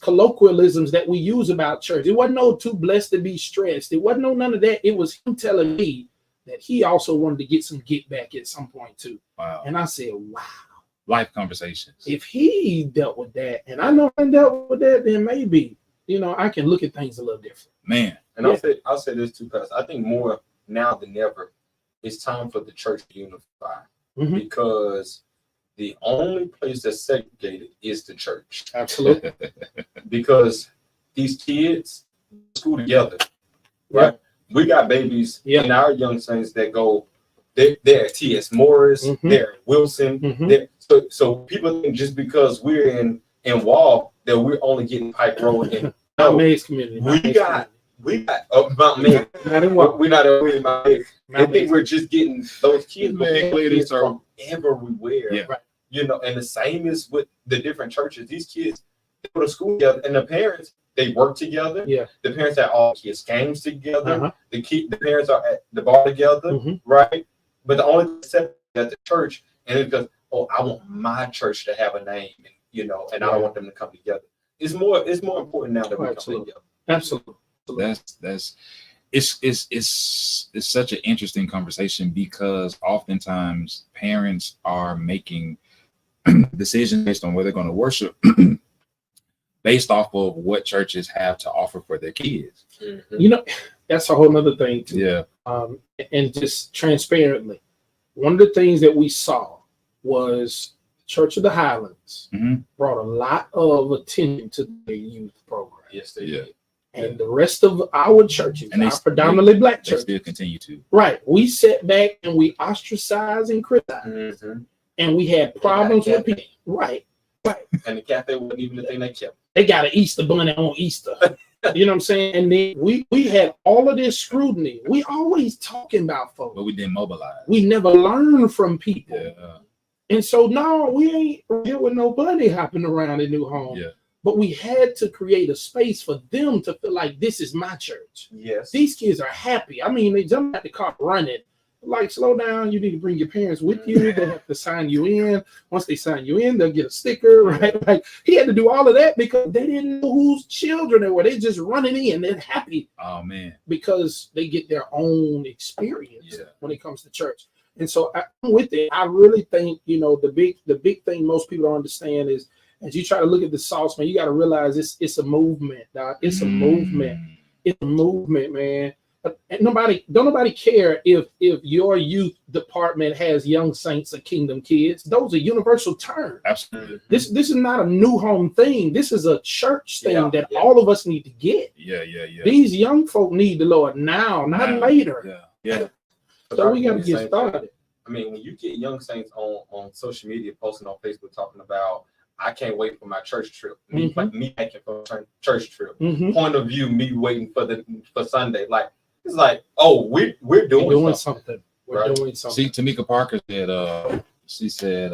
colloquialisms that we use about church. It wasn't no too blessed to be stressed. It wasn't no none of that. It was him telling me that he also wanted to get some get back at some point too. Wow. And I said, wow. Life conversations. If he dealt with that and I know I dealt with that, then maybe, you know, I can look at things a little different. Man. And I'll say this too, Pastor. I think more now than ever, it's time for the church to unify, because the only place that's segregated is the church. Absolutely. Because these kids school together, right? We got babies in our young saints that go, they're at T.S. Morris, they're at Wilson. So people think just because we're in Wall that we're only getting Pike Road and Mays community. We got Mount Mays. We're not over in Mount Mays. I think we're just getting those kids from everywhere. Yeah. Right. You know, and the same is with the different churches. These kids, they go to school together, and the parents, they work together. Yeah. The parents have all kids' games together. The parents are at the bar together, right? But the only exception at the church, and it's because, I want my church to have a name, and you know, and I don't want them to come together. It's more important now that we come together. Absolutely. It's such an interesting conversation, because oftentimes parents are making decisions based on where they're going to worship based off of what churches have to offer for their kids. You know, that's a whole nother thing too. Yeah. And just transparently, one of the things that we saw was Church of the Highlands brought a lot of attention to the youth program. Yes, they did. And the rest of our churches, and our predominantly black churches, still continue to. Right. We sat back and we ostracized and criticized. And we had problems with people. Right. And the cafe wasn't even the thing they kept. They got an Easter bunny on Easter. You know what I'm saying? And then we had all of this scrutiny. We always talking about folks. But we didn't mobilize. We never learned from people. Yeah. And so no, we ain't here with no bunny hopping around in New Home. Yeah. But we had to create a space for them to feel like this is my church. Yes. These kids are happy. I mean, they jump out the car running. Like, slow down. You need to bring your parents with you. They have to sign you in. Once they sign you in, they'll get a sticker, right? Like, he had to do all of that because they didn't know whose children they were. They just running in. They're happy. Oh, man. Because they get their own experience when it comes to church. And so I'm with it. I really think, you know, the big thing most people don't understand is, as you try to look at the sauce, man, you got to realize it's a movement, dog. It's a movement. It's a movement, man. And don't nobody care if your youth department has young saints or kingdom kids. Those are universal terms. Absolutely. This is not a New Home thing. This is a church thing that all of us need to get. Yeah. These young folk need the Lord now, not later. Yeah. So we got to get started. I mean, when you get young saints on social media posting on Facebook talking about, I can't wait for my church trip. Me making for church trip. Point of view, me waiting for Sunday. Like, it's like, we're doing something. We're doing something. See, Tamika Parker said, she said,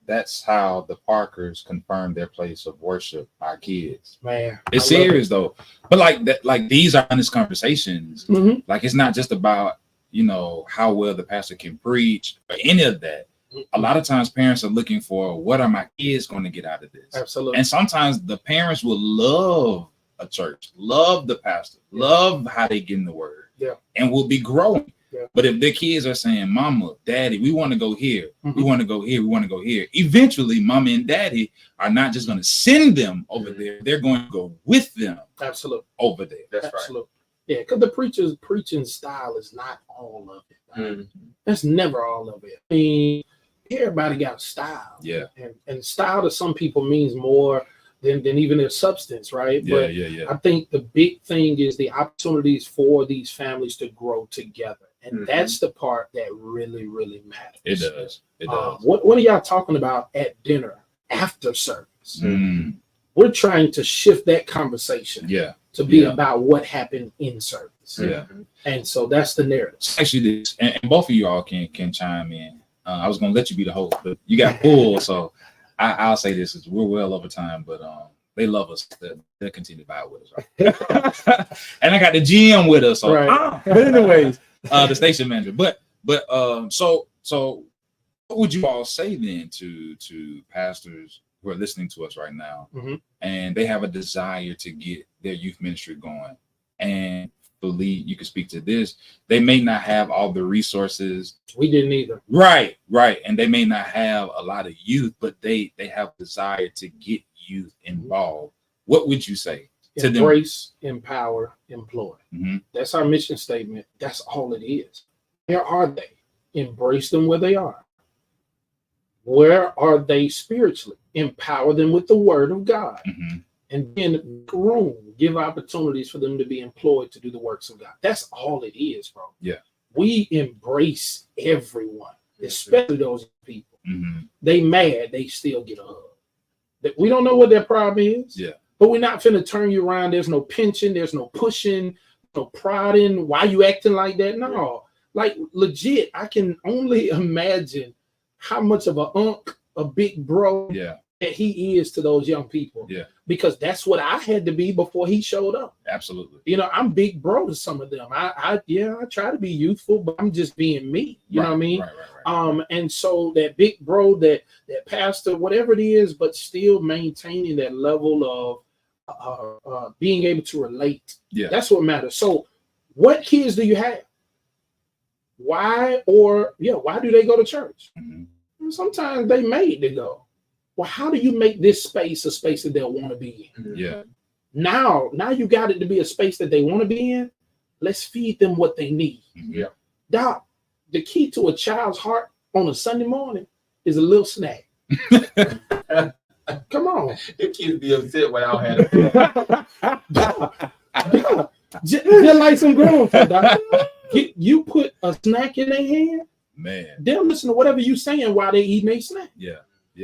that's how the Parkers confirm their place of worship, our kids. Man, it's serious though. But like that, like these are honest conversations. Like, it's not just about, you know, how well the pastor can preach or any of that. A lot of times parents are looking for, what are my kids going to get out of this? Absolutely. And sometimes the parents will love a church, love the pastor, love how they get in the word, and will be growing. But if their kids are saying, "Mama, Daddy, we want to go here, we want to go here, we want to go here," eventually, Mama and Daddy are not just going to send them over there; they're going to go with them. Absolutely. Over there. That's Absolutely. Yeah, because the preacher's preaching style is not all of it. Right? That's never all of it. I mean, everybody got style. Yeah. And style to some people means more than even their substance, right? But I think the big thing is the opportunities for these families to grow together. And that's the part that really, really matters. It does. It does. What are y'all talking about at dinner after service? We're trying to shift that conversation to be about what happened in service. And so that's the narrative. Actually, this, and both of you all can chime in. I was going to let you be the host, but you got pulled. So I'll say this, is we're well over time, but they love us. They'll continue to buy with us. Right? And I got the GM with us. So, but anyways, the station manager. But so what would you all say then to pastors who are listening to us right now, and they have a desire to get their youth ministry going, and believe you can speak to this, they may not have all the resources. We didn't either. Right. And they may not have a lot of youth, but they have desire to get youth involved. What would you say to them? Embrace, empower, employ. That's our mission statement. That's all it is. Where are they? Embrace them where they are. Where are they spiritually? Empower them with the word of God. And then room, give opportunities for them to be employed to do the works of God. That's all it is, bro. We embrace everyone, especially those people. They mad, they still get a hug. We don't know what their problem is. But we're not finna turn you around. There's no pinching, there's no pushing, no prodding. Why you acting like that? No. Like legit, I can only imagine how much of a big bro that he is to those young people. Because that's what I had to be before he showed up. Absolutely. You know, I'm big bro to some of them. I try to be youthful, but I'm just being me. You know what I mean? Right. And so that big bro, that pastor, whatever it is, but still maintaining that level of being able to relate. That's what matters. So what kids do you have? Why do they go to church? Sometimes they made to go. Well, how do you make this space a space that they'll want to be in? Now you got it to be a space that they want to be in. Let's feed them what they need. Doc, the key to a child's heart on a Sunday morning is a little snack. Come on. Your kids be upset when I had it. Just like some grown folk, Doc. You put a snack in their hand, man. They'll listen to whatever you're saying while they're eating their snack.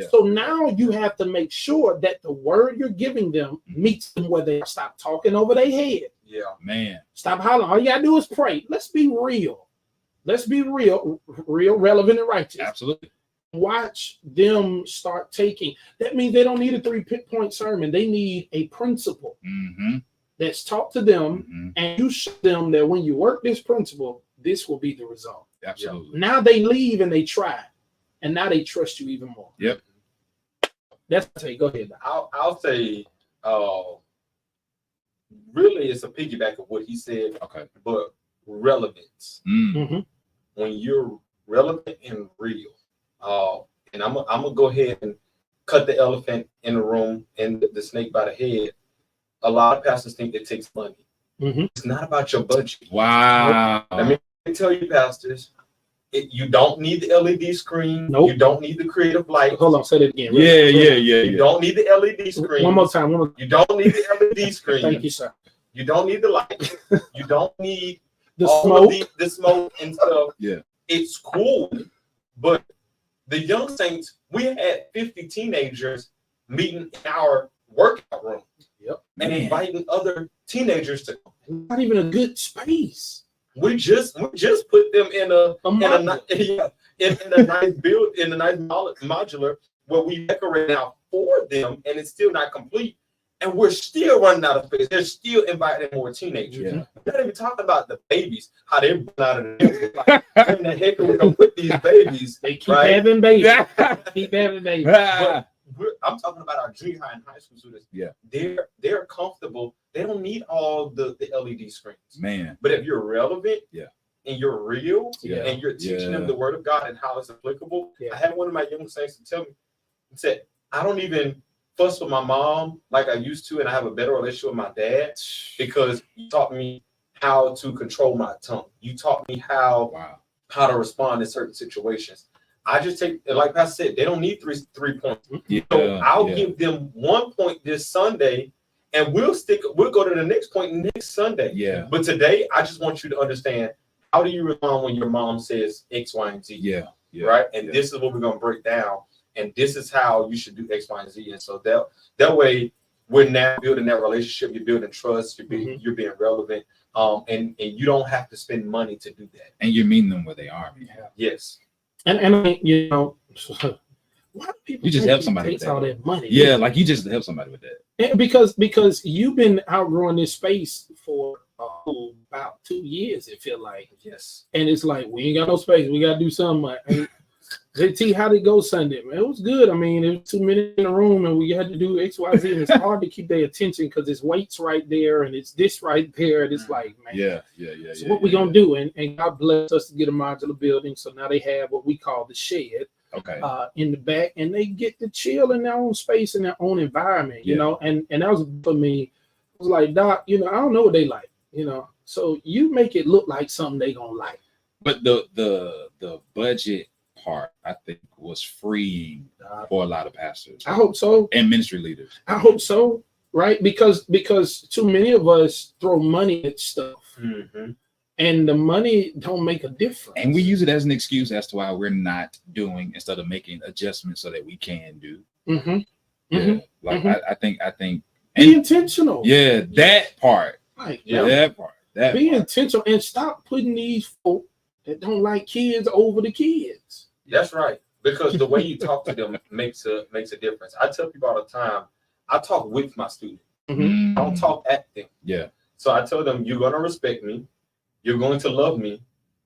So now you have to make sure that the word you're giving them meets them where they are. Stop talking over their head. Man. Stop hollering. All you gotta do is pray. Let's be real. Let's be real, relevant, and righteous. Absolutely. Watch them start taking. That means they don't need a 3-point sermon. They need a principle that's taught to them, and you show them that when you work this principle, this will be the result. Absolutely. Now they leave and they try, and now they trust you even more. That's what I say. Go ahead. I'll say, really, it's a piggyback of what he said. But relevance. When you're relevant and real, and I'm gonna go ahead and cut the elephant in the room and the snake by the head. A lot of pastors think it takes money. It's not about your budget. Wow. Let me tell you, pastors, you don't need the LED screen. Nope. You don't need the creative light. Hold on, say that again. You don't need the LED screen. One more time. You don't need the LED screen. Thank you, sir. You don't need the light. You don't need the all smoke. The smoke and stuff. It's cool, but the young saints, we had 50 teenagers meeting in our workout room. And inviting other teenagers to come. Not even a good space. We just put them in a nice build, in a nice modular where we decorate out for them, and it's still not complete. And we're still running out of space. They're still inviting more teenagers. We're not even talking about the babies, how they're running out of the like, in the heck are we gonna put these babies? They keep having babies. Keep having babies. But I'm talking about our junior high and high school students. Yeah. They're comfortable. They don't need all the LED screens. Man. But if you're relevant, Yeah. and you're real, Yeah. and you're teaching Yeah. them the word of God and how it's applicable. Yeah. I had one of my young saints to tell me, he said, I don't even fuss with my mom like I used to, and I have a better relationship with my dad because you taught me how to control my tongue. You taught me how Wow. to respond in certain situations. I just take, like I said, they don't need three points. Yeah. So I'll yeah. give them 1 point this Sunday, and we'll go to the next point next Sunday. Yeah. But today, I just want you to understand, how do you respond when your mom says X, Y, and Z? Yeah. Yeah. Right. And yeah. this is what we're gonna break down. And this is how you should do X, Y, and Z. And so that way we're now building that relationship, you're building trust, you're being relevant. And you don't have to spend money to do that. And you mean them where they are, man. Yes. And I mean, you know, why do people You just think help it somebody with takes that. all that money? Yeah, like you just help somebody with that. And because you've been outgrowing this space for about 2 years, it feel like. Yes. And it's like, we ain't got no space. We got to do something. And JT, how did it go Sunday? Man, it was good. I mean, it was 2 minutes in a room and we had to do X, Y, Z. And it's hard to keep their attention because it's weights right there and it's this right there. And it's like, man. Yeah. So what we going to do? And God bless us to get a modular building. So now they have what we call the shed Okay. in the back, and they get to chill in their own space, in their own environment, you Yeah. know. And that was for me. I was like, Doc, you know, I don't know what they like, you know. So you make it look like something they gonna like. But the budget part, I think, was freeing for a lot of pastors I hope so. and ministry leaders. I hope so. Right? Because too many of us throw money at stuff, and the money don't make a difference. And we use it as an excuse as to why we're not doing instead of making adjustments so that we can do. Yeah. Like I think Be intentional. yeah, that part. Like, Yeah. That part. That be part. intentional and stop putting these folk that don't like kids over the kids. That's right. Because the way you talk to them makes a difference. I tell people all the time, I talk with my student. I don't talk at them. Yeah. So I tell them, you're gonna respect me, you're going to love me,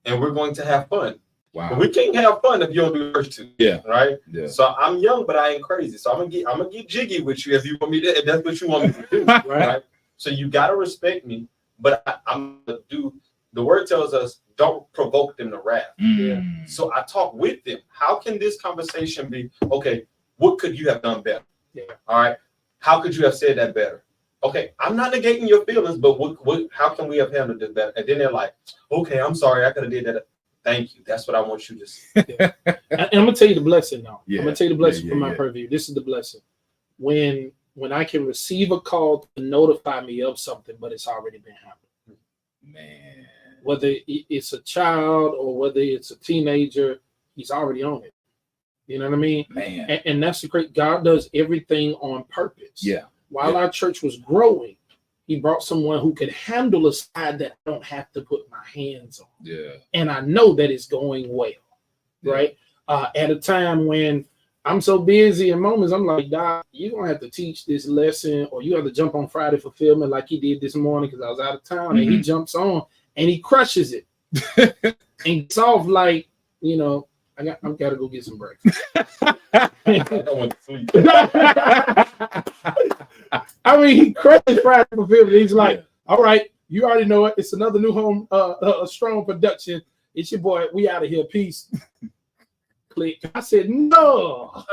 and we're going to have fun. Wow. But we can't have fun if you don't do the first two. Yeah. Right. Yeah. So I'm young, but I ain't crazy. So I'm gonna get jiggy with you if you want me to. If that's what you want me to do. Right. So you gotta respect me, but I'm gonna do. The word tells us, don't provoke them to wrath. Mm. So I talk with them. How can this conversation be? Okay, what could you have done better? Yeah. All right. How could you have said that better? Okay, I'm not negating your feelings, but what? How can we have handled it better? And then they're like, okay, I'm sorry, I could have did that. Thank you. That's what I want you to say. And I'm gonna tell you the blessing now. Yeah. I'm gonna tell you the blessing Yeah, from my purview. This is the blessing. When I can receive a call to notify me of something, but it's already been happening. Man. Whether it's a child or whether it's a teenager, he's already on it. You know what I mean? Man. And that's the great. God does everything on purpose. Yeah. While our church was growing, he brought someone who could handle a side that I don't have to put my hands on. Yeah. And I know that it's going well, Yeah. right? At a time when I'm so busy in moments, I'm like, Doc, you're going to have to teach this lesson, or you have to jump on Friday fulfillment like he did this morning because I was out of town. And he jumps on and he crushes it. And it's off like, you know, I got to go get some breakfast. I don't want to sleep. I mean, he crushes Friday fulfillment. He's like, all right, you already know it. It's another new home, a strong production. It's your boy. We out of here. Peace. Click. I said, no.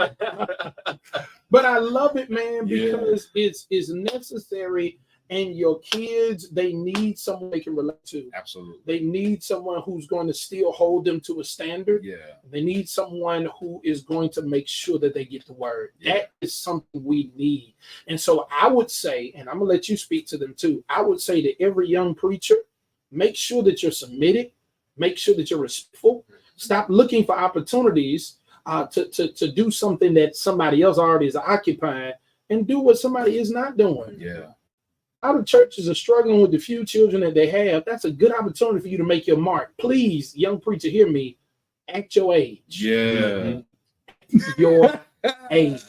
But I love it, man, because it's necessary. And your kids, they need someone they can relate to. Absolutely. They need someone who's going to still hold them to a standard. Yeah. They need someone who is going to make sure that they get the word. Yeah. That is something we need. And so I would say, and I'm going to let you speak to them too, I would say to every young preacher, make sure that you're submitted, make sure that you're respectful. Stop looking for opportunities to do something that somebody else already is occupying, and do what somebody is not doing. Yeah. Other churches are struggling with the few children that they have. That's a good opportunity for you to make your mark. Please, young preacher, hear me. Act your age. Yeah. Your age.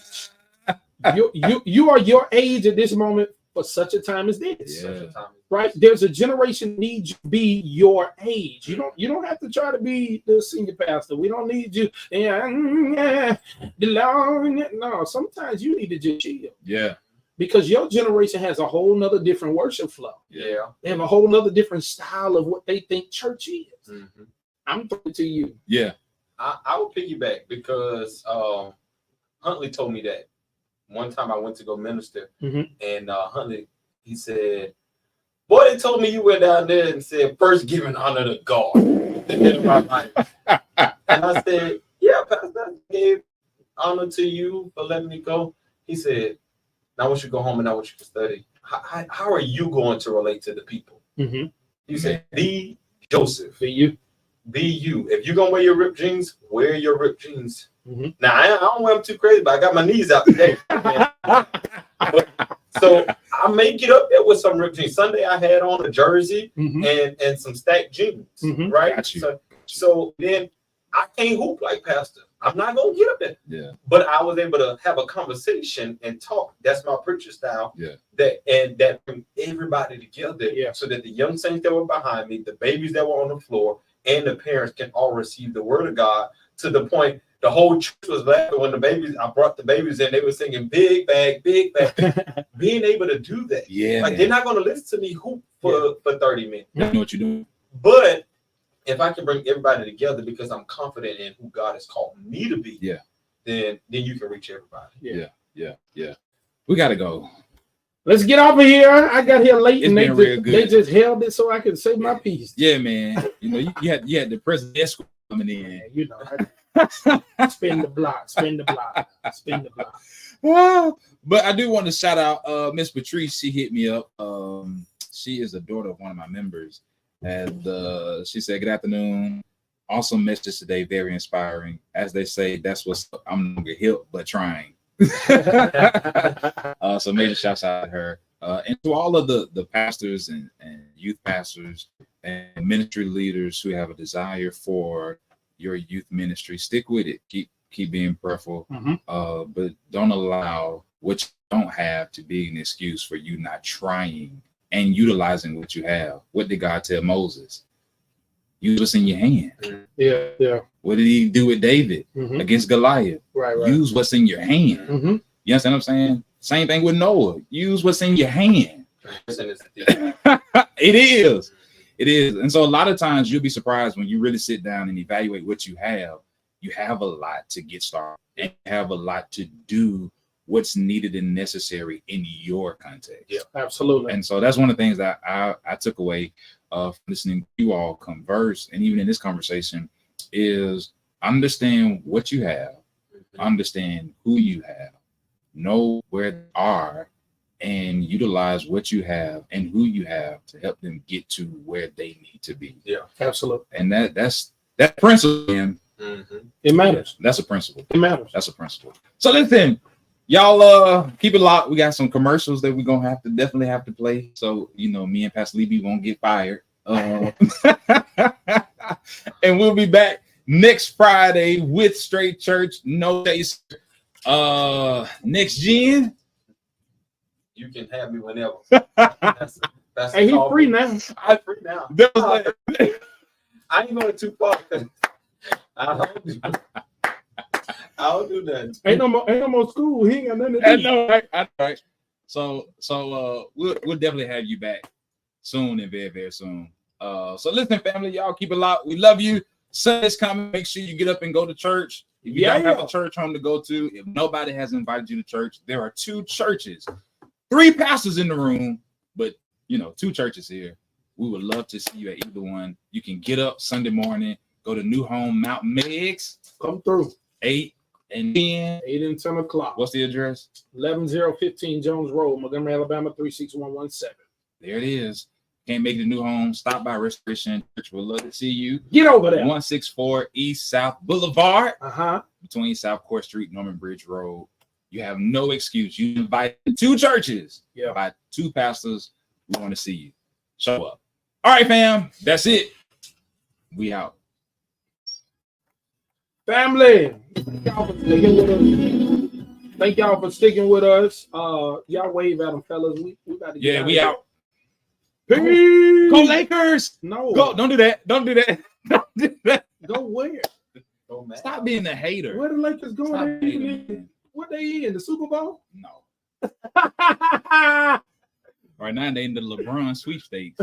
You are your age at this moment for such a time as this. Yeah. Such a time. Right? There's a generation that needs you to be your age. You don't have to try to be the senior pastor. We don't need you. No, sometimes you need to just chill. Yeah. Because your generation has a whole nother different worship flow. Yeah. They have a whole nother different style of what they think church is. Mm-hmm. I'm throwing it to you. Yeah. I will piggyback because Huntley told me that one time I went to go minister, and Huntley, he said, "Boy, they told me you went down there and said first giving honor to God." And I said, "Yeah, Pastor, I gave honor to you for letting me go." He said, "Now I want you to go home and I want you to study. How are you going to relate to the people?" He said, "Be Joseph. For you. Be you. If you're gonna wear your ripped jeans, wear your ripped jeans." Now I don't wear them too crazy, but I got my knees out today. So I may get up there with some ripped jeans. Sunday I had on a jersey and some stacked jeans, right? Got you. So then I can't hoop like Pastor. I'm not gonna get up there. Yeah. But I was able to have a conversation and talk. That's my preacher style. Yeah. That bring everybody together. Yeah. So that the young saints that were behind me, the babies that were on the floor, and the parents can all receive the word of God to the point the whole church was laughing when I brought the babies in. They were singing big bag, big bag. Being able to do that. Yeah. Like they're not going to listen to me hoop for 30 minutes. You know what you're doing. But if I can bring everybody together because I'm confident in who God has called me to be, then you can reach everybody. Yeah. We gotta go. Let's get off of here. I got here late It's and been real good. they just held it so I could say my piece. Yeah, man. You know, you had the president escort coming in. You know, spin the block. But I do want to shout out Miss Patrice. She hit me up. She is a daughter of one of my members, and she said, "Good afternoon. Awesome message today. Very inspiring. As they say, that's what's up. I'm no longer hip but trying." So major shouts out to her and to all of the pastors and youth pastors and ministry leaders who have a desire for your youth ministry. Stick with it. Keep being prayerful, but don't allow what you don't have to be an excuse for you not trying and utilizing what you have. What did God tell Moses? Use what's in your hand. Yeah. What did he do with David against Goliath? Right. Use what's in your hand. You understand what I'm saying? Same thing with Noah. Use what's in your hand. It is. And so a lot of times you'll be surprised when you really sit down and evaluate what you have. You have a lot to get started and you have a lot to do what's needed and necessary in your context. Yeah, absolutely. And so that's one of the things that I took away from listening to you all converse, and even in this conversation, is understand what you have, understand who you have, know where they are, and utilize what you have and who you have to help them get to where they need to be. Yeah, absolutely. And that's principle. Man. It matters. That's a principle. It matters. That's a principle. So listen, y'all keep it locked. We got some commercials that we're gonna definitely have to play. So me and Pastor Levy won't get fired. And we'll be back next Friday with Straight Church. No days. Next gen. You can have me whenever. Hey, he's free now. I'm free now. I ain't going too far. I don't do that. Ain't no more school. He ain't got nothing to do. I know, right? All right. So we'll definitely have you back soon and very, very soon. So listen, family, y'all keep it locked. We love you. Sunday's coming. Make sure you get up and go to church. If you don't have a church home to go to, if nobody has invited you to church, there are 2 churches, 3 pastors in the room, but 2 churches here. We would love to see you at either one. You can get up Sunday morning, go to New Home Mount Meigs. Come through. 8 and 10. 8 and 10 o'clock. What's the address? 11015 Jones Road, Montgomery, Alabama 36117. There it is. Can't make the New Home. Stop by Restoration Church. We'd love to see you. Get over there. 164 East South Boulevard. Between South Court Street, Norman Bridge Road. You have no excuse. You invite 2 churches. Yeah. By 2 pastors. We want to see you. Show up. All right, fam. That's it. We out. Family. Thank y'all for sticking with us. Y'all wave at them, fellas. We got to get Yeah, we out. Peace. Go Lakers. No. Go. Don't do that. Don't do that. Don't do that. Go where? Stop being a hater. Where the Lakers going? Stop They hating, in- man. What they in? The Super Bowl? No. Right now they in the LeBron sweepstakes.